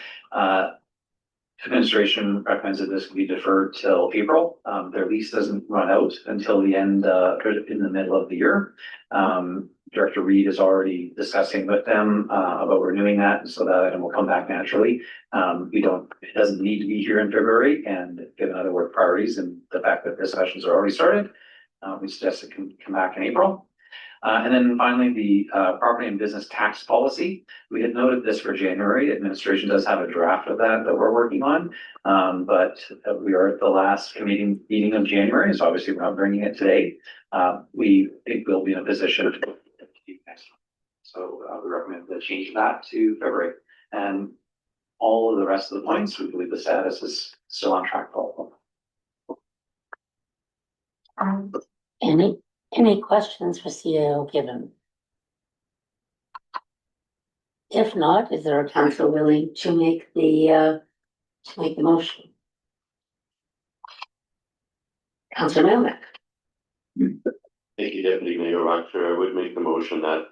S9: administration recommends that this be deferred till April. Their lease doesn't run out until the end, in the middle of the year. Director Reed is already discussing with them about renewing that, and so that item will come back naturally. It doesn't need to be here in February, and given other work priorities and the fact that discussions are already started, we suggest it can come back in April. And then finally, the property and business tax policy. We had noted this for January. Administration does have a draft of that we're working on. But we are at the last committee meeting of January, so obviously we're not bringing it today. We think we'll be in a position to next month. So we recommend the change of that to February. And all of the rest of the points, we believe the status is still on track for.
S1: Any questions for CAO given? If not, is there a council willing to make the motion? Councillor Melnick.
S7: Thank you, Deputy Mayor Waxer. I would make the motion that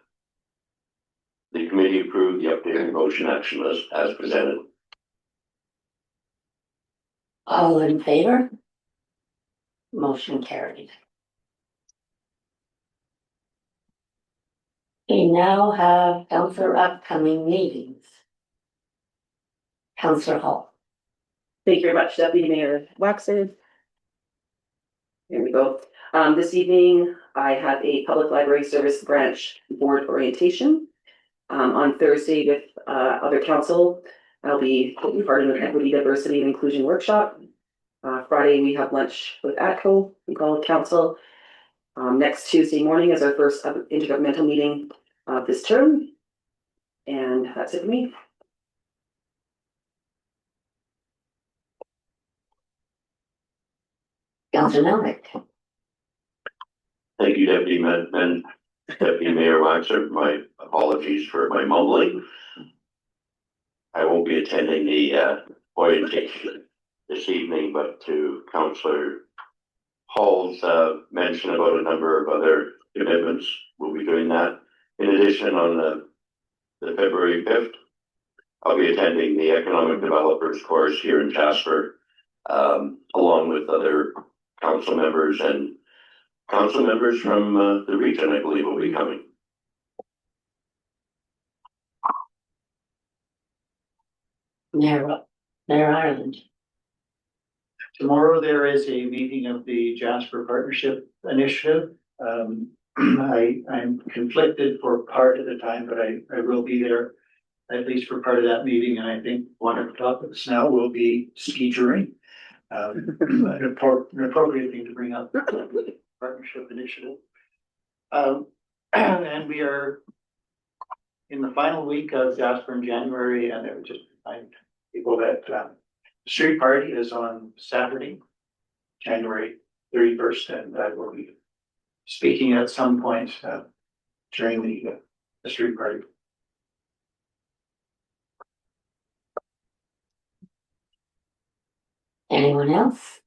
S7: the committee approve the updated motion action list as presented.
S1: All in favor? Motion carried. We now have councillor upcoming meetings. Councillor Hall.
S6: Thank you very much, Deputy Mayor Waxer. Here we go. This evening, I have a public library service branch board orientation. On Thursday with other council, I'll be taking part in an equity, diversity, and inclusion workshop. Friday, we have lunch with ATCO, we call it council. Next Tuesday morning is our first intergovernmental meeting of this term. And that's it for me.
S1: Councillor Melnick.
S7: Thank you, Deputy Mayor Waxer. My apologies for my mumbling. I won't be attending the orientation this evening, but to Councillor Hall's mention about a number of other commitments, we'll be doing that. In addition, on the February 5th, I'll be attending the Economic Developers course here in Jasper, along with other council members and council members from the region, I believe, will be coming.
S1: Mayor Ireland.
S2: Tomorrow there is a meeting of the Jasper Partnership Initiative. I'm conflicted for part of the time, but I will be there at least for part of that meeting. And I think one of the topics now will be SKIJORING. An appropriate thing to bring up, partnership initiative. And we are in the final week of Jasper in January, and it was just remind people that the street party is on Saturday, January 31st, and I will be speaking at some point during the street party.
S1: Anyone else?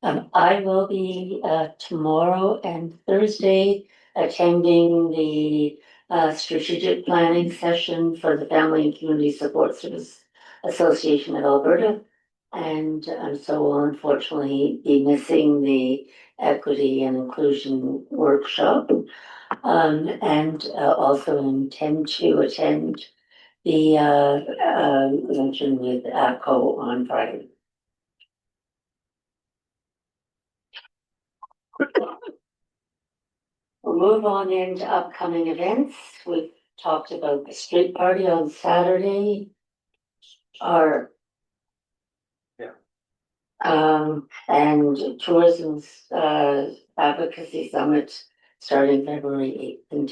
S1: I will be tomorrow and Thursday attending the strategic planning session for the Family and Community Support Service Association of Alberta. And so will unfortunately be missing the equity and inclusion workshop. And also intend to attend the luncheon with ATCO on Friday. We'll move on into upcoming events. We've talked about the street party on Saturday. Our and tourism's advocacy summit starting February 8th and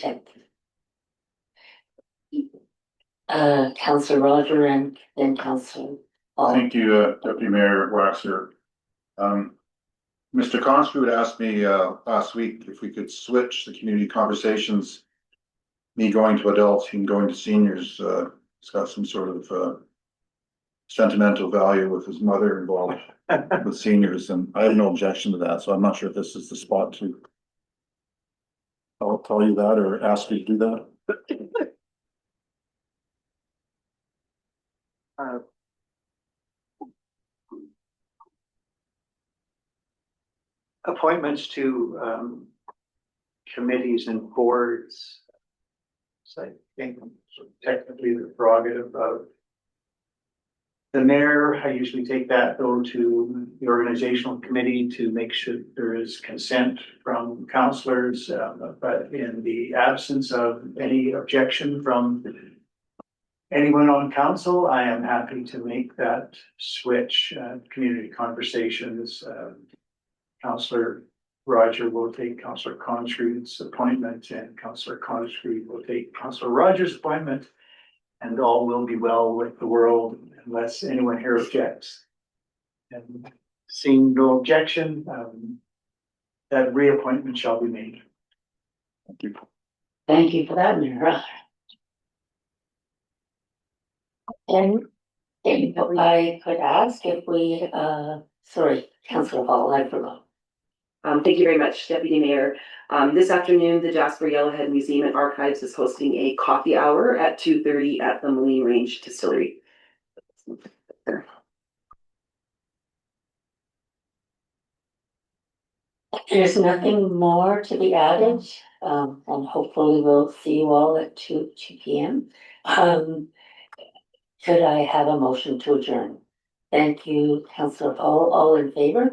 S1: 10th. Councillor Roger and then Councillor Paul.
S5: Thank you, Deputy Mayor Waxer. Mr. Constant asked me last week if we could switch the community conversations, me going to adults, him going to seniors. It's got some sort of sentimental value with his mother involved with seniors, and I have no objection to that, so I'm not sure if this is the spot to I'll tell you that or ask you to do that.
S2: Appointments to committees and boards. So I think technically the prerogative of the mayor. I usually take that though to the organizational committee to make sure there is consent from councillors. But in the absence of any objection from anyone on council, I am happy to make that switch. Community conversations. Councillor Roger will take Councillor Constreet's appointment, and Councillor Constreet will take Councillor Rogers' appointment, and all will be well with the world unless anyone here objects. And seeing no objection, that reappointment shall be made.
S5: Thank you.
S1: Thank you for that, Mayor. And if I could ask if we, sorry, Councillor Hall, I forgot.
S6: Thank you very much, Deputy Mayor. This afternoon, the Jasper Yellowhead Museum and Archives is hosting a coffee hour at 2:30 at the Moline Range Distillery.
S1: There's nothing more to be added, and hopefully we'll see you all at 2 p.m. Could I have a motion to adjourn? Thank you, Councillor Paul. All in favor?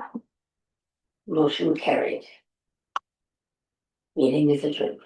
S1: Motion carried. Meeting is adjourned.